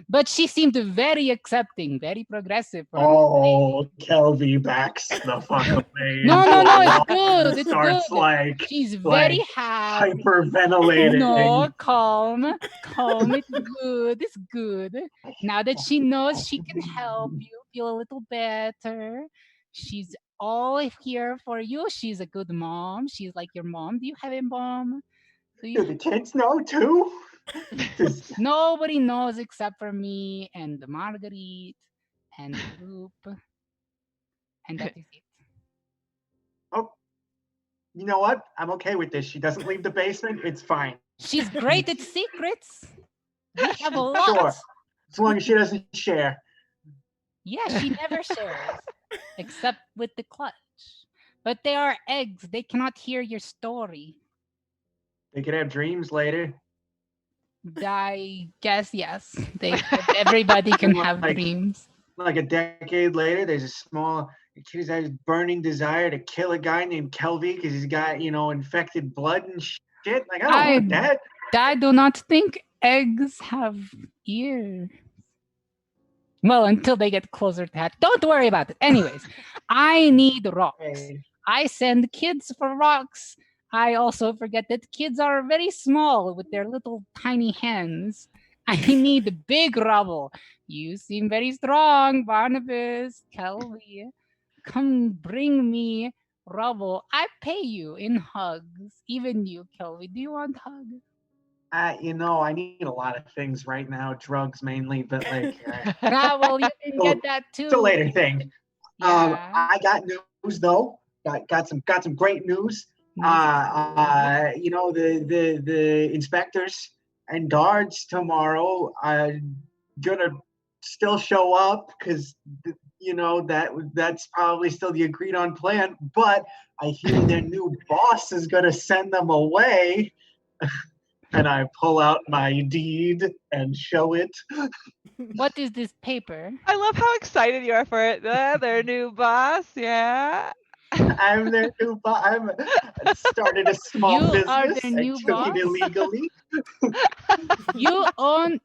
But she seemed very accepting, very progressive for me. Oh, Kelvy backs the fuck away. No, into no, a no, it's wall good. and It's starts good. like She's very happy. hyperventilating. No, calm, calm. It's good. It's good. Now that she knows she can help you feel a little better, she's all here for you. She's a good mom. She's like your mom. Do you have a mom? Do the kids know too? Nobody knows except for me and Marguerite and the group. And that is it. Oh, you know what? I'm okay with this. She doesn't leave the basement. It's fine. She's great at secrets. We have a lot. Sure. As long as she doesn't share. Yeah, she never shares, except with the clutch. But they are eggs. They cannot hear your story. They could have dreams later. I guess yes. Everybody can have dreams. Like a decade later, there's a small kid who has a burning desire to kill a guy named Kelvy because he's got, infected blood and shit. Like, I don't want that. I do not think eggs have ears. Well, until they get closer to that. Don't worry about it. Anyways, I need rocks. I send kids for rocks. I also forget that kids are very small with their little tiny hands. I need big rubble. You seem very strong, Barnabas, Kelvy. Come bring me rubble. I pay you in hugs. Even you, Kelvy. Do you want hugs? I need a lot of things right now, drugs mainly, but like. Well, you can get that too. It's a later thing. Yeah. I got news though. Got some great news. The inspectors and guards tomorrow are gonna still show up because that's probably still the agreed on plan. But I hear their new boss is gonna send them away. And I pull out my deed and show it. What is this paper? I love how excited you are for it. Their new boss, yeah. I'm their new boss. I started a small business. You are their new boss? I took it illegally. You own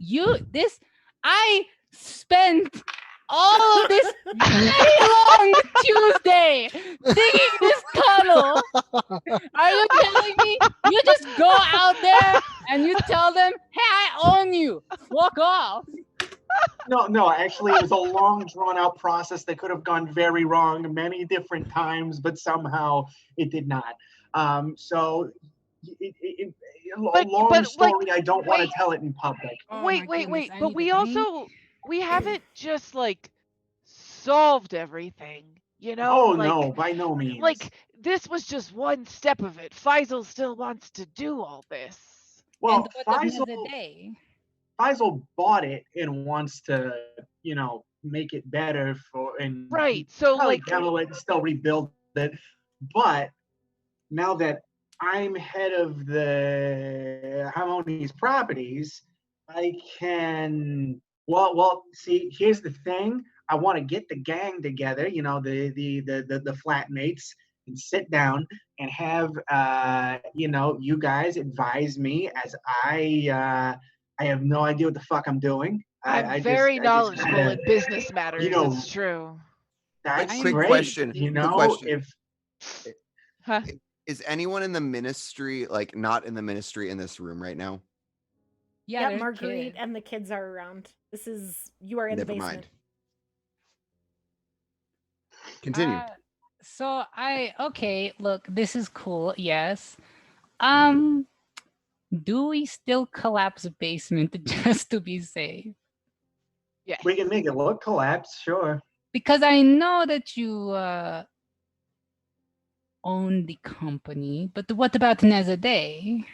this. I spent all this very long Tuesday digging this tunnel. Are you telling me you just go out there and you tell them, hey, I own you. Walk off. No, actually, it was a long, drawn-out process that could have gone very wrong many different times, but somehow it did not. Long story, I don't want to tell it in public. Wait. But we haven't just solved everything, Oh, no, by no means. This was just one step of it. Faisal still wants to do all this. Well, Faisal bought it and wants to, make it better right. So demo it and still rebuild it. But now that I'm head of the Harmonious properties, I can. Well. See, here's the thing. I want to get the gang together. The flatmates, and sit down and have you guys advise me as I have no idea what the fuck I'm doing. I'm very knowledgeable in business matters. It's true. That's quick great. question. Huh? Is anyone in the ministry not in the ministry in this room right now? Yeah, Marguerite and the kids are around. You are in the basement. Mind. Continue. Look, this is cool. Yes. Do we still collapse basement just to be safe? Yes. We can make it look collapsed, sure. Because I know that you own the company, but what about Nezadeh?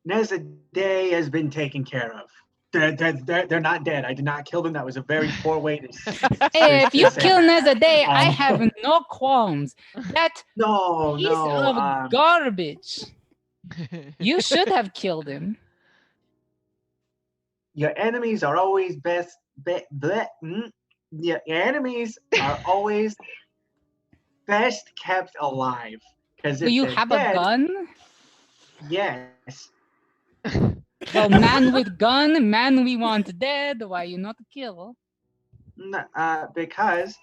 Nezadeh has been taken care of. They're not dead. I did not kill them. That was a very poor way to. Hey, if you say kill that. Nezade, I have no qualms. That No, piece no. of garbage. You should have killed him. Your enemies are always best. Your enemies are always best kept alive. Because Do you have a gun? Yes. Well, man with gun, man we want dead. Why you not kill? Because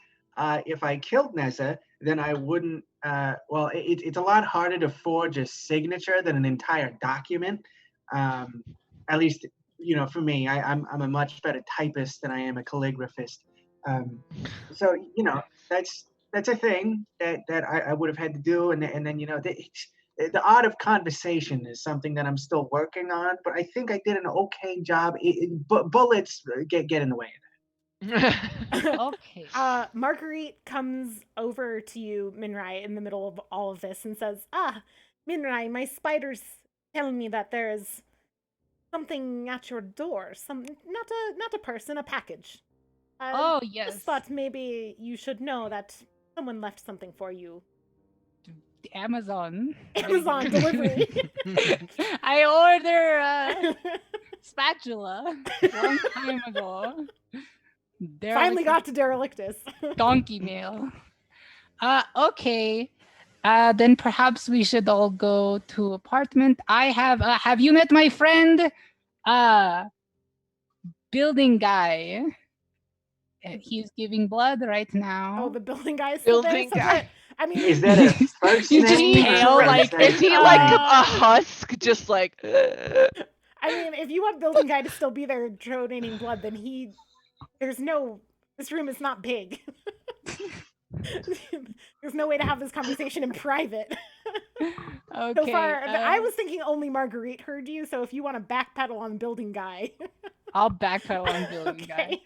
if I killed Nessa, then I wouldn't. Well, it's a lot harder to forge a signature than an entire document. At least, for me, I'm a much better typist than I am a calligraphist. So that's a thing that I would have had to do, and then the art of conversation is something that I'm still working on. But I think I did an okay job. Bullets get in the way of that. Okay. Marguerite comes over to you, Minrai, in the middle of all of this and says, Minrai, my spider's telling me that there is something at your door. Not a person, a package. Oh, yes. Just thought maybe you should know that someone left something for you. Amazon delivery. I order spatula long time ago. Finally got to Derelictus. Donkey mail. Okay. Then perhaps we should all go to apartment. I have you met my friend? Building guy. He's giving blood right now. Oh, the building guy is still Building there? guy. I mean, Is that a first He's just name? pale, or like, Is he like a husk? Just like. I mean, if you want building guy to still be there donating blood, then this room is not big. There's no way to have this conversation in private. Okay. So far, I was thinking only Marguerite heard you, so if you want to backpedal on building guy. I'll backpedal on building Okay. guy.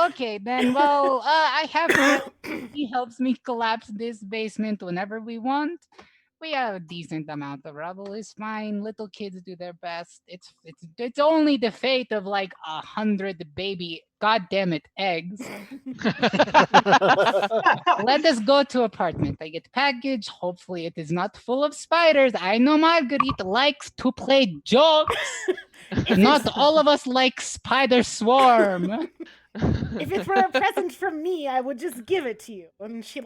Okay, then. Well, I have. He helps me collapse this basement whenever we want. We have a decent amount of rubble. It's fine. Little kids do their best. It's only the fate of like 100 baby, goddammit, eggs. Let us go to apartment. I get package. Hopefully it is not full of spiders. I know Marguerite likes to play jokes. Not all of us like spider swarm. If it were a present from me, I would just give it to you. And she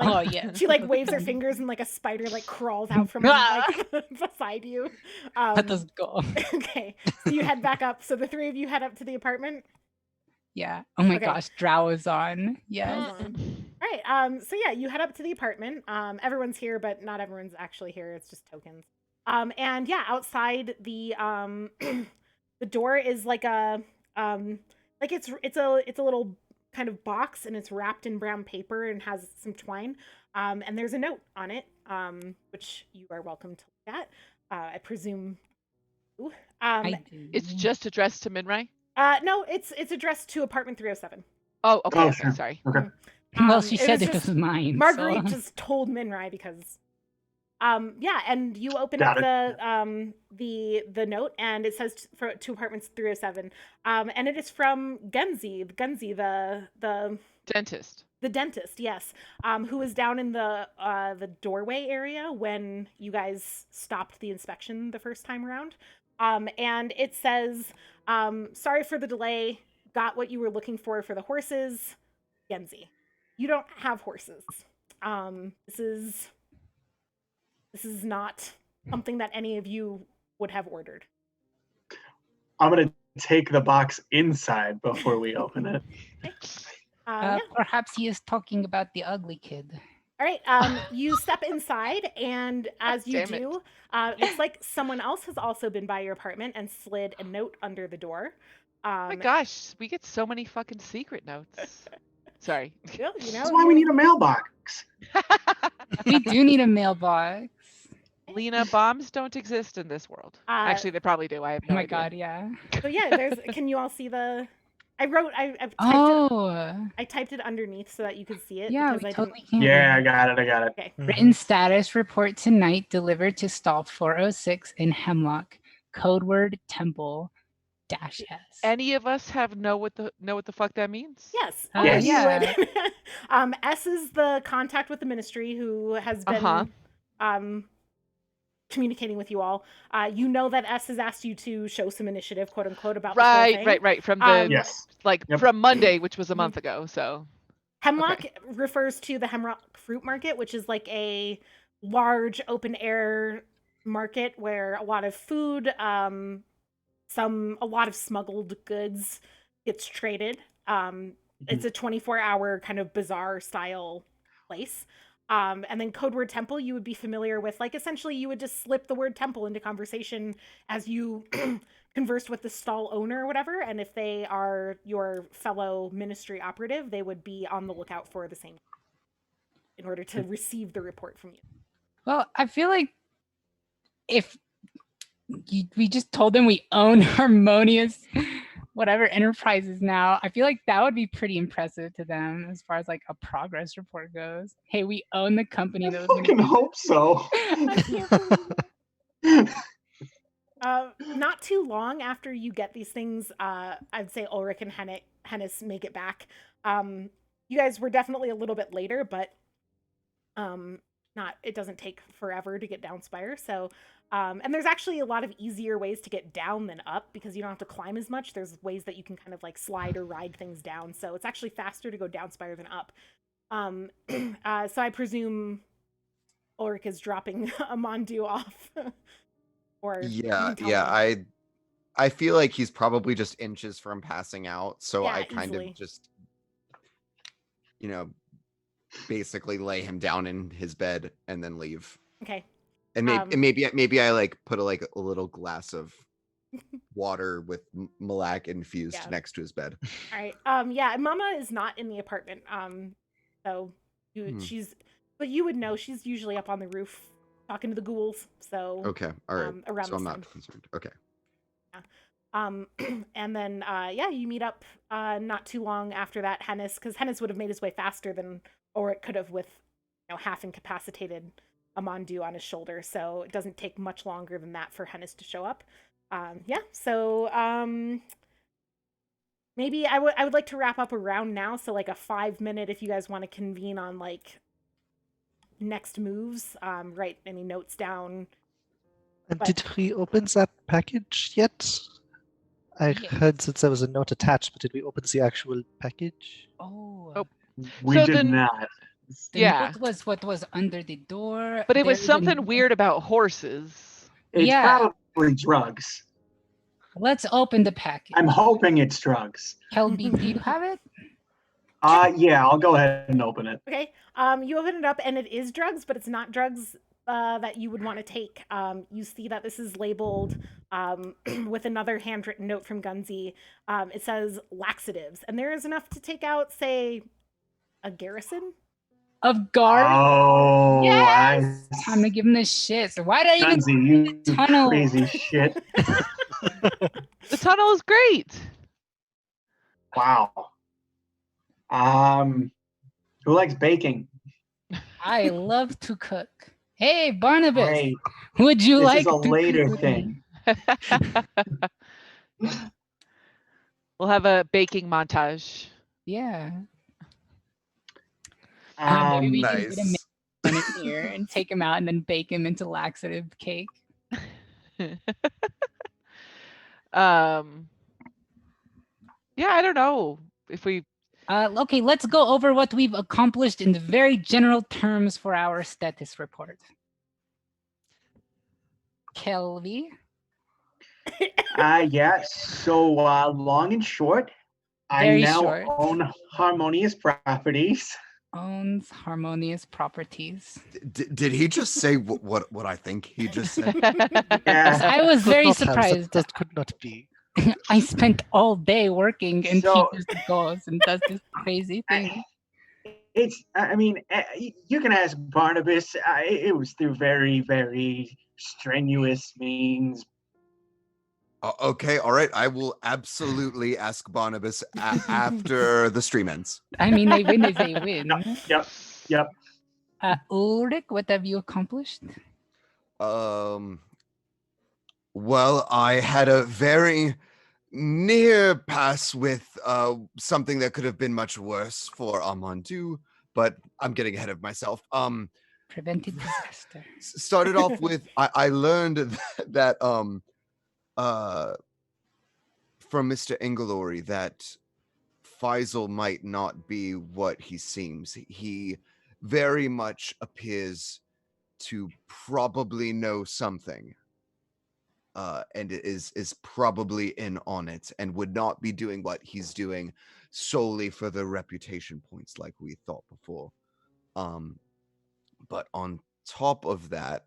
she waves her fingers and a spider crawls out from beside you. Let us go. Okay, so you head back up. So the three of you head up to the apartment. Yeah. Oh my gosh, Drow is on. Yes. All right. So yeah, you head up to the apartment. Everyone's here, but not everyone's actually here. It's just tokens. And yeah, outside the the door is like a it's a little kind of box, and it's wrapped in brown paper and has some twine. And there's a note on it, which you are welcome to look at. I presume. It's just addressed to Minrai? No, it's addressed to apartment 307. Oh, okay. Oh, okay, sure. Sorry. Okay. Well, she said it was mine. Marguerite just told Minrai because. Yeah, and you open up the note, and it says to apartments 307. And it is from Gunzi, the dentist. The dentist, yes. Who was down in the doorway area when you guys stopped the inspection the first time around. And it says, sorry for the delay. Got what you were looking for the horses. Genzi. You don't have horses. This is not something that any of you would have ordered. I'm going to take the box inside before we open it. Yeah. Perhaps he is talking about the ugly kid. All right. You step inside, and as you do, it's like someone else has also been by your apartment and slid a note under the door. Oh my gosh, we get so many fucking secret notes. Sorry. Well, That's why we need a mailbox. We do need a mailbox. Lena, bombs don't exist in this world. Actually, they probably do. I have no idea. God, yeah. So yeah, can you all see the? I typed it underneath so that you could see it. Yeah, because we I totally didn't... can. Yeah, I got it. Okay. Written status report tonight delivered to stall 406 in Hemlock. Code word temple. dash S. Any of us know what the fuck that means? Yes. Yes. You Yeah. would. S is the contact with the ministry who has been communicating with you all. You know that S has asked you to show some initiative, quote unquote, about this whole thing. Right. From the Yes. Yep. from Monday, which was a month ago. So Hemlock refers to the Hemlock Fruit Market, which is like a large open air market where a lot of food, a lot of smuggled goods gets traded. It's a 24-hour kind of bazaar style place. And then code word temple, you would be familiar with. Like, essentially, you would just slip the word temple into conversation as you conversed with the stall owner or whatever. And if they are your fellow ministry operative, they would be on the lookout for the same in order to receive the report from you. Well, I feel like if we just told them we own Harmonious whatever enterprises now, I feel like that would be pretty impressive to them as far as like a progress report goes. Hey, we own the company that I was going fucking to hope so. Not too long after you get these things, I'd say Ulrich and Hennis make it back. You guys were definitely a little bit later, but it doesn't take forever to get down Spire. So, and there's actually a lot of easier ways to get down than up because you don't have to climb as much. There's ways that you can kind of like slide or ride things down. So it's actually faster to go down Spire than up. So I presume Ulrich is dropping Amandu off. Or I feel like he's probably just inches from passing out. So I kind easily. of just, basically lay him down in his bed and then leave. Okay. And maybe I like put a little glass of water with Malak infused next to his bed. All right. Mama is not in the apartment. So but you would know she's usually up on the roof talking to the ghouls. So okay, all right. Around so I'm the not concerned. Okay. And then you meet up not too long after that, Hennis, because Hennis would have made his way faster than Ulrich could have with half incapacitated Amandu on his shoulder. So it doesn't take much longer than that for Hennis to show up. Maybe I would like to wrap up around now, so like a 5-minute if you guys want to convene on like next moves, write any notes down. And did we open that package yet? I heard that there was a note attached, but did we open the actual package? We did not. The note was what was under the door. But it was something weird about horses. It's probably drugs. Let's open the package. I'm hoping it's drugs. Kelby, do you have it? Yeah, I'll go ahead and open it. Okay. You open it up and it is drugs, but it's not drugs that you would want to take. You see that this is labeled with another handwritten note from Gunzi. It says laxatives, and there is enough to take out, say, a garrison of guards. Oh, yes! Time to give him the shit. So why did I even Gunzi, the tunnel? Crazy shit. The tunnel is great. Wow. Who likes baking? I love to cook. Hey, Barnabas, Great. would you This like is a to later cook? thing. We'll have a baking montage. Yeah. Maybe we can get a man in here and take him out and then bake him into laxative cake. I don't know if we. Okay, let's go over what we've accomplished in the very general terms for our status report. Kelby? So long and short, I now own Harmonious Properties. Owns Harmonious Properties. Did he just say what I think he just said? Yeah. I was very surprised. That could not be. I spent all day working and teaches the goals and does this crazy thing. You can ask Barnabas. It was through very, very strenuous means. Okay, all right. I will absolutely ask Barnabas after the stream ends. I mean, they win as they win. Yep. Ulrich, what have you accomplished? Well, I had a very near pass with something that could have been much worse for Amandu, but I'm getting ahead of myself. Prevented disaster. Started off with I learned that from Mr. Engelori that Faisal might not be what he seems. He very much appears to probably know something, and is probably in on it, and would not be doing what he's doing solely for the reputation points like we thought before. But on top of that,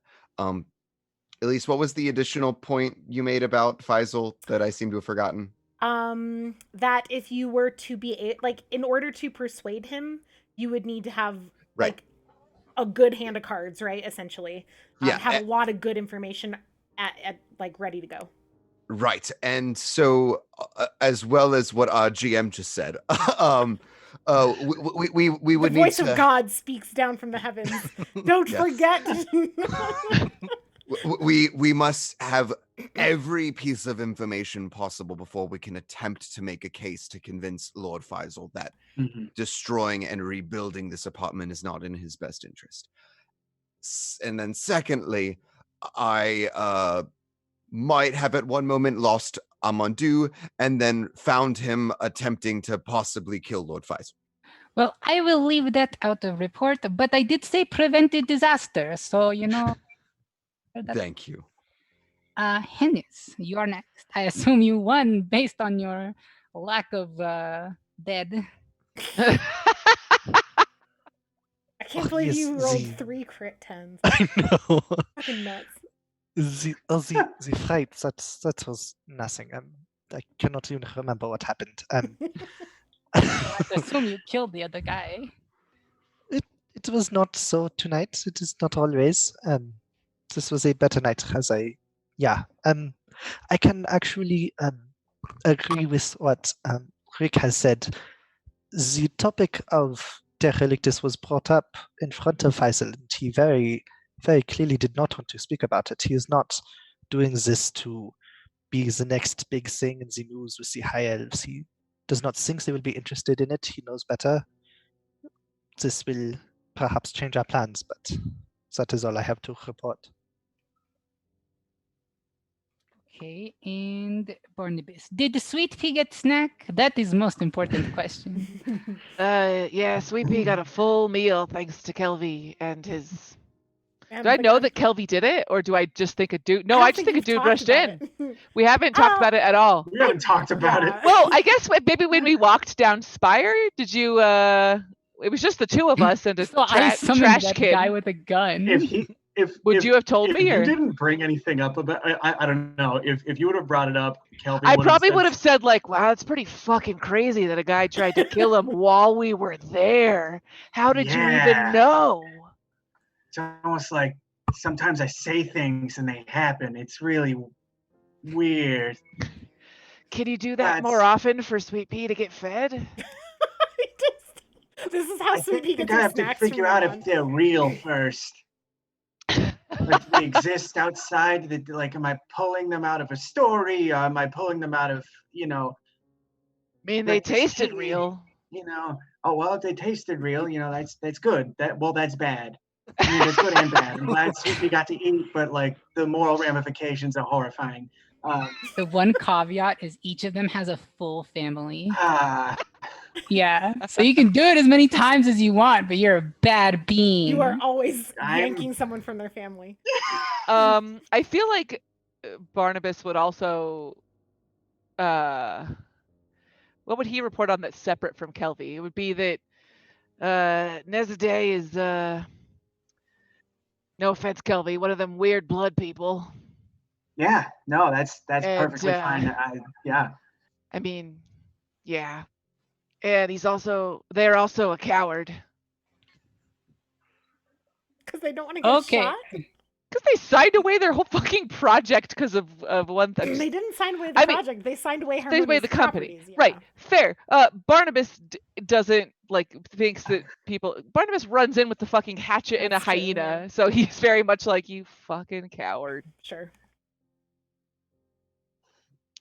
Elise, what was the additional point you made about Faisal that I seem to have forgotten? That if you were to be like, in order to persuade him, you would need to have like a good hand of cards, right? Essentially, have a lot of good information at like ready to go. Right, and so as well as what our GM just said, we would the voice need to... of God speaks down from the heavens. Don't forget. we must have every piece of information possible before we can attempt to make a case to convince Lord Faisal that destroying and rebuilding this apartment is not in his best interest. And then secondly, I might have at one moment lost Amandu and then found him attempting to possibly kill Lord Faisal. Well, I will leave that out of report, but I did say prevented disaster, so you know. Thank you. Hennis, you are next. I assume you won based on your lack of dead. I can't believe you rolled 3 crit 10s. I know. Fucking nuts. The fight, that was nothing. I cannot even remember what happened. I assume you killed the other guy. It was not so tonight. It is not always. This was a better night, I can actually agree with what Rick has said. The topic of Der Relictus was brought up in front of Faisal, and he very, very clearly did not want to speak about it. He is not doing this to be the next big thing in the news with the High Elves. He does not think they will be interested in it. He knows better. This will perhaps change our plans, but that is all I have to report. Okay, and Barnabas, did the Sweet Pea get snack? That is most important question. Yeah, Sweet Pea got a full meal thanks to Kelvy and his... Do I know that Kelvy did it, or do I just think a dude? No, I just think a dude rushed in. We haven't talked about it at all. We haven't talked about it. Well, I guess maybe when we walked down Spire, did you? It was just the two of us and a I summoned trash that kid. guy with a gun. Would you have told me? If or? you didn't bring anything up about, I don't know. If you would have brought it up, Kelvin. I probably would have said like, "Wow, it's pretty fucking crazy that a guy tried to kill him while we were there. How did you even know?" It's almost like sometimes I say things and they happen. It's really weird. Can you do that more often for Sweet Pea to get fed? This is how Sweet Pea gets I her have to snacks figure from out now if they're real first. Like they exist outside. Like, am I pulling them out of a story? Or am I pulling them out of, I mean, they tasted city, real. Oh well, if they tasted real, that's good. That's bad. I mean, it's good and bad. I'm glad Sweet Pea got to eat, but like the moral ramifications are horrifying. The one caveat is each of them has a full family. Yeah, so you can do it as many times as you want, but you're a bad bean. You are always yanking someone from their family. I feel like Barnabas would also... what would he report on that's separate from Kelvy? It would be that Nezadeh is... no offense, Kelvy, one of them weird blood people. Yeah, no, that's perfectly fine. I mean, yeah. And they're also a coward. Because they don't want to get shot? Because they signed away their whole fucking project because of one thing. They didn't sign away the project. They signed away the company. Yeah. Right. Fair. Barnabas doesn't thinks that people... Barnabas runs in with the fucking hatchet and a hyena. Yeah. So he's very much like, you fucking coward. Sure.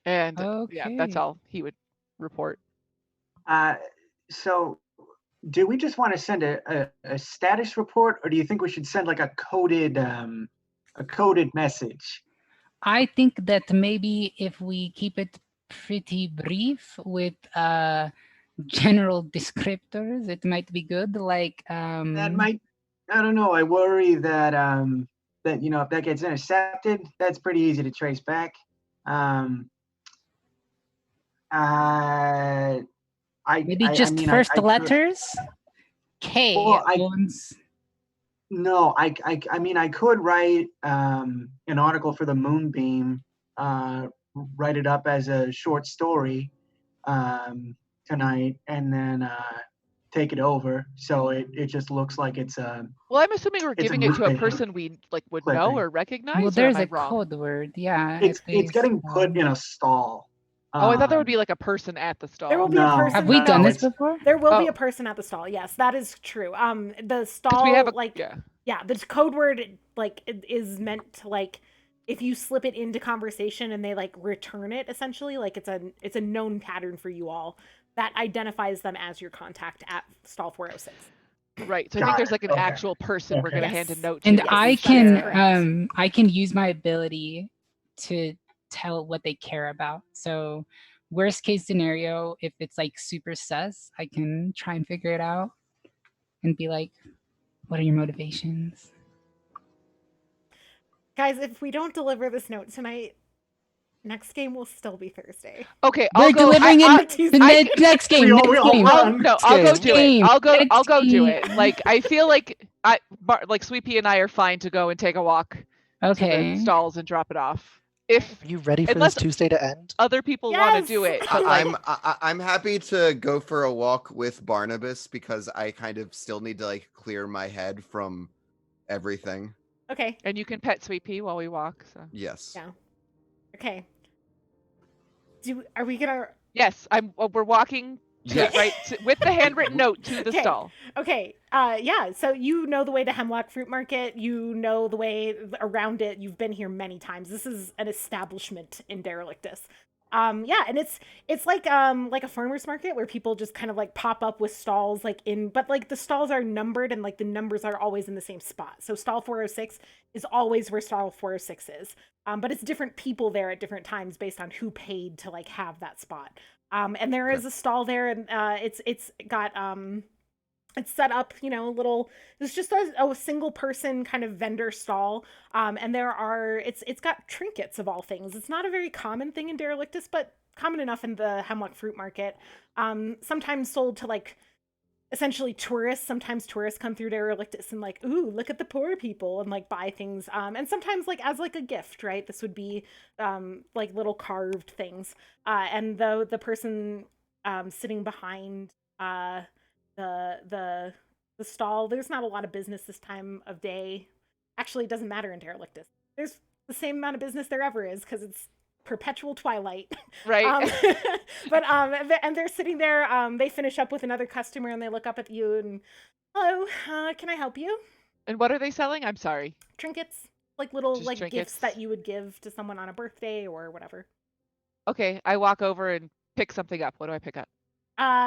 And yeah, that's Okay. all he would report. So do we just want to send a status report, or do you think we should send like a coded message? I think that maybe if we keep it pretty brief with general descriptors, it might be good. Like That might, I don't know. I worry that that if that gets intercepted, that's pretty easy to trace back. maybe just first letters. K. Well, owns. No, I mean, I could write an article for the Moonbeam, write it up as a short story tonight, and then take it over. So it just looks like it's a. Well, I'm assuming we're It's a giving it to a newspaper person we like would clipping. know or recognize. Well, or there's am I a wrong? code word. Yeah. It's getting put in a stall. Oh, I thought there would be like a person at the stall. There will be a No. person. Have we no, done no, this it's- before? There will be Oh. a person at the stall. Yes, that is true. The 'Cause stall, we have a like, yeah. yeah, the code word like is meant to like if you slip it into conversation and they like return it essentially, like it's a known pattern for you all that identifies them as your contact at stall 406. Right. So I Got think there's it. like an Okay. actual person we're Okay. gonna hand a Yes. note to. And Yes, I that is can correct. I can use my ability to tell what they care about. So worst case scenario, if it's like super sus, I can try and figure it out and be like, what are your motivations? Guys, if we don't deliver this note tonight, next game will still be Thursday. Okay, We're I'll go. delivering I'll in tease the you. next game. We all- Next we all game. run. No, I'll go Next do it. game. I'll go Next do it. game. Like I feel like like Sweepy and I are fine to go and take a walk to Okay. the stalls and drop it off. If Are you ready for Unless- this Tuesday to end? other people want to do Yes! it, but like I'm happy to go for a walk with Barnabas because I kind of still need to like clear my head from everything. Okay. and you can pet Sweepy while we walk. So Yes. Yeah. Okay. Are we gonna? yes, we're walking to, Yes. with the handwritten note to the Okay. stall. Okay. Yeah. So you know the way to Hemlock Fruit Market. You know the way around it. You've been here many times. This is an establishment in Derelictus. Yeah, and it's like a farmer's market where people just kind of like pop up with stalls but like the stalls are numbered and like the numbers are always in the same spot. So stall 406 is always where stall 406 is. But it's different people there at different times based on who paid to like have that spot. And there is a stall there, and it's got it's set up, it's just a single person kind of vendor stall. And it's got trinkets of all things. It's not a very common thing in Derelictus, but common enough in the Hemlock Fruit Market. Sometimes sold to like essentially tourists. Sometimes tourists come through Derelictus and like, ooh, look at the poor people, and like buy things. And sometimes like as like a gift, right? This would be like little carved things. And the person sitting behind the stall, there's not a lot of business this time of day. Actually, it doesn't matter in Derelictus. There's the same amount of business there ever is because it's perpetual twilight. Right. But and they're sitting there. They finish up with another customer and they look up at you and, hello, can I help you? And what are they selling? I'm sorry. Trinkets, like little Just like trinkets. gifts that you would give to someone on a birthday or whatever. Okay, I walk over and pick something up. What do I pick up?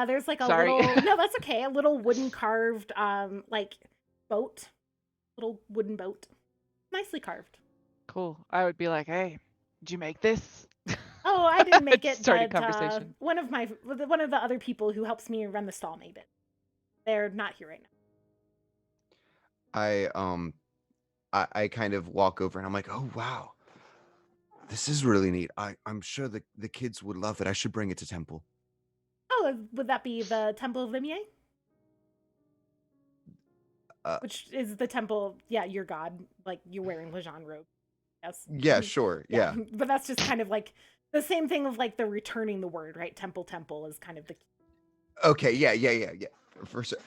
There's like a Sorry. little no, that's okay. A little wooden carved like boat. Little wooden boat. Nicely carved. Cool. I would be like, hey, did you make this? Oh, I didn't make it. Starting but, conversation. one of the other people who helps me run the stall made it. They're not here right now. I kind of walk over and I'm like, oh wow, this is really neat. I'm sure the kids would love it. I should bring it to Temple. Oh, would that be the Temple of Limier? Which is the temple, yeah, your god, like you're wearing Lejean robe. Yes. Yeah, sure. Yeah. But that's just kind of like the same thing of like the returning the word, right? Temple is kind of the Okay. Yeah. For sure.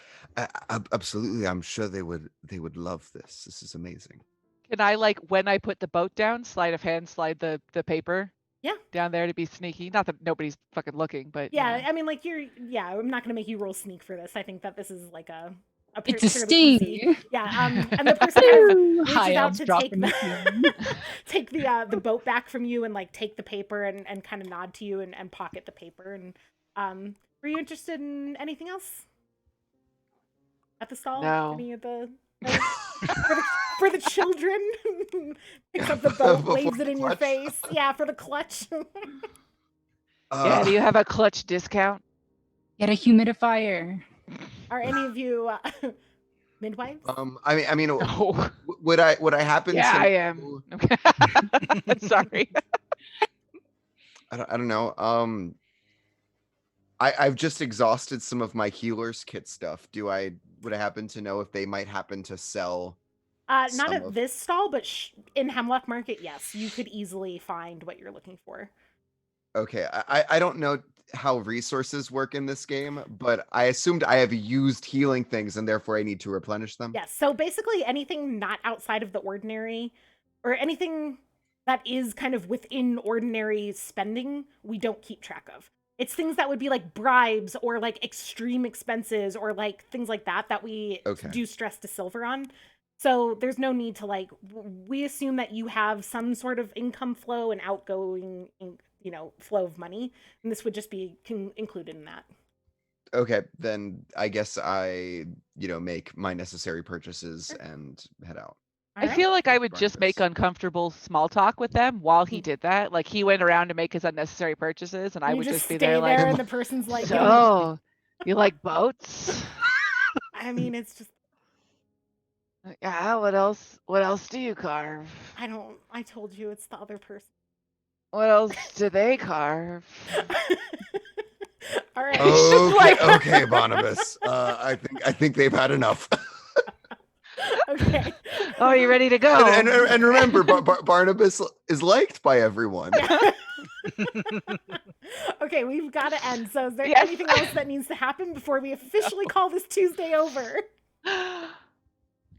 Absolutely. I'm sure they would love this. This is amazing. Can I, like, when I put the boat down, sleight of hand, slide the paper Yeah. down there to be sneaky? Not that nobody's fucking looking, but you Yeah, know. I mean, like I'm not gonna make you roll sneak for this. I think that this is like It's a purely sting. easy. Yeah, and the person kind of reaches High out elves to dropping take the boat back from you and like take the paper and kind of nod to you and pocket the paper. And were you interested in anything else at the stall? No. Any of the for the children? Picks up the boat, Before waves it the in your clutch. face. Yeah, for the clutch. Yeah, do you have a clutch discount? Get a humidifier. Are any of you midwives? I mean, No. would I happen Yeah, to? I am. Okay. Sorry. I don't know. I've just exhausted some of my healer's kit stuff. Would I happen to know if they might happen to sell? Not some at of- this stall, but in Hemlock Market, yes, you could easily find what you're looking for. Okay, I don't know how resources work in this game, but I assumed I have used healing things and therefore I need to replenish them. Yes, so basically anything not outside of the ordinary, or anything that is kind of within ordinary spending, we don't keep track of. It's things that would be like bribes or like extreme expenses or like things like that we Okay. do stress to silver on. So there's no need to like, we assume that you have some sort of income flow and outgoing, flow of money, and this would just be included in that. Okay, then I guess I, make my necessary purchases and head out. I feel like I would just make uncomfortable small talk with them while he did that. Like he went around to make his unnecessary purchases, and I You would just just be stay there like, and the person's like, so you like boats? I mean, it's just, Yeah. What else? What else do you carve? I told you it's the other person. What else do they carve? All right. Okay, Barnabas. I think they've had enough. Okay. Oh, are you ready to go? and remember, Barnabas is liked by everyone. Okay, we've got to end. So is there Yes. anything else that needs to happen before we officially call this Tuesday over?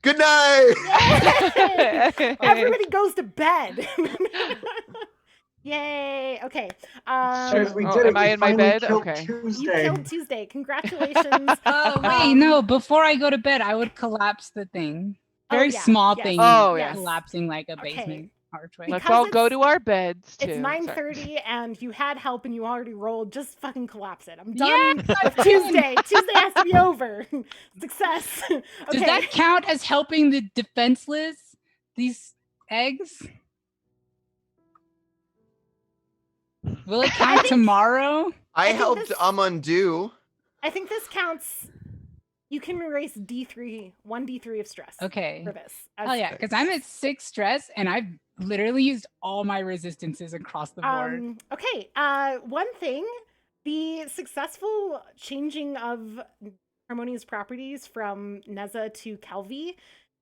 Good night. Yay! Everybody goes to bed. Yay. Okay. Yes, we Oh, did it. am I We in my finally bed? killed Okay. You Tuesday. killed Tuesday. Congratulations. Oh wait, no! Before I go to bed, I would collapse the thing. Very yeah, small yes. thing. Oh, yes. Collapsing like a Okay. basement archway. Let's Because all go it's- to our beds too. It's Sorry. 9:30 and you had help and you already rolled. Just fucking collapse it. I'm Yeah, done with Tuesday. Tuesday has to be over. Success. Okay. Does that count as helping the defenseless? These eggs? Will it count think- tomorrow? I think helped this- undo. I think this counts. You can erase one D3 of stress. Okay. For this. Oh yeah, because I'm at 6 stress and I've literally used all my resistances across the board. Okay. One thing, the successful changing of Harmonia's properties from Neza to Kelvi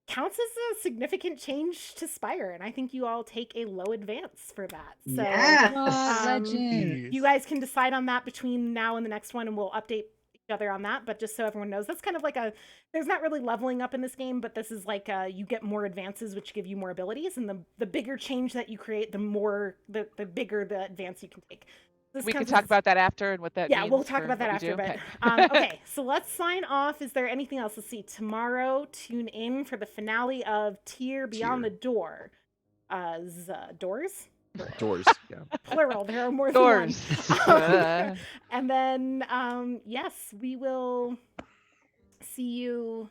counts as a significant change to Spire, and I think you all take a low advance for that. So Yes. Legend. you guys can decide on that between now and the next one, and we'll update each other on that. But just so everyone knows, that's kind of like there's not really leveling up in this game, but this is like you get more advances, which give you more abilities, and the bigger change that you create, the bigger the advance you can take. This We can counts talk as- about that after and what that Yeah, means. we'll talk for about that what we after. do. But okay, so let's sign off. Is there anything else? Let's see. Tomorrow, tune in for the finale of Tier Beyond Tier. the Door. Doors? Doors. Yeah. Plural. There are more Doors. than one. And then, yes, we will see you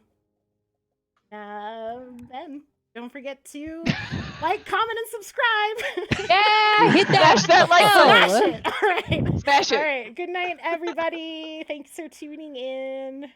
then. Don't forget to like, comment, and subscribe. Yeah, hit that. Smash that like Smash button. it. All right. Smash it. All right. Good night, everybody. Thanks for tuning in.